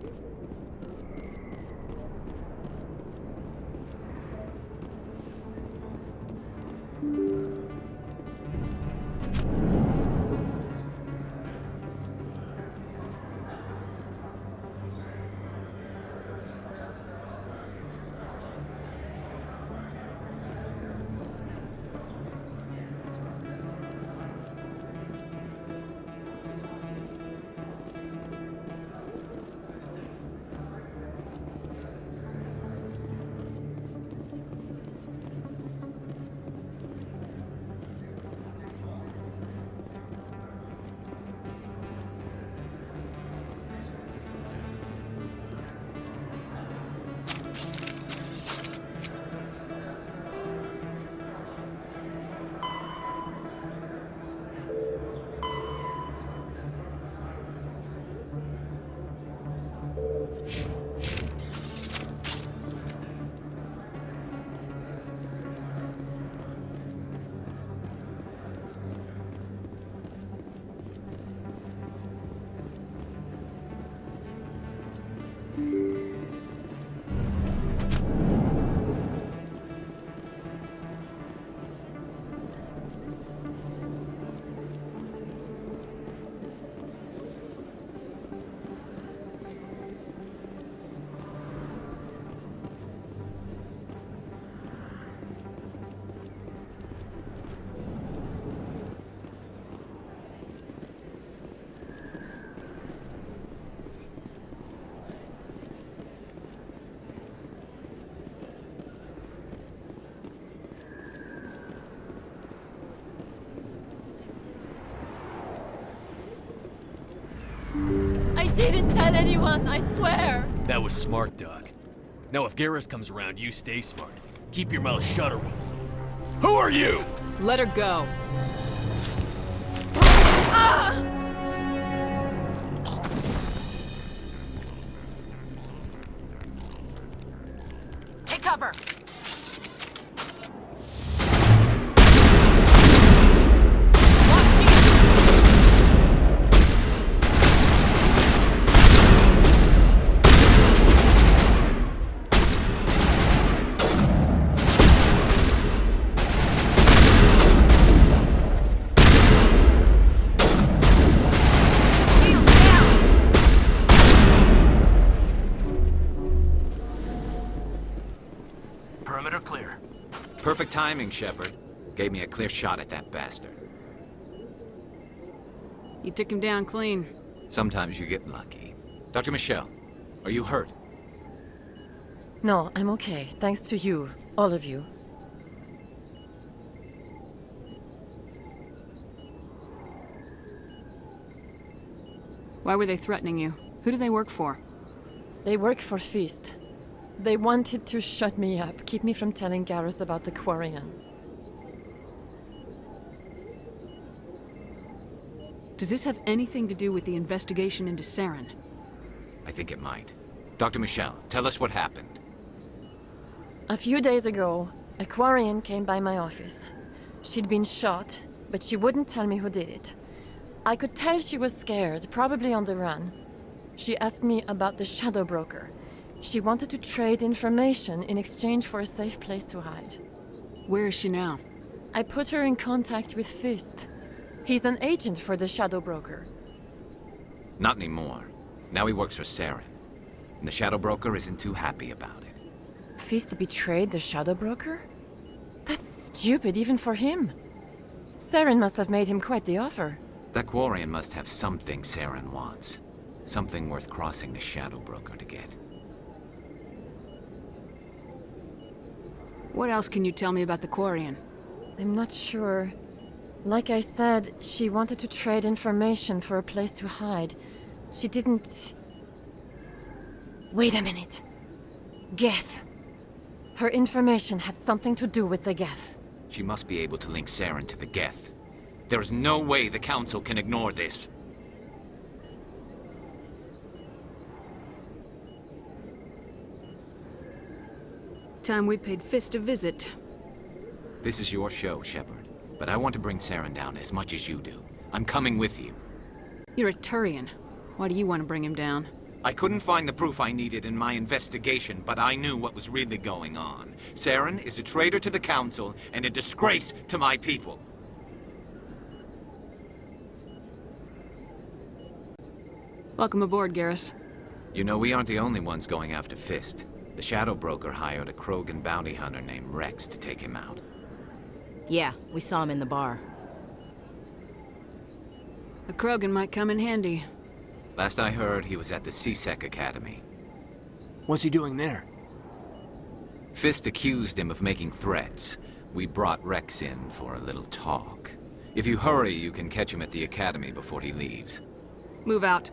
I didn't tell anyone, I swear! That was smart, Doc. Now if Garrus comes around, you stay smart. Keep your mouth shut or we'll... Who are you? Let her go. Ah! Take cover! Perimeter clear. Perfect timing, Shepard. Gave me a clear shot at that bastard. You took him down clean. Sometimes you get lucky. Dr. Michelle, are you hurt? No, I'm okay. Thanks to you. All of you. Why were they threatening you? Who do they work for? They work for Feast. They wanted to shut me up, keep me from telling Garrus about the Quarian. Does this have anything to do with the investigation into Saren? I think it might. Dr. Michelle, tell us what happened. A few days ago, a Quarian came by my office. She'd been shot, but she wouldn't tell me who did it. I could tell she was scared, probably on the run. She asked me about the Shadow Broker. She wanted to trade information in exchange for a safe place to hide. Where is she now? I put her in contact with Fist. He's an agent for the Shadow Broker. Not anymore. Now he works for Saren. And the Shadow Broker isn't too happy about it. Fist betrayed the Shadow Broker? That's stupid even for him. Saren must have made him quite the offer. That Quarian must have something Saren wants. Something worth crossing the Shadow Broker to get. What else can you tell me about the Quarian? I'm not sure. Like I said, she wanted to trade information for a place to hide. She didn't... Wait a minute. Geth. Her information had something to do with the Geth. She must be able to link Saren to the Geth. There is no way the Council can ignore this. Time we paid Fist a visit. This is your show, Shepard. But I want to bring Saren down as much as you do. I'm coming with you. You're a Turian. Why do you want to bring him down? I couldn't find the proof I needed in my investigation, but I knew what was really going on. Saren is a traitor to the Council and a disgrace to my people. Welcome aboard, Garrus. You know, we aren't the only ones going after Fist. The Shadow Broker hired a Krogan bounty hunter named Rex to take him out. Yeah, we saw him in the bar. A Krogan might come in handy. Last I heard, he was at the CSEC Academy. What's he doing there? Fist accused him of making threats. We brought Rex in for a little talk. If you hurry, you can catch him at the Academy before he leaves. Move out.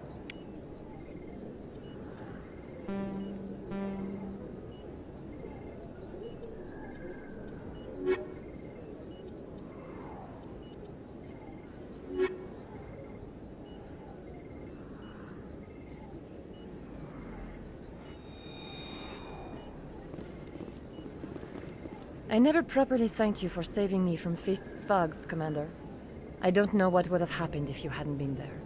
I never properly thanked you for saving me from Fist's thugs, Commander. I don't know what would have happened if you hadn't been there.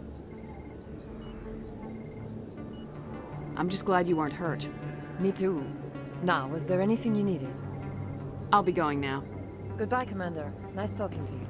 I'm just glad you weren't hurt. Me too. Now, was there anything you needed? I'll be going now. Goodbye, Commander. Nice talking to you.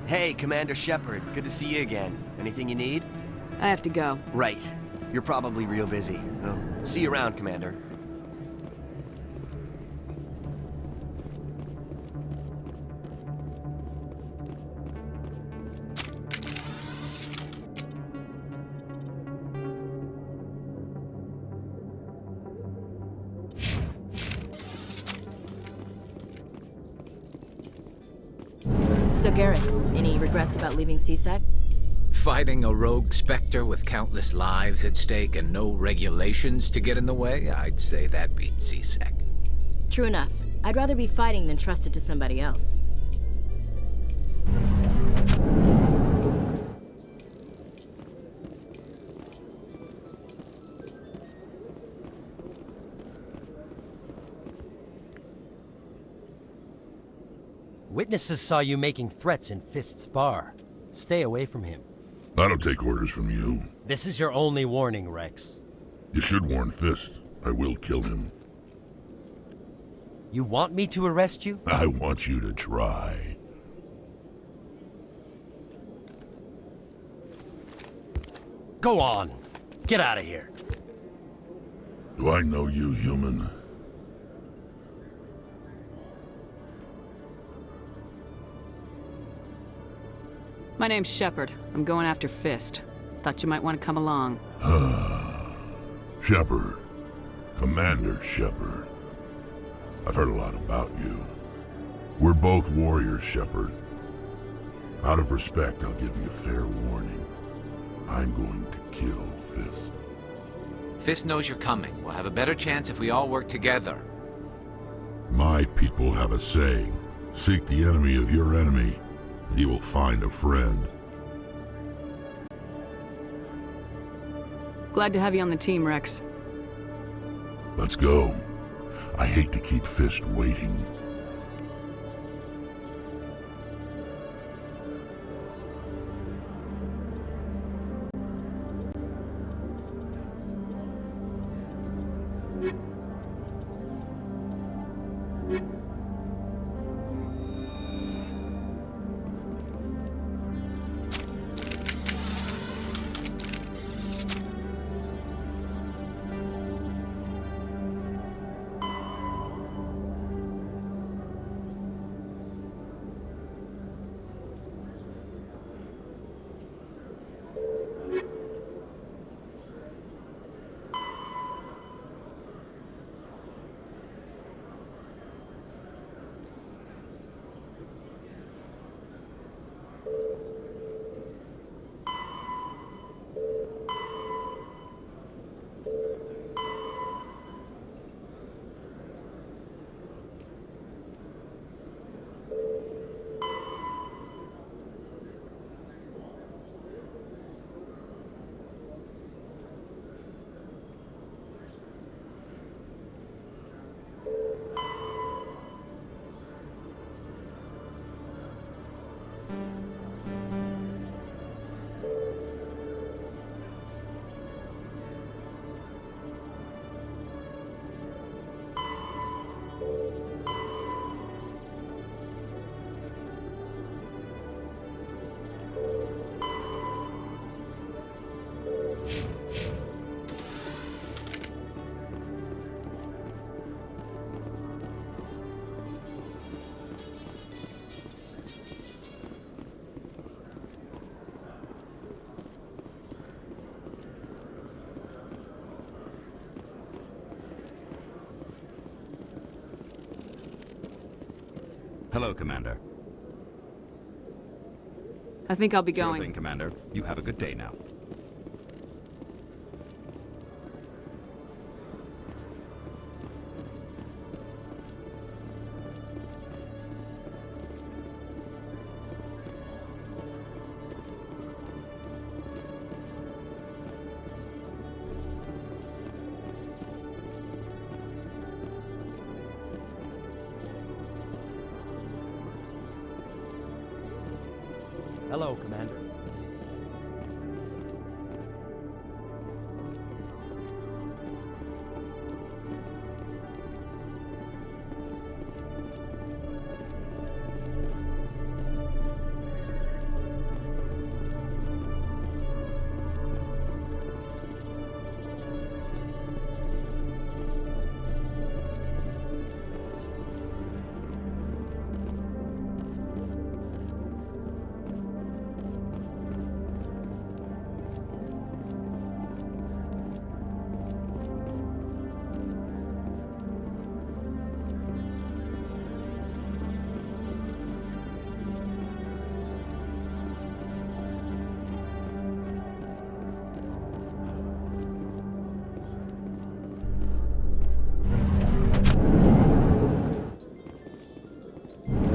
Hey, Commander Shepard. Good to see you again. Anything you need? I have to go. Right. You're probably real busy. Well, see you around, Commander. So Garrus, any regrets about leaving CSEC? Fighting a rogue Spectre with countless lives at stake and no regulations to get in the way? I'd say that beats CSEC. True enough. I'd rather be fighting than trusted to somebody else. Witnesses saw you making threats in Fist's bar. Stay away from him. I don't take orders from you. This is your only warning, Rex. You should warn Fist. I will kill him. You want me to arrest you? I want you to try. Go on. Get out of here. Do I know you, human? My name's Shepard. I'm going after Fist. Thought you might want to come along. Shepard. Commander Shepard. I've heard a lot about you. We're both warriors, Shepard. Out of respect, I'll give you a fair warning. I'm going to kill Fist. Fist knows you're coming. We'll have a better chance if we all work together. My people have a saying. Seek the enemy of your enemy, and you will find a friend. Glad to have you on the team, Rex. Let's go. I hate to keep Fist waiting. Hello, Commander. I think I'll be Sure going. thing, Commander. You have a good day now. Hello, Commander.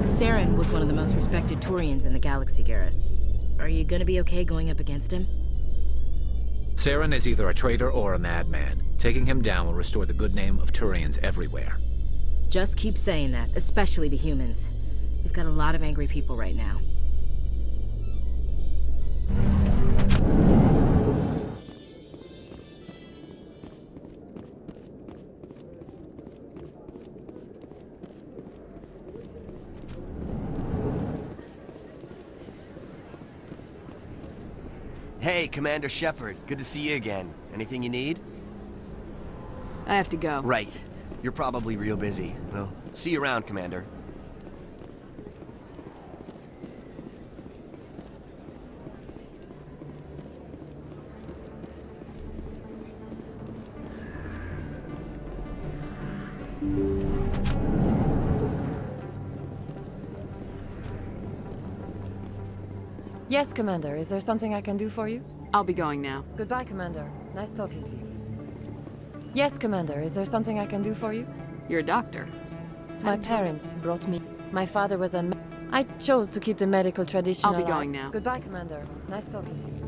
Saren was one of the most respected Turians in the galaxy, Garrus. Are you gonna be okay going up against him? Saren is either a traitor or a madman. Taking him down will restore the good name of Turians everywhere. Just keep saying that, especially to humans. We've got a lot of angry people right now. Hey, Commander Shepard. Good to see you again. Anything you need? I have to go. Right. You're probably real busy. Well, see you around, Commander. Yes, Commander. Is there something I can do for you? I'll be going now. Goodbye, Commander. Nice talking to you. Yes, Commander. Is there something I can do for you? You're a doctor. My parents brought me. My father was a. I chose to keep the medical tradition I'll be alive. going now. Goodbye, Commander. Nice talking to you.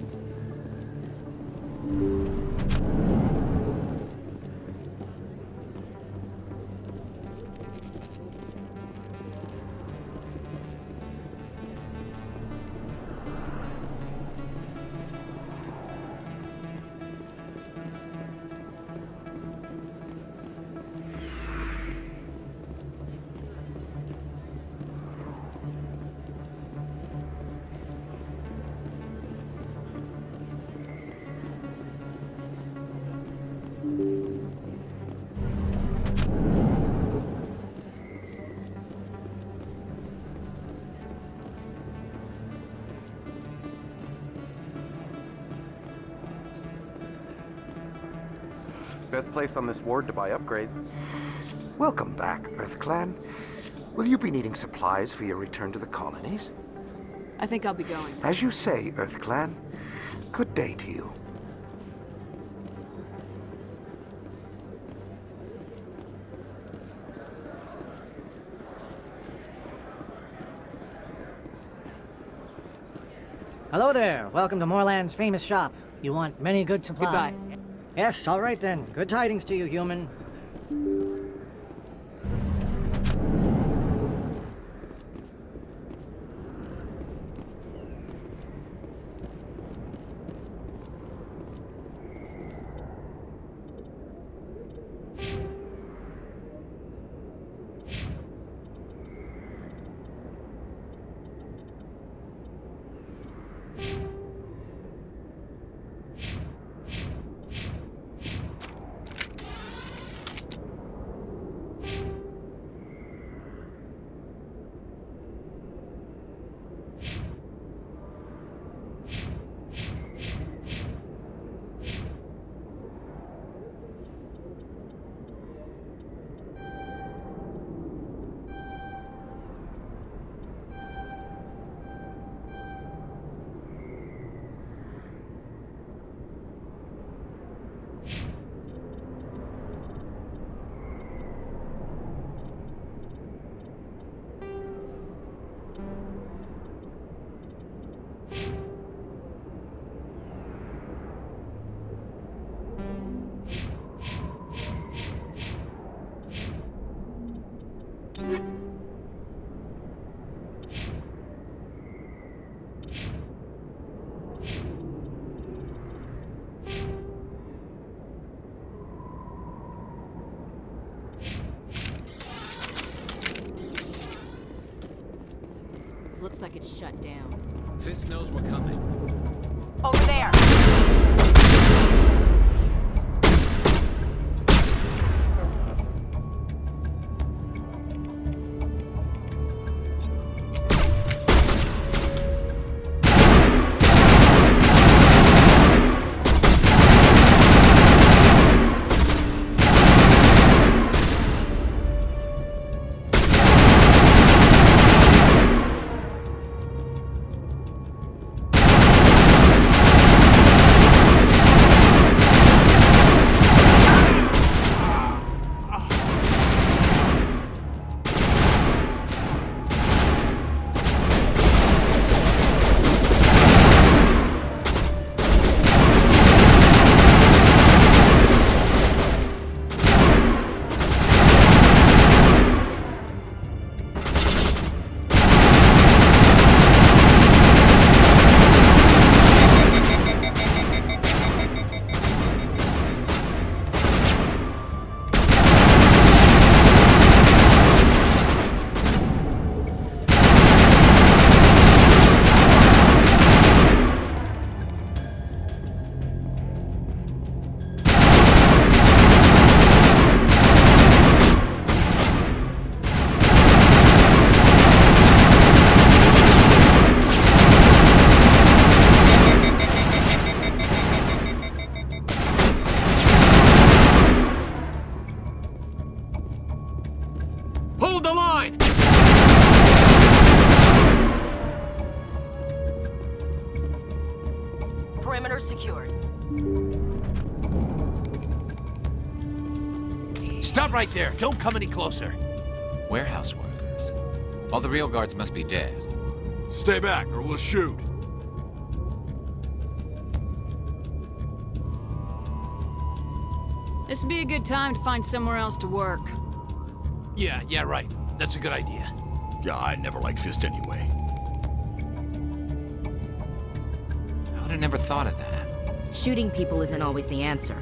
Best place on this ward to buy upgrades. Welcome back, EarthClan. Will you be needing supplies for your return to the colonies? I think I'll be going. As you say, EarthClan. Good day to you. Hello there. Welcome to Morland's famous shop. You want many good supplies? Goodbye. Yes, all right then. Good tidings to you, human. Looks like it's shut down. Fist knows we're coming. Over there! Hold the line! Perimeter secured. Stop right there. Don't come any closer. Warehouse workers. All the real guards must be dead. Stay back or we'll shoot. This would be a good time to find somewhere else to work. Yeah, right. That's a good idea. Yeah, I never liked Fist anyway. I would have never thought of that. Shooting people isn't always the answer.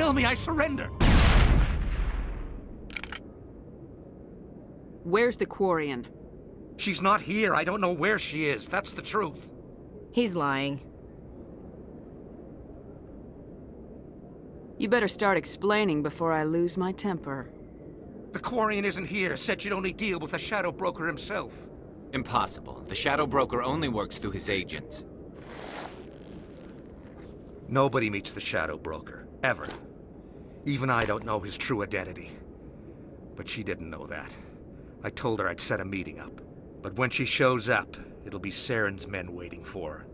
tell me I surrender! Where's the Quarian? She's not here. I don't know where she is. That's the truth. He's lying. You better start explaining before I lose my temper. The Quarian isn't here. Said she'd only deal with the Shadow Broker himself. Impossible. The Shadow Broker only works through his agents. Nobody meets the Shadow Broker. Ever. Even I don't know his true identity. But she didn't know that. I told her I'd set a meeting up. But when she shows up, it'll be Saren's men waiting for her.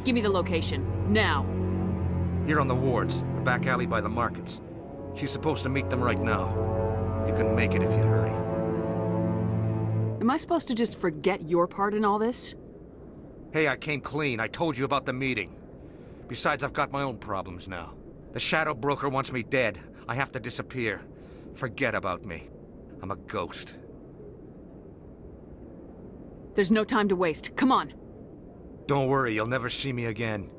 Give me the location, now. Here on the wards, the back alley by the markets. She's supposed to meet them right now. You can make it if you hurry. Am I supposed to just forget your part in all this? Hey, I came clean. I told you about the meeting. Besides, I've got my own problems now. The Shadow Broker wants me dead. I have to disappear. Forget about me. I'm a ghost. There's no time to waste. Come on. Don't worry, you'll never see me again.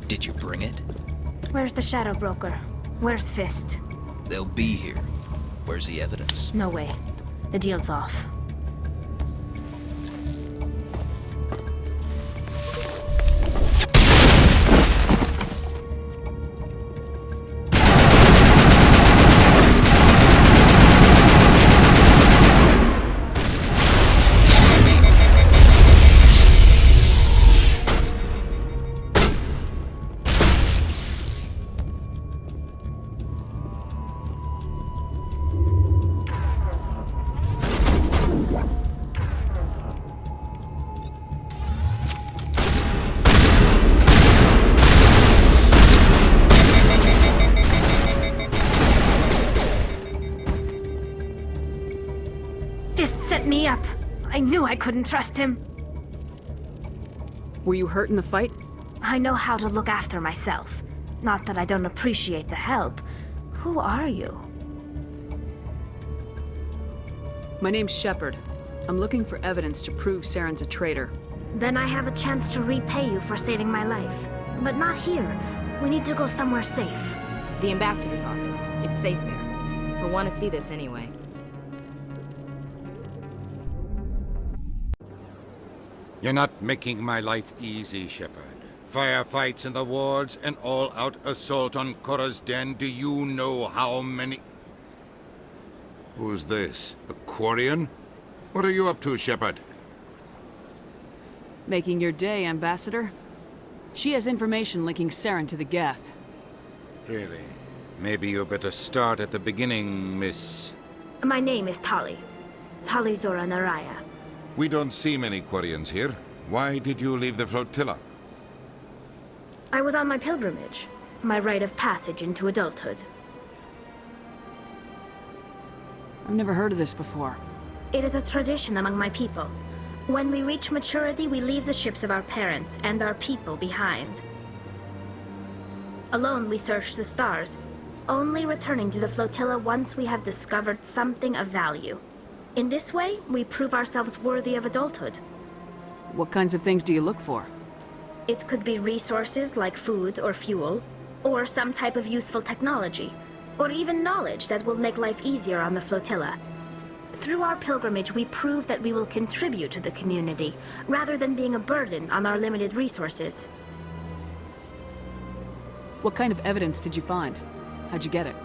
Did you bring it? Where's the Shadow Broker? Where's Fist? They'll be here. Where's the evidence? No way. The deal's off. Me up. I knew I couldn't trust him. Were you hurt in the fight? I know how to look after myself. Not that I don't appreciate the help. Who are you? My name's Shepard. I'm looking for evidence to prove Saren's a traitor. Then I have a chance to repay you for saving my life. But not here. We need to go somewhere safe. The ambassador's office. It's safe there. He'll want to see this anyway. You're not making my life easy, Shepard. Firefights in the wards, an all-out assault on Korra's den. Do you know how many... Who's this? A Quarian? What are you up to, Shepard? Making your day, Ambassador. She has information linking Saren to the Geth. Really? Maybe you better start at the beginning, Miss... My name is Tali. Tali Zora Naraya. We don't see many Quarians here. Why did you leave the flotilla? I was on my pilgrimage. My rite of passage into adulthood. I've never heard of this before. It is a tradition among my people. When we reach maturity, we leave the ships of our parents and our people behind. Alone, we search the stars, only returning to the flotilla once we have discovered something of value. In this way, we prove ourselves worthy of adulthood. What kinds of things do you look for? It could be resources like food or fuel, or some type of useful technology, or even knowledge that will make life easier on the flotilla. Through our pilgrimage, we prove that we will contribute to the community, rather than being a burden on our limited resources. What kind of evidence did you find? How'd you get it?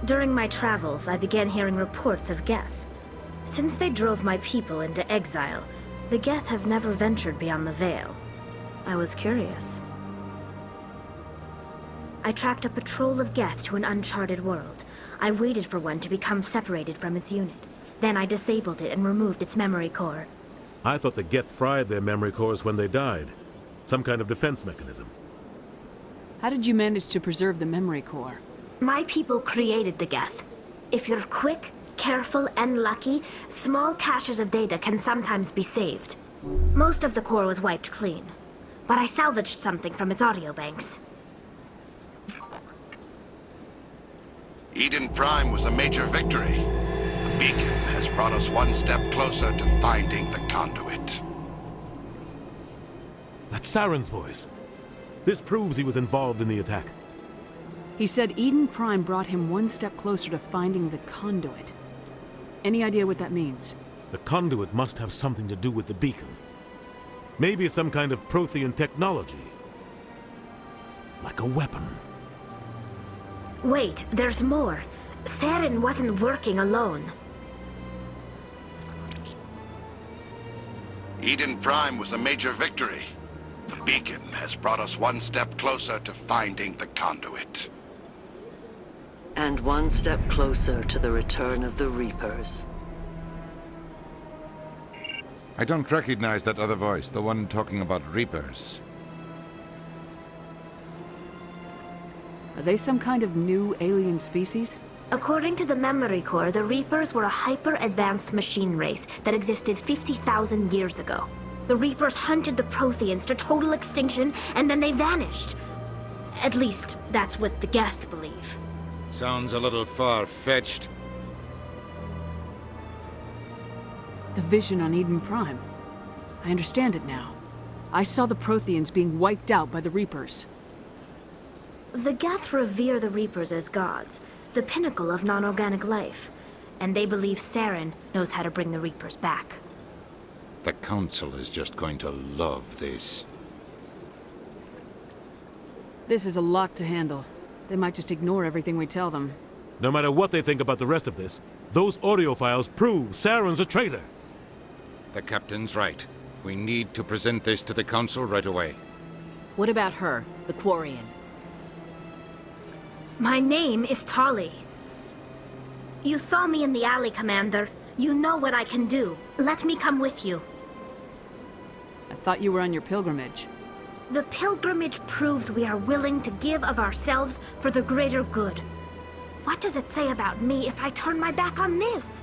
During my travels, I began hearing reports of Geth. Since they drove my people into exile, the Geth have never ventured beyond the Veil. I was curious. I tracked a patrol of Geth to an uncharted world. I waited for one to become separated from its unit. Then I disabled it and removed its memory core. I thought the Geth fried their memory cores when they died. Some kind of defense mechanism. How did you manage to preserve the memory core? My people created the Geth. If you're quick, careful, and lucky, small caches of data can sometimes be saved. Most of the core was wiped clean, but I salvaged something from its audio banks. Eden Prime was a major victory. The beacon has brought us one step closer to finding the conduit. That's Saren's voice. This proves he was involved in the attack. He said Eden Prime brought him one step closer to finding the conduit. Any idea what that means? The conduit must have something to do with the beacon. Maybe it's some kind of Prothean technology. Like a weapon. Wait, there's more. Saren wasn't working alone. Eden Prime was a major victory. The beacon has brought us one step closer to finding the conduit. And one step closer to the return of the Reapers. I don't recognize that other voice, the one talking about Reapers. Are they some kind of new alien species? According to the memory core, the Reapers were a hyper-advanced machine race that existed 50,000 years ago. The Reapers hunted the Protheans to total extinction, and then they vanished. At least, that's what the Geth believe. Sounds a little far-fetched. The vision on Eden Prime. I understand it now. I saw the Protheans being wiped out by the Reapers. The Geth revere the Reapers as gods, the pinnacle of non-organic life, and they believe Saren knows how to bring the Reapers back. The Council is just going to love this. This is a lot to handle. They might just ignore everything we tell them. No matter what they think about the rest of this, those audio files prove Saren's a traitor. The Captain's right. We need to present this to the Council right away. What about her, the Quarian? My name is Tali. You saw me in the alley, Commander. You know what I can do. Let me come with you. I thought you were on your pilgrimage. The pilgrimage proves we are willing to give of ourselves for the greater good. What does it say about me if I turn my back on this?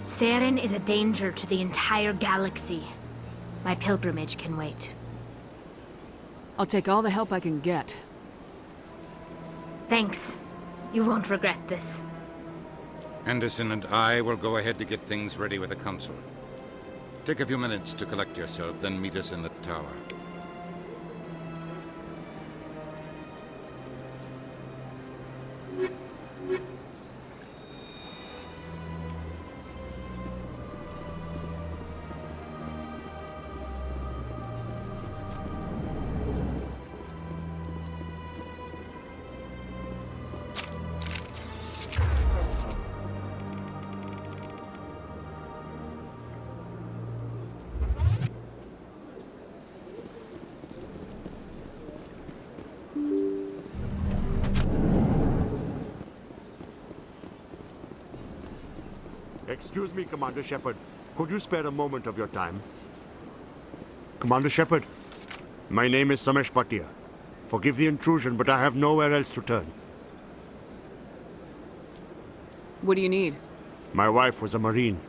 Saren is a danger to the entire galaxy. My pilgrimage can wait. I'll take all the help I can get. Thanks. You won't regret this. Anderson and I will go ahead to get things ready with the Council. Take a few minutes to collect yourself, then meet us in the tower. Excuse me, Commander Shepard. Could you spare a moment of your time? Commander Shepard, my name is Samesh Bhatia. Forgive the intrusion, but I have nowhere else to turn. What do you need? My wife was a Marine.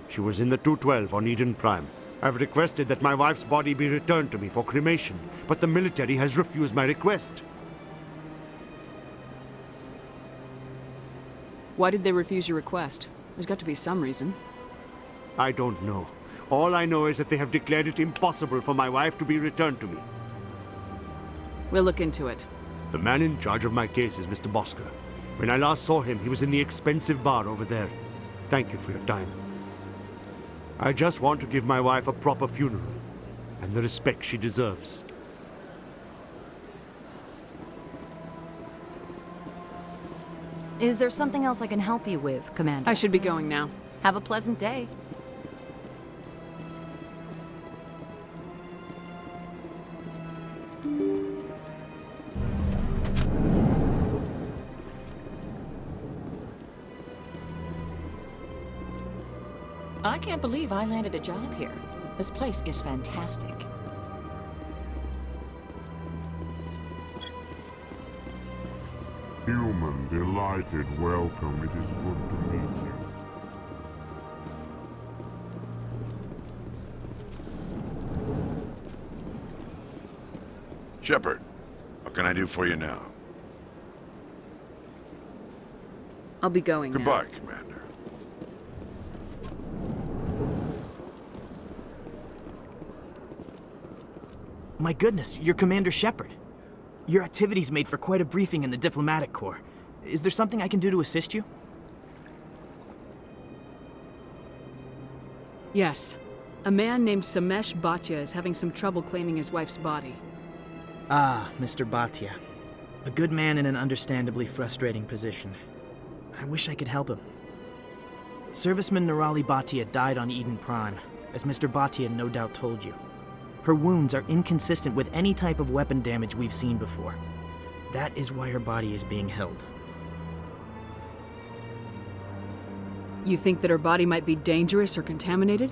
She was in the 212 on Eden Prime. I've requested that my wife's body be returned to me for cremation, but the military has refused my request. Why did they refuse your request? There's got to be some reason. I don't know. All I know is that they have declared it impossible for my wife to be returned to me. We'll look into it. The man in charge of my case is Mr. Bosker. When I last saw him, he was in the expensive bar over there. Thank you for your time. I just want to give my wife a proper funeral, and the respect she deserves. Is there something else I can help you with, Commander? I should be going now. Have a pleasant day. I can't believe I landed a job here. This place is fantastic. Human, delighted, welcome. It is good to meet you. Shepard, what can I do for you now? I'll be going Goodbye, now. Commander. My goodness, you're Commander Shepard. Your activities made for quite a briefing in the Diplomatic Corps. Is there something I can do to assist you? Yes. A man named Samesh Bhatia is having some trouble claiming his wife's body. Ah, Mr. Bhatia. A good man in an understandably frustrating position. I wish I could help him. Serviceman Nirali Bhatia died on Eden Prime, as Mr. Bhatia no doubt told you. Her wounds are inconsistent with any type of weapon damage we've seen before. That is why her body is being held. You think that her body might be dangerous or contaminated?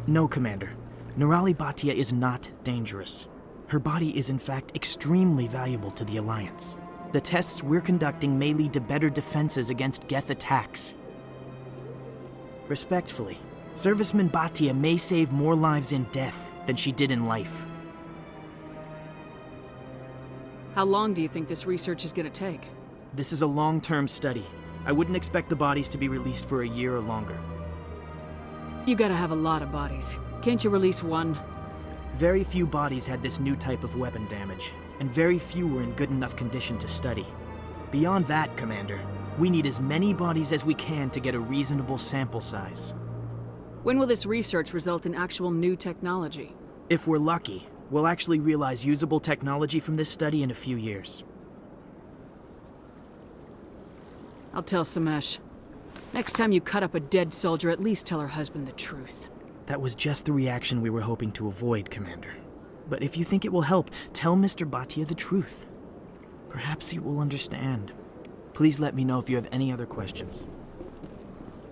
No, Commander. Nirali Bhatia is not dangerous. Her body is in fact extremely valuable to the Alliance. The tests we're conducting may lead to better defenses against Geth attacks. Respectfully, Serviceman Bhatia may save more lives in death than she did in life. How long do you think this research is going to take? This is a long-term study. I wouldn't expect the bodies to be released for a year or longer. You gotta have a lot of bodies. Can't you release one? Very few bodies had this new type of weapon damage, and very few were in good enough condition to study. Beyond that, Commander, we need as many bodies as we can to get a reasonable sample size. When will this research result in actual new technology? If we're lucky, we'll actually realize usable technology from this study in a few years. I'll tell Samesh. Next time you cut up a dead soldier, at least tell her husband the truth. That was just the reaction we were hoping to avoid, Commander. But if you think it will help, tell Mr. Bhatia the truth. Perhaps he will understand. Please let me know if you have any other questions.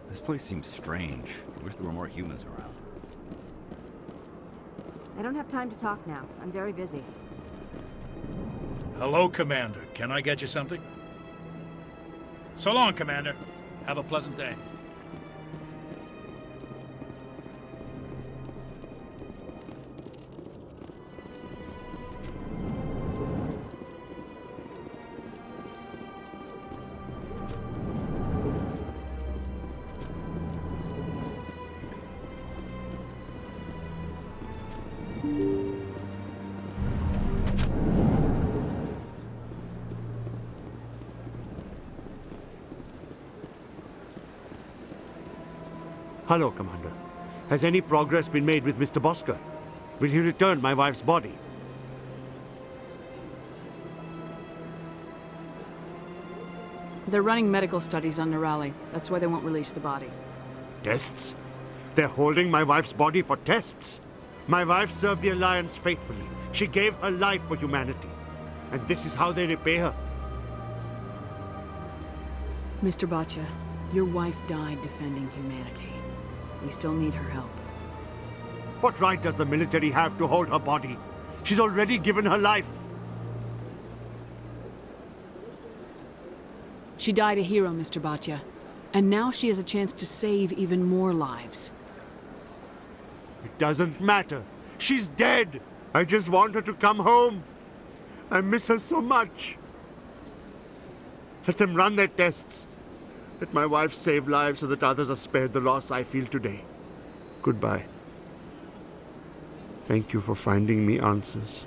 This place seems strange. I wish there were more humans around. I don't have time to talk now. I'm very busy. Hello, Commander. Can I get you something? So long, Commander. Have a pleasant day. Hello, Commander. Has any progress been made with Mr. Bosker? Will he return my wife's body? They're running medical studies on Nirali. That's why they won't release the body. Tests? They're holding my wife's body for tests? My wife served the Alliance faithfully. She gave her life for humanity. And this is how they repay her. Mr. Bhatia, your wife died defending humanity. We still need her help. What right does the military have to hold her body? She's already given her life. She died a hero, Mr. Bhatia. And now she has a chance to save even more lives. It doesn't matter. She's dead. I just want her to come home. I miss her so much. Let them run their tests. Let my wife save lives so that others are spared the loss I feel today. Goodbye. Thank you for finding me answers.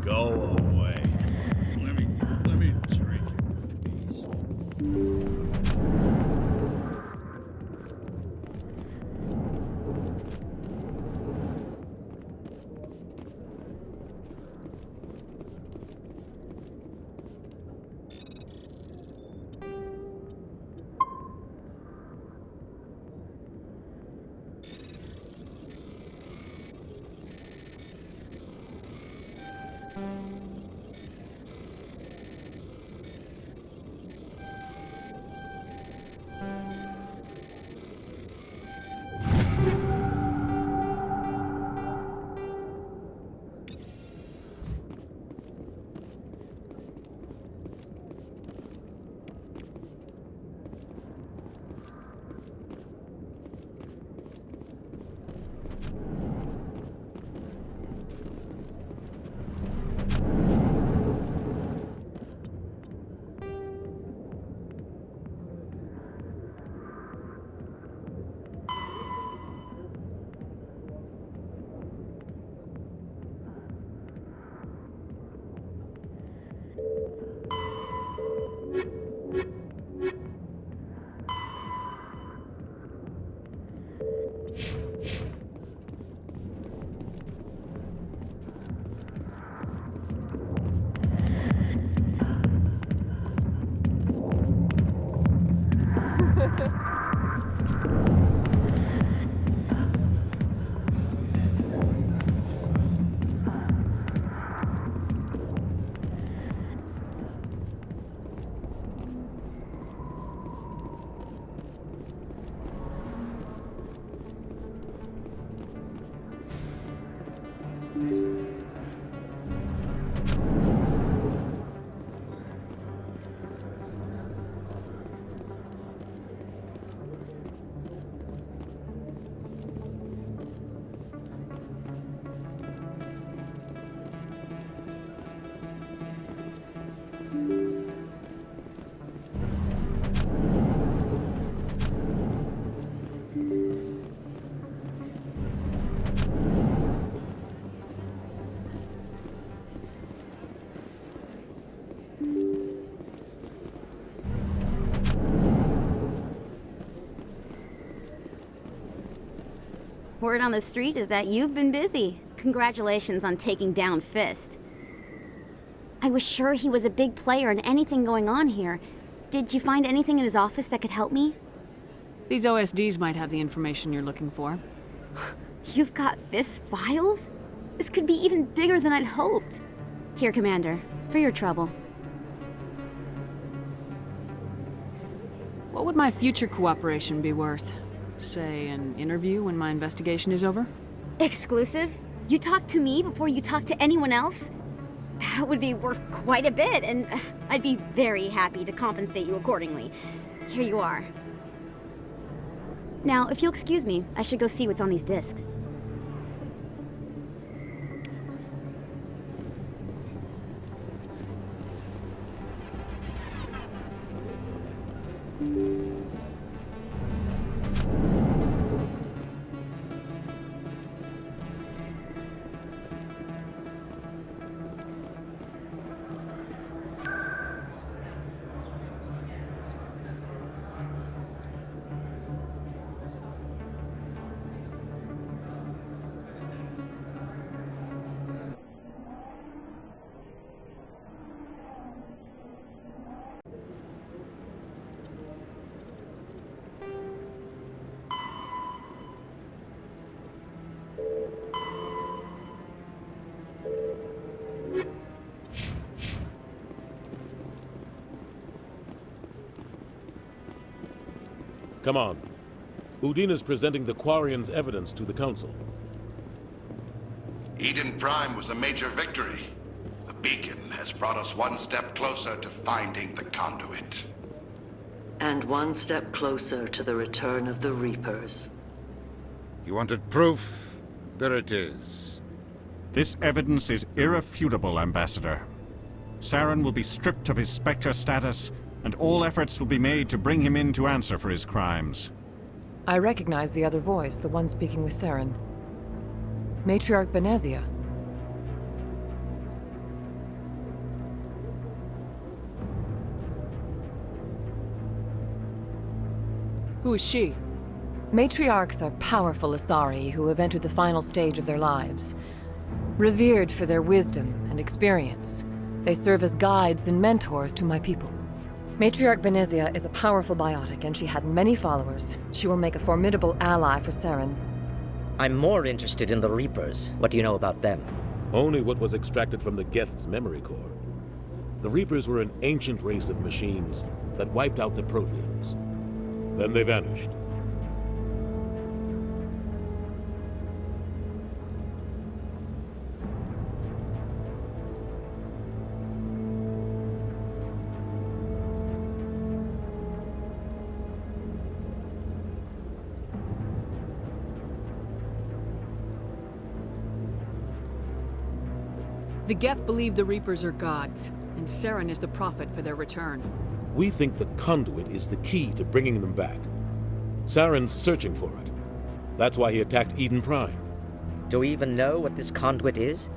Go away. Let me drink it, please. Word on the street is that you've been busy. Congratulations on taking down Fist. I was sure he was a big player in anything going on here. Did you find anything in his office that could help me? These OSDs might have the information you're looking for. You've got Fist's files? This could be even bigger than I'd hoped. Here, Commander, for your trouble. What would my future cooperation be worth? Say, an interview when my investigation is over? Exclusive? You talk to me before you talk to anyone else? That would be worth quite a bit, and I'd be very happy to compensate you accordingly. Here you are. Now, if you'll excuse me, I should go see what's on these discs. Come on. Udine is presenting the Quarians' evidence to the Council. Eden Prime was a major victory. The beacon has brought us one step closer to finding the conduit. And one step closer to the return of the Reapers. You wanted proof? There it is. This evidence is irrefutable, Ambassador. Saren will be stripped of his Spectre status, and all efforts will be made to bring him in to answer for his crimes. I recognize the other voice, the one speaking with Saren. Matriarch Benezia. Who is she? Matriarchs are powerful Asari who have entered the final stage of their lives. Revered for their wisdom and experience, they serve as guides and mentors to my people. Matriarch Benezia is a powerful biotic, and she had many followers. She will make a formidable ally for Saren. I'm more interested in the Reapers. What do you know about them? Only what was extracted from the Geth's memory core. The Reapers were an ancient race of machines that wiped out the Protheans. Then they vanished. The Geth believe the Reapers are gods, and Saren is the prophet for their return. We think the conduit is the key to bringing them back. Saren's searching for it. That's why he attacked Eden Prime. Do we even know what this conduit is?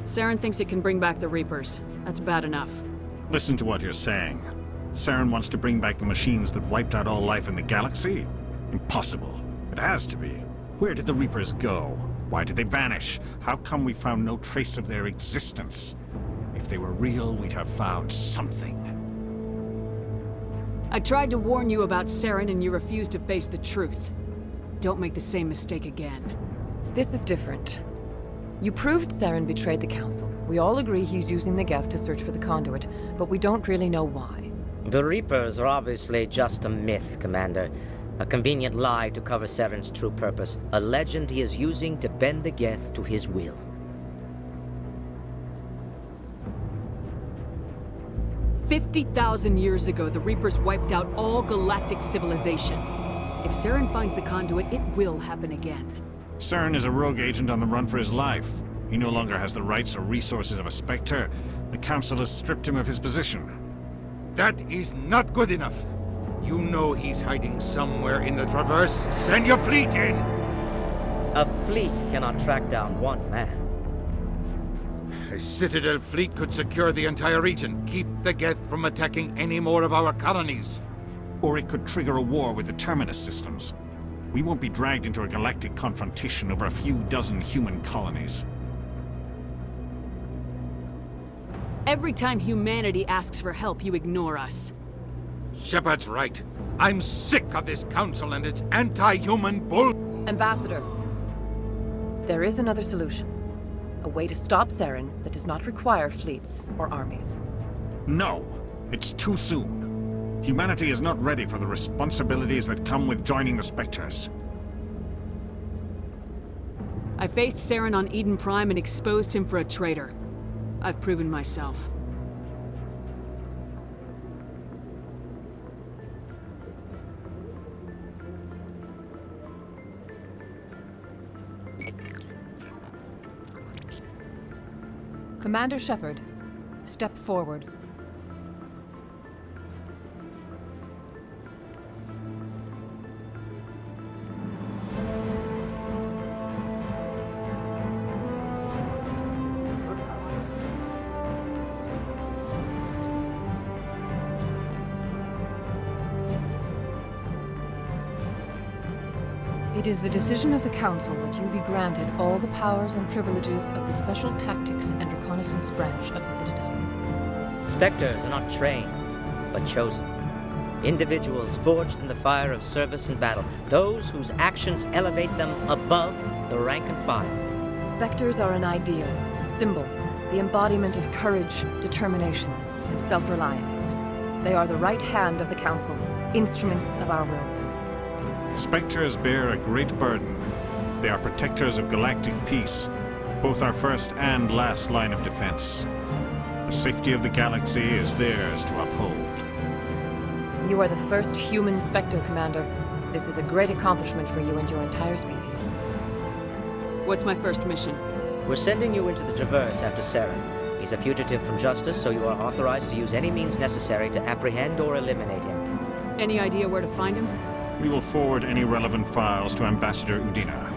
Saren thinks it can bring back the Reapers. That's bad enough. Listen to what you're saying. Saren wants to bring back the machines that wiped out all life in the galaxy? Impossible. It has to be. Where did the Reapers go? Why did they vanish? How come we found no trace of their existence? If they were real, we'd have found something. I tried to warn you about Saren and you refused to face the truth. Don't make the same mistake again. This is different. You proved Saren betrayed the Council. We all agree he's using the Geth to search for the conduit, but we don't really know why. The Reapers are obviously just a myth, Commander. A convenient lie to cover Saren's true purpose. A legend he is using to bend the Geth to his will. "50,000 years ago, the Reapers wiped out all galactic civilization. If Saren finds the conduit, it will happen again. Saren is a rogue agent on the run for his life. He no longer has the rights or resources of a Spectre. The Council has stripped him of his position. That is not good enough. You know he's hiding somewhere in the Traverse. Send your fleet in! A fleet cannot track down one man. A Citadel fleet could secure the entire region, keep the Geth from attacking any more of our colonies. Or it could trigger a war with the Terminus systems. We won't be dragged into a galactic confrontation over a few dozen human colonies. Every time humanity asks for help, you ignore us. Shepard's right. I'm sick of this council and its anti-human bull— Ambassador, there is another solution. A way to stop Saren that does not require fleets or armies. No, it's too soon. Humanity is not ready for the responsibilities that come with joining the Spectres. I faced Saren on Eden Prime and exposed him for a traitor. I've proven myself. Commander Shepard, step forward. It is the decision of the Council that you be granted all the powers and privileges of the Special Tactics and Reconnaissance Branch of the Citadel. Spectres are not trained, but chosen. Individuals forged in the fire of service and battle. Those whose actions elevate them above the rank and file. Spectres are an ideal, a symbol, the embodiment of courage, determination, and self-reliance. They are the right hand of the Council, instruments of our will. Spectres bear a great burden. They are protectors of galactic peace, both our first and last line of defense. The safety of the galaxy is theirs to uphold. You are the first human Spectre, Commander. This is a great accomplishment for you and your entire species. What's my first mission? We're sending you into the Traverse after Saren. He's a fugitive from justice, so you are authorized to use any means necessary to apprehend or eliminate him. Any idea where to find him? We will forward any relevant files to Ambassador Udina.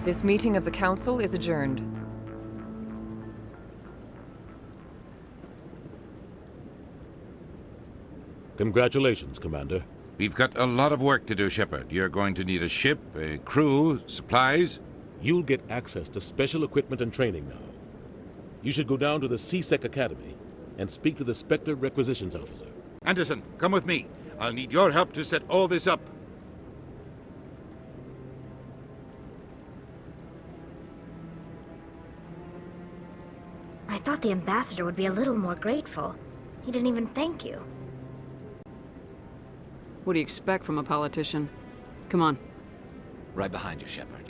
This meeting of the Council is adjourned. Congratulations, Commander. We've got a lot of work to do, Shepard. You're going to need a ship, a crew, supplies. You'll get access to special equipment and training now. You should go down to the C-Sec Academy and speak to the Spectre Requisitions Officer. Anderson, come with me. I'll need your help to set all this up. I thought the ambassador would be a little more grateful. He didn't even thank you. What do you expect from a politician? Come on. Right behind you, Shepard.